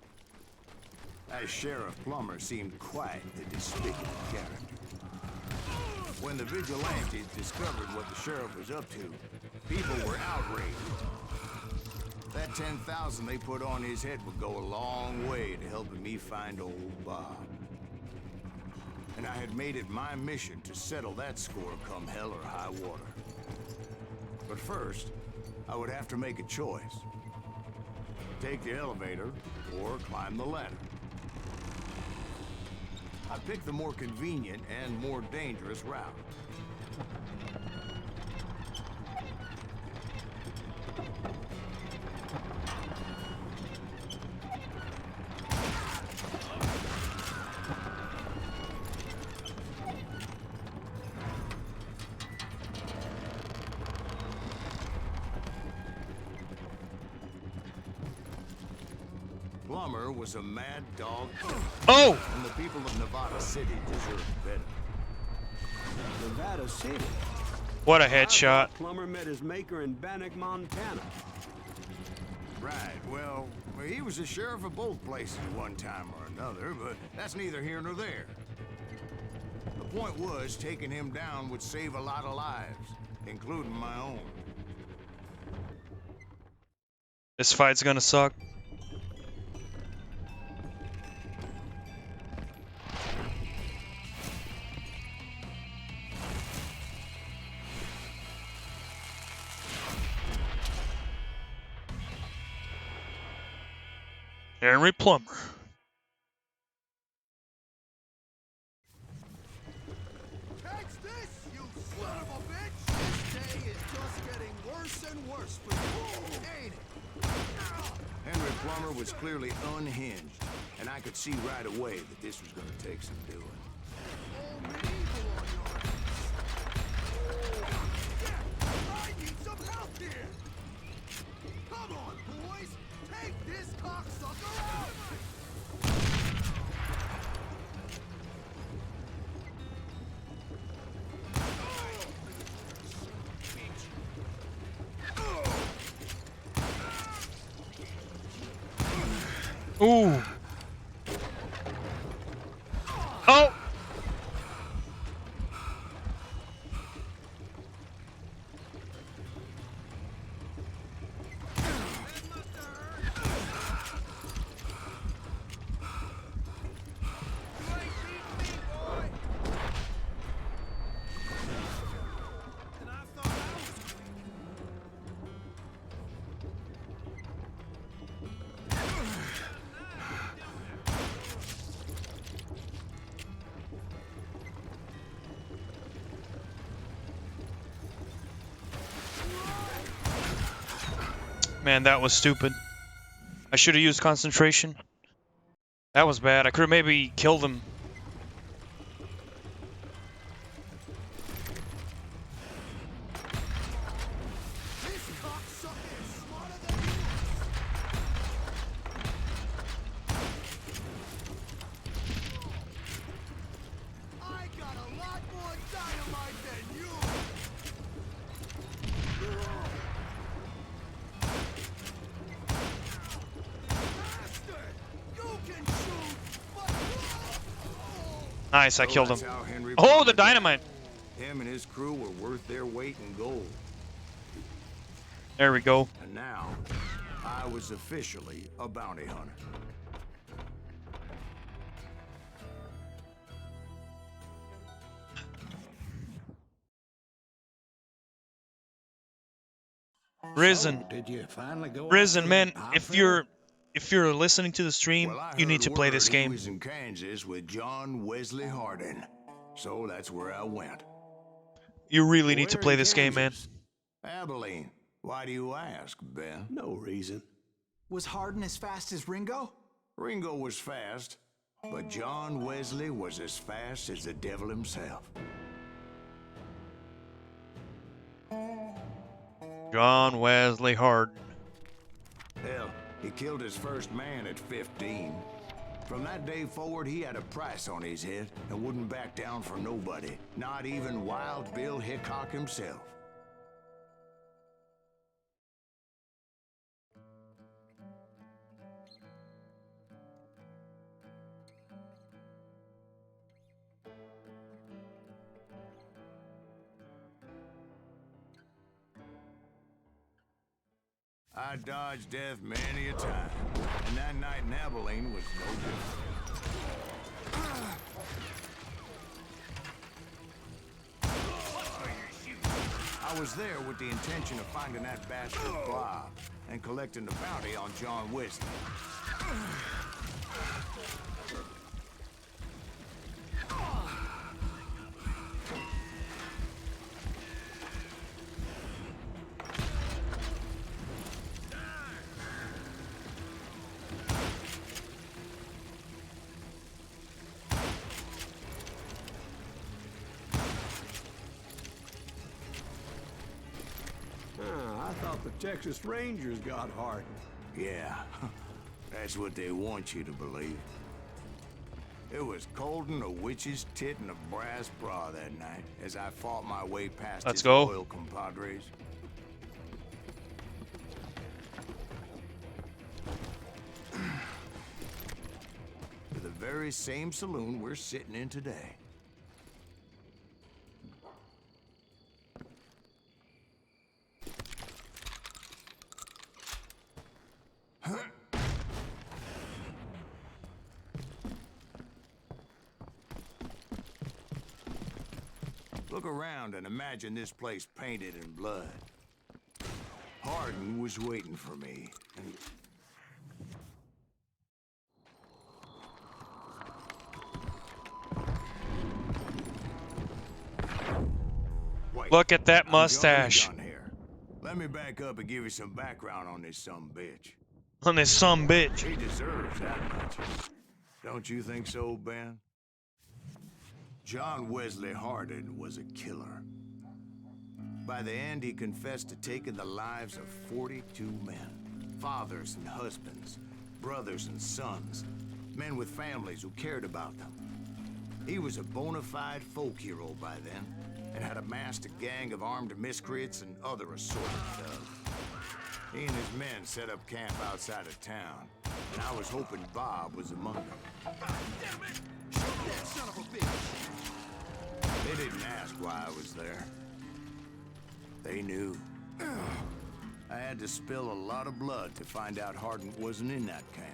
That Sheriff Plummer seemed quite the despicable character. When the vigilantes discovered what the sheriff was up to, people were outraged. That 10,000 they put on his head would go a long way to helping me find old Bob. And I had made it my mission to settle that score come hell or high water. But first, I would have to make a choice. Take the elevator or climb the ladder. I picked the more convenient and more dangerous route. Plummer was a mad dog. Oh! And the people of Nevada City deserved better. Nevada City. What a I headshot. thought Plummer met his maker in Bannock, Montana. Right, well, he was the sheriff of both places at one time or another, but that's neither here nor there. The point was, taking him down would save a lot of lives, including my own. This fight's gonna suck. Henry Plummer. Catch this, you son of a bitch! This day is just getting worse and worse for you, ain't it? Henry Plummer was clearly unhinged, and I could see right away that this was gonna take some doing. All medieval on your hands. Yeah, I need some help here! Come on, boys! Take this cocksucker out! Ooh. Oh. Man, that was stupid. I should have used concentration. That was bad. I could have maybe killed him. This cocksucker is smarter than you. I got a lot more dynamite than you. Bastard! You can shoot, but Nice, I So killed him. that's how Henry Oh, Plummer the died. dynamite. Him and his crew were worth their weight in gold. There we go. And now, I was officially a bounty hunter. Risen. So, did you finally go Risen, after man, that if you're listening to the stream, Well, I you need heard to play word this he game. was in Kansas with John Wesley Hardin. So that's where I went. You really need to Where play in this game, man. Kansas? Abilene. Why do you ask, Ben? No reason. Was Hardin as fast as Ringo? Ringo was fast, but John Wesley was as fast as the devil himself. John Wesley Hardin. Hell, he killed his first man at 15. From that day forward, he had a price on his head and wouldn't back down for nobody, not even Wild Bill Hickok himself. I dodged death many a time, and that night in Abilene was no different. I was there with the intention of finding that bastard Bob and collecting the bounty on John Wesley. I thought the Texas Rangers got Hardin. Yeah, that's what they want you to believe. It was Colton, a witch's tit, and a brass bra that night as I fought my way past Let's his go. loyal compadres. To the very same saloon we're sitting in today. Look around and imagine this place painted in blood. Hardin was waiting for me, and... Wait, Look at that I'm mustache jumping the gun here. Let me back up and give you some background on this sumbitch. on this sumbitch. He deserves that much. Don't you think so, Ben? John Wesley Hardin was a killer. By the end, he confessed to taking the lives of 42 men. Fathers and husbands, brothers and sons, men with families who cared about them. He was a bona fide folk hero by then, and had amassed a gang of armed miscreants and other assorted thugs. He and his men set up camp outside of town, and I was hoping Bob was among them. God damn it! Shoot that son of a bitch! They didn't ask why I was there. They knew. I had to spill a lot of blood to find out Hardin wasn't in that camp.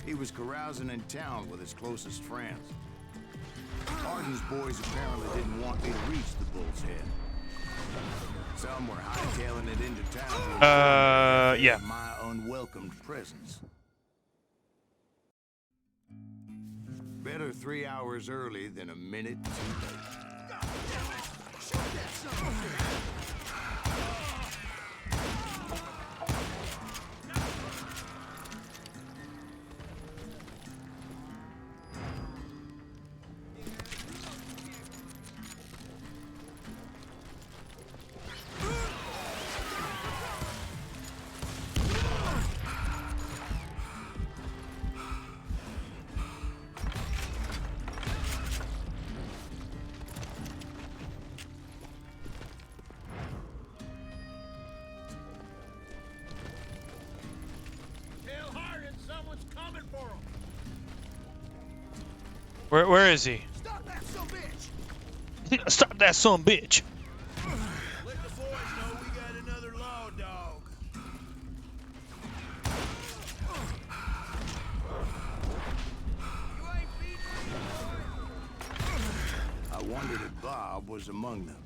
He was carousing in town with his closest friends. Hardin's boys apparently didn't want me to reach the Bull's Head. Some were hightailing it into town. Yeah. My unwelcomed presence. Better 3 hours early than a minute too late. God damn it! Shoot that son of a bitch! Tell Hardin someone's coming for him! Where is he? Stop that son of a bitch! Stop that son bitch. Let the boys know we got another law dog. You ain't beating me, boy. I wondered if Bob was among them.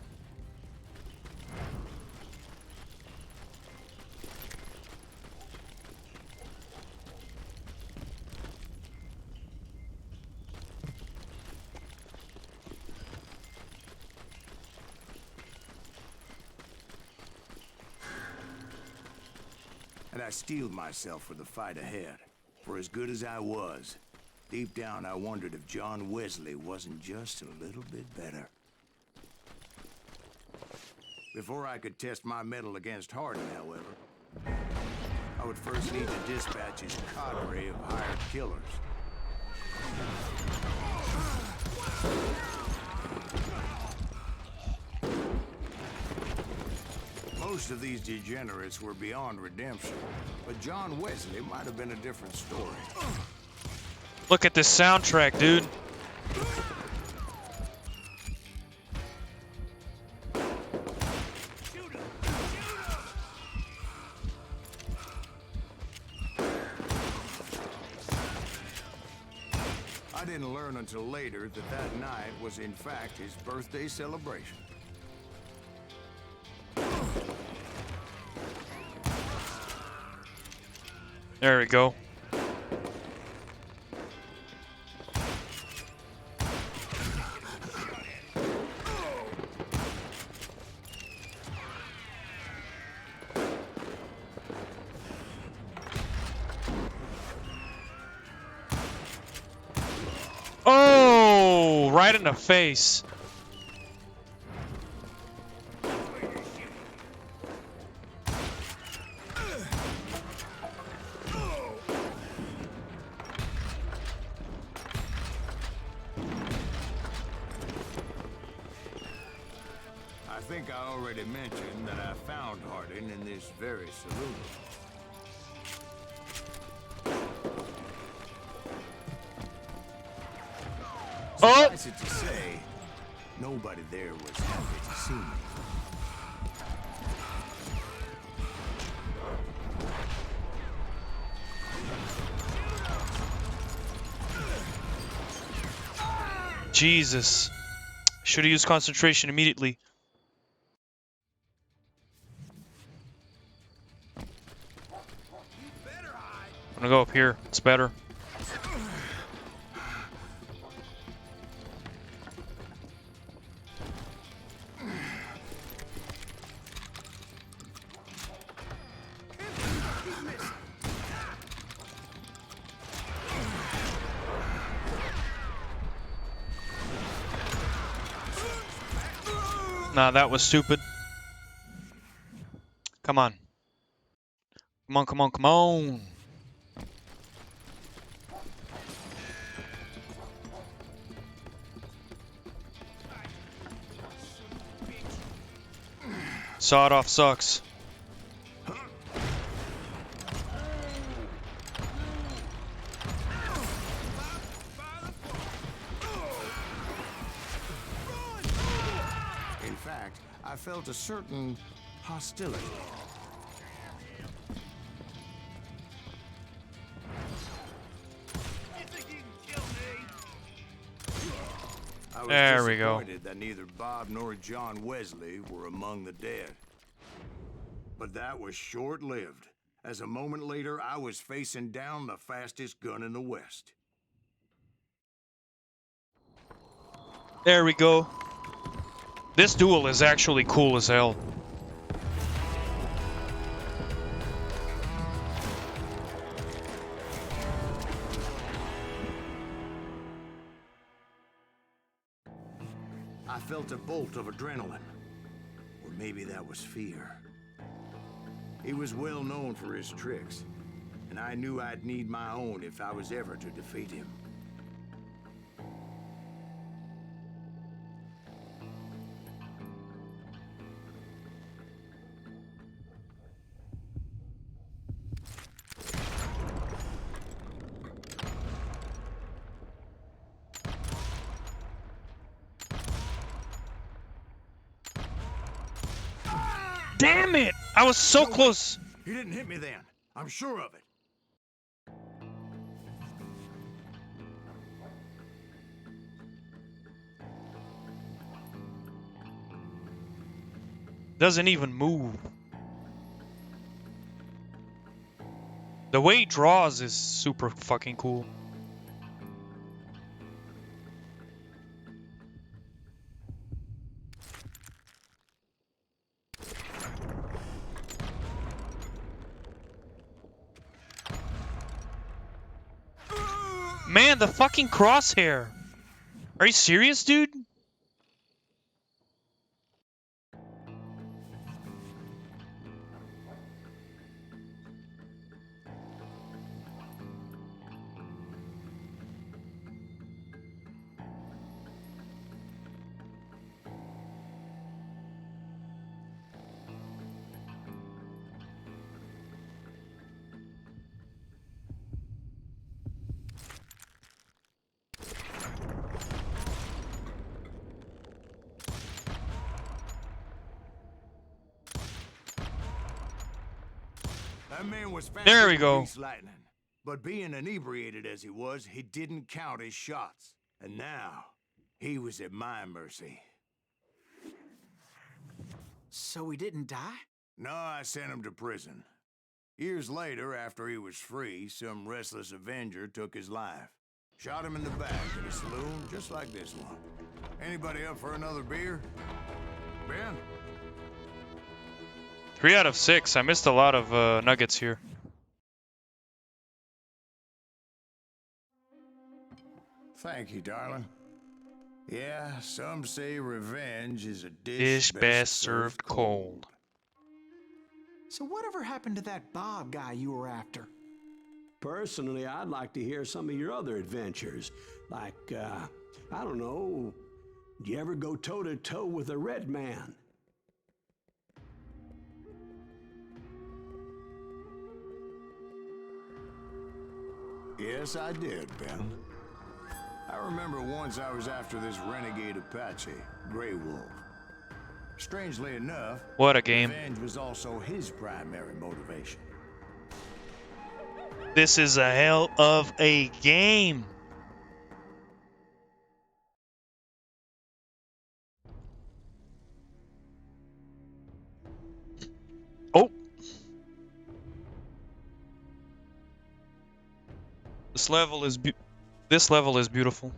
And I steeled myself for the fight ahead. For as good as I was, deep down I wondered if John Wesley wasn't just a little bit better. Before I could test my mettle against Hardin, however, I would first need to dispatch his cadre of hired killers. Most of these degenerates were beyond redemption, but John Wesley might have been a different story. Look at this soundtrack, dude. Shoot him! Shoot him! I didn't learn until later that that night was in fact his birthday celebration. There we go. Oh, right in the face. I think I already mentioned that I found Hardin in this very saloon. Oh! Suffice it to say, nobody there was happy to see me. Jesus. Should have used concentration immediately. I'm gonna go up here. It's better. Nah, that was stupid. Come on. Come on, come on, come on. Sawed off sucks. In fact, I felt a certain hostility. I was There we go. disappointed that neither Bob nor John Wesley were among the dead. But that was short-lived, as a moment later I was facing down the fastest gun in the West. There we go. This duel is actually cool as hell. I felt a bolt of adrenaline. Or maybe that was fear. He was well known for his tricks, and I knew I'd need my own if I was ever to defeat him. Damn it! I was so close. He didn't hit me then. I'm sure of it. Doesn't even move. The way he draws is super fucking cool. Man, the fucking crosshair. Are you serious, dude? That man was fast There we as go. greased lightning. But being inebriated as he was, he didn't count his shots. And now, he was at my mercy. So he didn't die? No, I sent him to prison. Years later, after he was free, some restless avenger took his life. Shot him in the back at a saloon just like this one. Anybody up for another beer? Ben? 3 out of 6. I missed a lot of nuggets here. Thank you, darling. Yeah, some say revenge is a Dish best served cold. So whatever happened to that Bob guy you were after? Personally, I'd like to hear some of your other adventures. Like, I don't know, do you ever go toe-to-toe with a red man? Yes, I did, Ben. I remember once I was after this renegade Apache, Grey Wolf. Strangely enough, What a game. revenge was also his primary motivation. This is a hell of a game. This level is beautiful.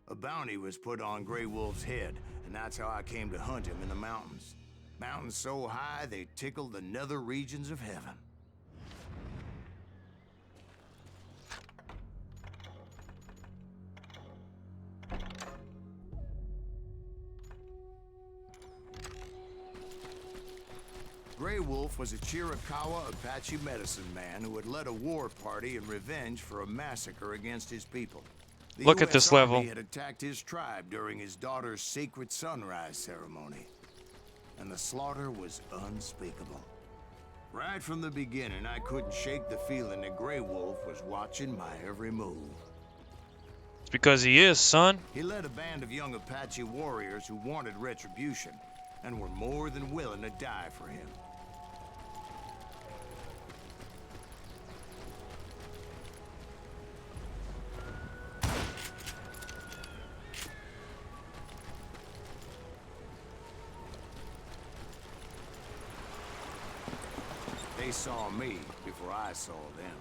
A bounty was put on Grey Wolf's head, and that's how I came to hunt him in the mountains. Mountains so high they tickle the nether regions of heaven. Grey Wolf was a Chiricahua Apache medicine man who had led a war party in revenge for a massacre against his people. The Look at US this Army level. had attacked his tribe during his daughter's sacred sunrise ceremony, and the slaughter was unspeakable. Right from the beginning, I couldn't shake the feeling that Grey Wolf was watching my every move. It's because he is, son. He led a band of young Apache warriors who wanted retribution and were more than willing to die for him. They saw me before I saw them.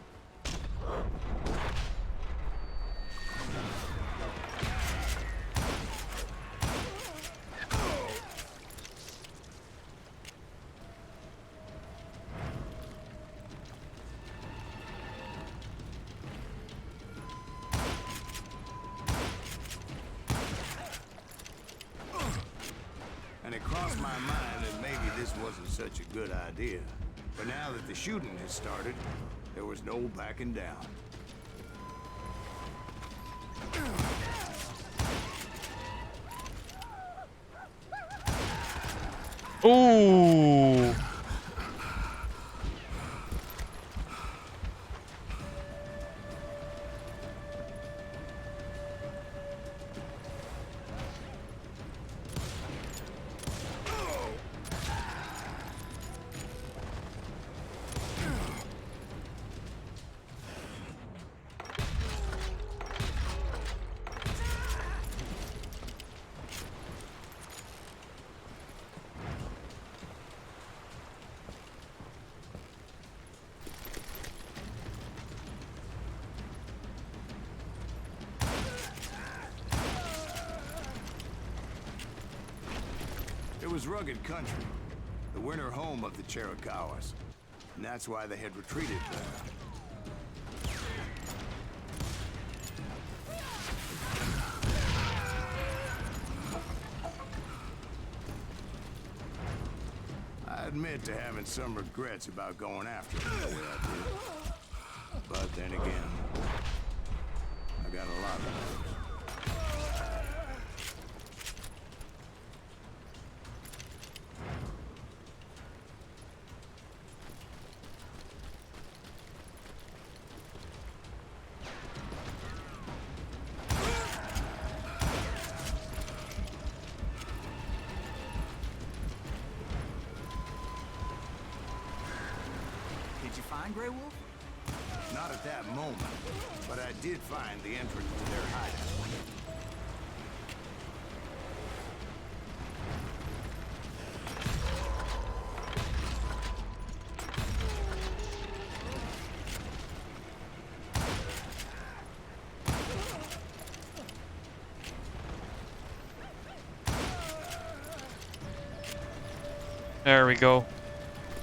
And it crossed my mind that maybe this wasn't such a good idea. But now that the shooting had started, there was no backing down. Ooh. It was rugged country, the winter home of the Chiricahuas, and that's why they had retreated there. I admit to having some regrets about going after them the way I did. But then again, I got a lot of those. Did you find Grey Wolf? Not at that moment, but I did find the entrance to their hideout. There we go.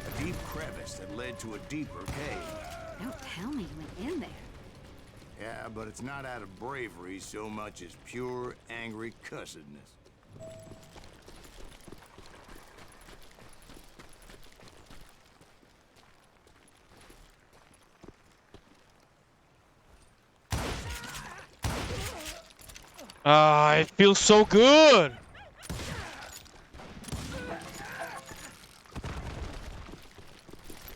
A deep crevice that led to a deeper cave. Don't tell me you went in there. Yeah, but it's not out of bravery so much as pure, angry cussedness. Ah, it feels so good.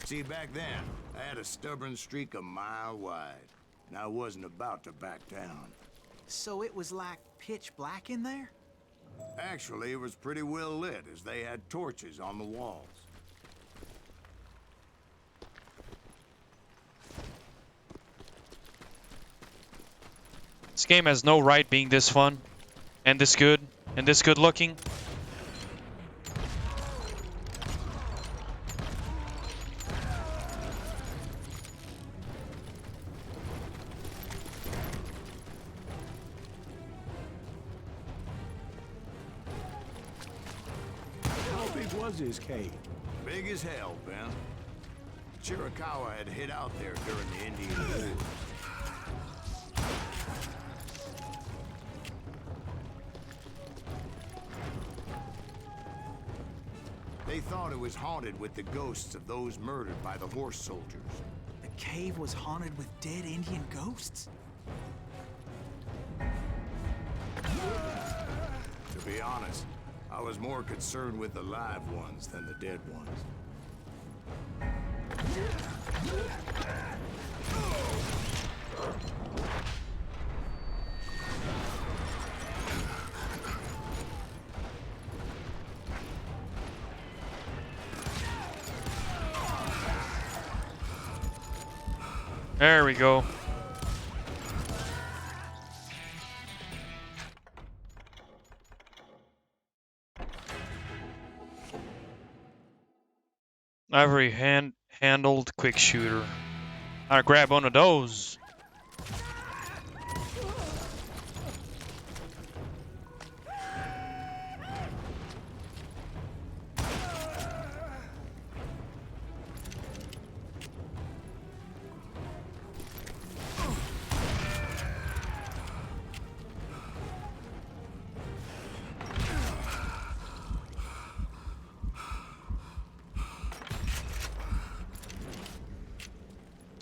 See, back then, I had a stubborn streak a mile wide, and I wasn't about to back down. So it was like pitch black in there? Actually, it was pretty well lit, as they had torches on the walls. This game has no right being this fun, and this good, and this good looking. was his cave? Big as hell, Ben. Chiricahua had hid out there during the Indian Wars. They thought it was haunted with the ghosts of those murdered by the horse soldiers. The cave was haunted with dead Indian ghosts? To be honest, I was more concerned with the live ones than the dead ones. There we go. Ivory handled quick shooter. Gotta grab one of those.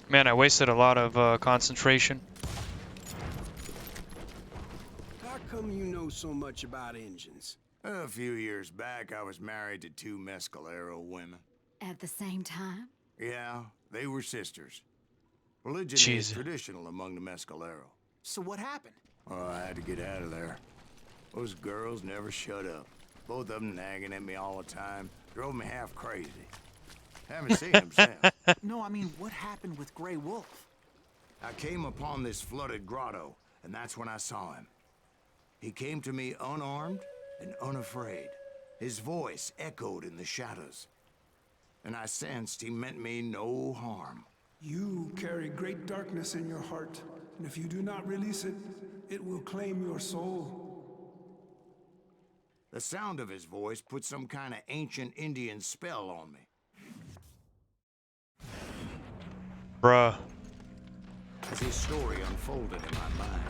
Man, I wasted a lot of concentration. How come you know so much about engines? A few years back, I was married to 2 Mescalero women. At the same time? Yeah, they were sisters. Religion Jesus. is traditional among the Mescalero. So what happened? Oh, I had to get out of there. Those girls never shut up. Both of them nagging at me all the time. Drove me half crazy. Haven't seen them since. No, I mean, what happened with Grey Wolf? I came upon this flooded grotto, and that's when I saw him. He came to me unarmed and unafraid. His voice echoed in the shadows. And I sensed he meant me no harm. You carry great darkness in your heart, and if you do not release it, it will claim your soul. The sound of his voice put some kind of ancient Indian spell on me. Bruh. As his story unfolded in my mind.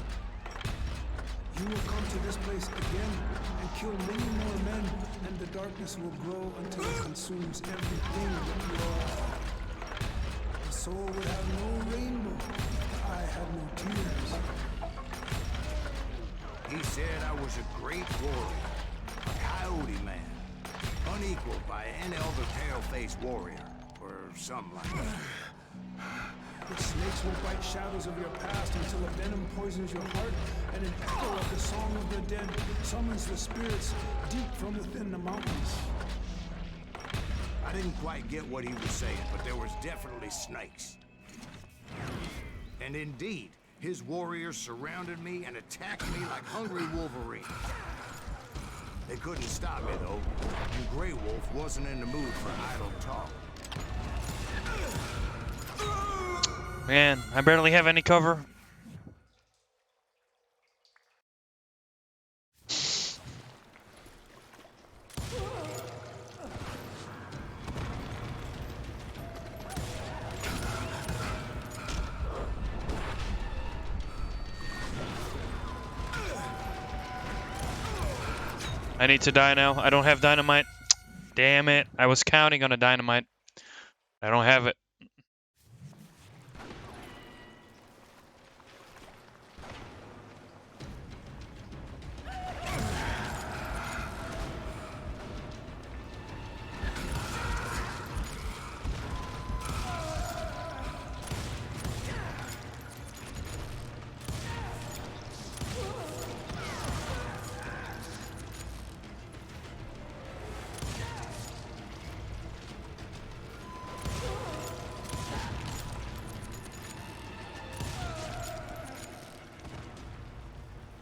You will come to this place again and kill many more men, and the darkness will grow until it consumes everything that you are. The soul would have no rainbow. I had no tears. He said I was a great warrior, a coyote man, unequaled by any other pale-faced warrior, or something like that. The snakes will bite shadows of your past until a venom poisons your heart, and an echo of the song of the dead summons the spirits deep from within the mountains. I didn't quite get what he was saying, but there was definitely snakes. And indeed, his warriors surrounded me and attacked me like hungry wolverines. They couldn't stop me, though, and Grey Wolf wasn't in the mood for idle talk. Man, I barely have any cover. I need to die now. I don't have dynamite. Damn it. I was counting on a dynamite. I don't have it.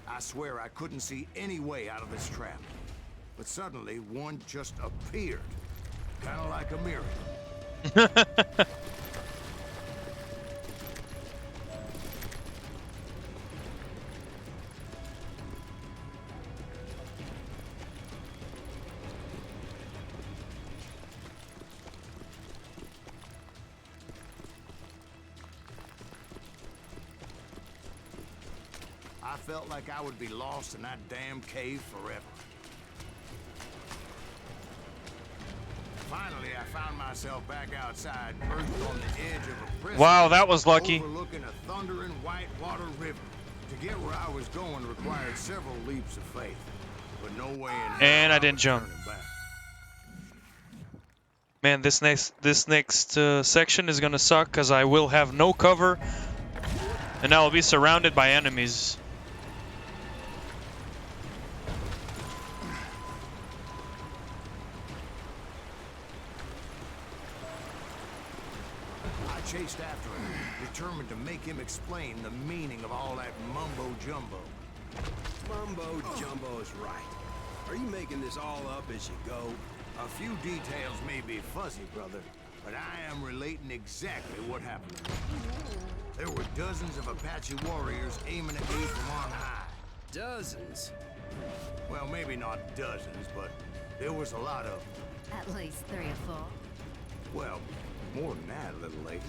I swear I couldn't see any way out of this trap. But suddenly, one just appeared. Kind of like a miracle. I felt like I would be lost in that damn cave forever. Finally, I found myself back outside, perched on the edge of a precipice. Wow, that was lucky. Overlooking a thundering whitewater river. To get where I was going required several leaps of faith, but no way in hell And I was didn't jump. turning back. Man, this next section is gonna suck because I will have no cover, and I will be surrounded by enemies. I chased after him, determined to make him explain the meaning of all that mumbo-jumbo. Mumbo jumbo is right. Are you making this all up as you go? A few details may be fuzzy, brother, but I am relating exactly what happened to me. There were dozens of Apache warriors aiming at me from on high. Dozens? Well, maybe not dozens, but there was a lot of them. At least 3 or 4. Well, more than that, little lady.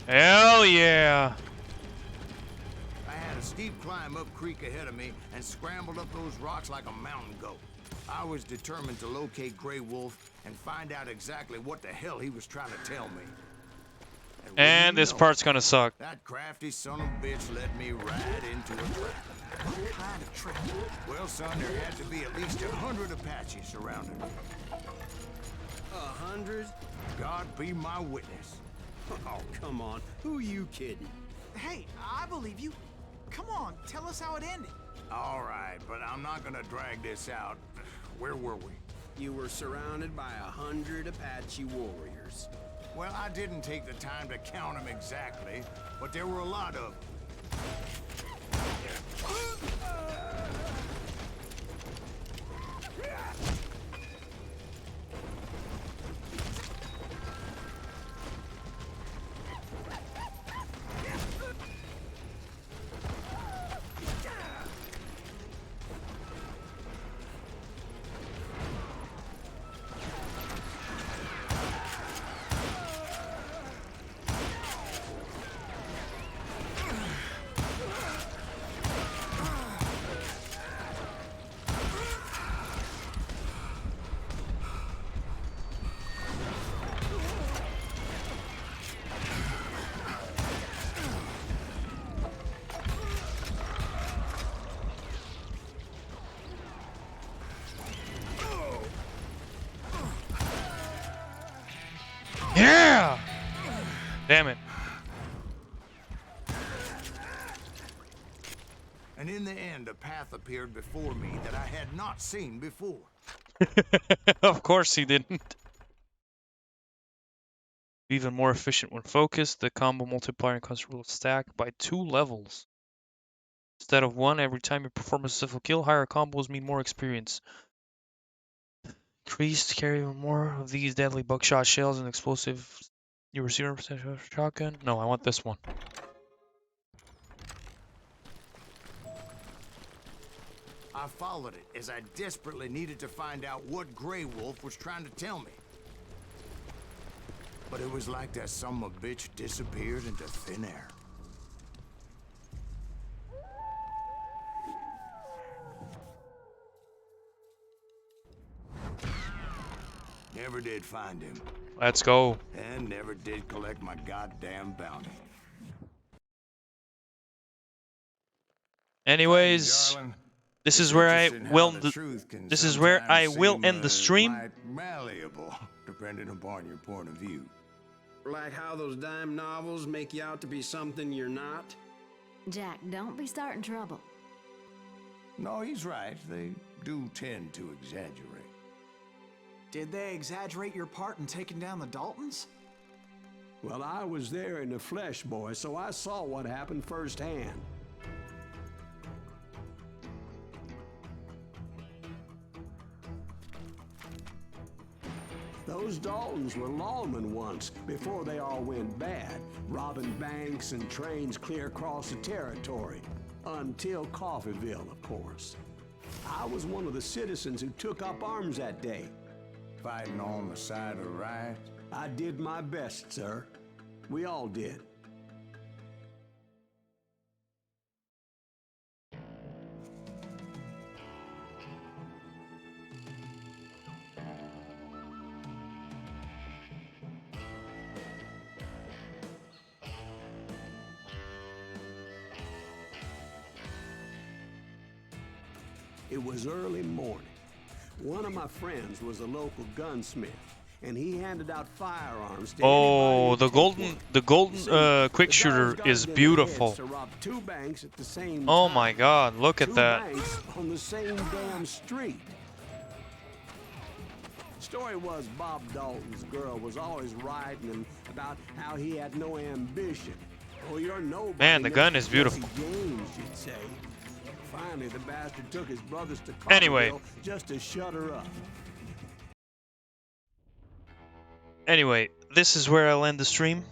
Hell yeah! I had a steep climb up creek ahead of me and scrambled up those rocks like a mountain goat. I was determined to locate Grey Wolf and find out exactly what the hell he was trying to tell me. wouldn't And you this know, part's gonna suck. that crafty son of a bitch led me right into a trap. What kind of trick? Well, son, there had to be at least 100 Apaches surrounding me. 100? God be my witness. Oh, come on. Who are you kidding? Hey, I believe you. Come on, tell us how it ended. All right, but I'm not gonna drag this out. Where were we? You were surrounded by 100 Apache warriors. Well, I didn't take the time to count them exactly, but there were a lot of them. Yeah! Damn it. And in the end, a path appeared before me that I had not seen before. Of course he didn't. Even more efficient when focused, the combo multiplier and cost will stack by 2 levels. Instead of 1 every time you perform a successful kill, higher combos mean more experience. Increased carry more of these deadly buckshot shells and explosives. You receive a percentage of shotgun? No, I want this one. I followed it as I desperately needed to find out what Grey Wolf was trying to tell me. But it was like that son of a bitch disappeared into thin air. Never did find him, Let's go. and never did collect my goddamn bounty. Anyways, Darling, this it's is where I interesting how will the truth can this is where I sometimes will seem, end the stream. might malleable, depending upon your point of view. Like how those dime novels make you out to be something you're not? Jack, don't be starting trouble. No, he's right. They do tend to exaggerate. Did they exaggerate your part in taking down the Daltons? Well, I was there in the flesh, boy, so I saw what happened firsthand. Those Daltons were lawmen once, before they all went bad, robbing banks and trains clear across the territory. Until Coffeeville, of course. I was one of the citizens who took up arms that day. Fighting on the side of right? I did my best, sir. We all did. It was early morning. One of my friends was a local gunsmith, and he handed out firearms to Oh, anybody who'd take one. the golden See, quick the shooter guys got is it in their beautiful. heads to rob two banks at the same Oh time. my God, look at Two that. banks on the same damn street. Story was Bob Dalton's girl was always writing him about how he had no ambition. Oh, you're nobody. Man, the gun is beautiful. James, you'd say. Finally, the bastard took his brothers to Anyway. Coffeeville just to shut her up. Anyway, this is where I'll end the stream.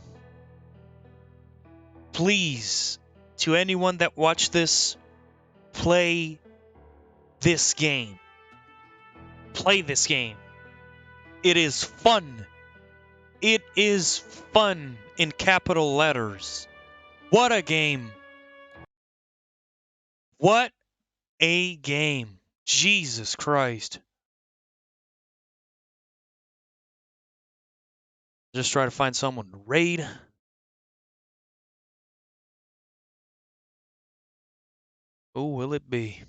Please, to anyone that watched this, play this game. Play this game. It is fun. It is fun in capital letters. What a game. What a game. Jesus Christ. Just try to find someone to raid. Who will it be?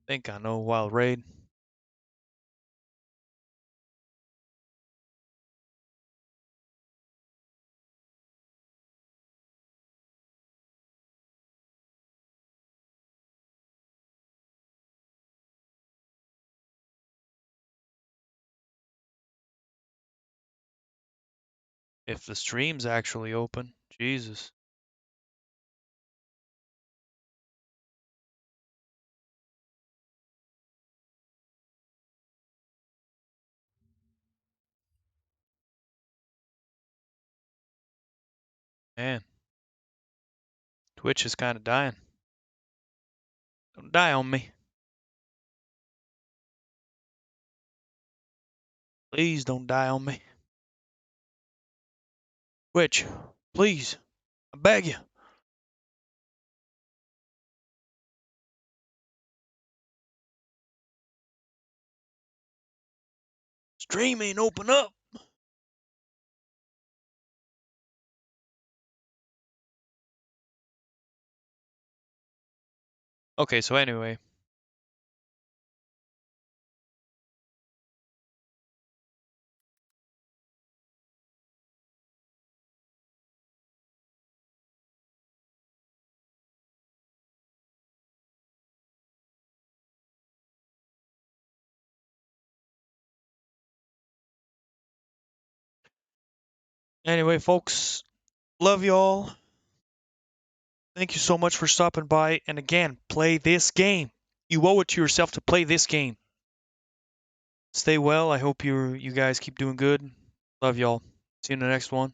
Think I know Wild Raid. If the stream's actually open. Jesus. Man. Twitch is kind of dying. Don't die on me. Please don't die on me. Twitch, please. I beg you. Stream ain't open up. Okay, so anyway. Anyway, folks, love y'all. Thank you so much for stopping by. And again, play this game. You owe it to yourself to play this game. Stay well. I hope you guys keep doing good. Love y'all. See you in the next one.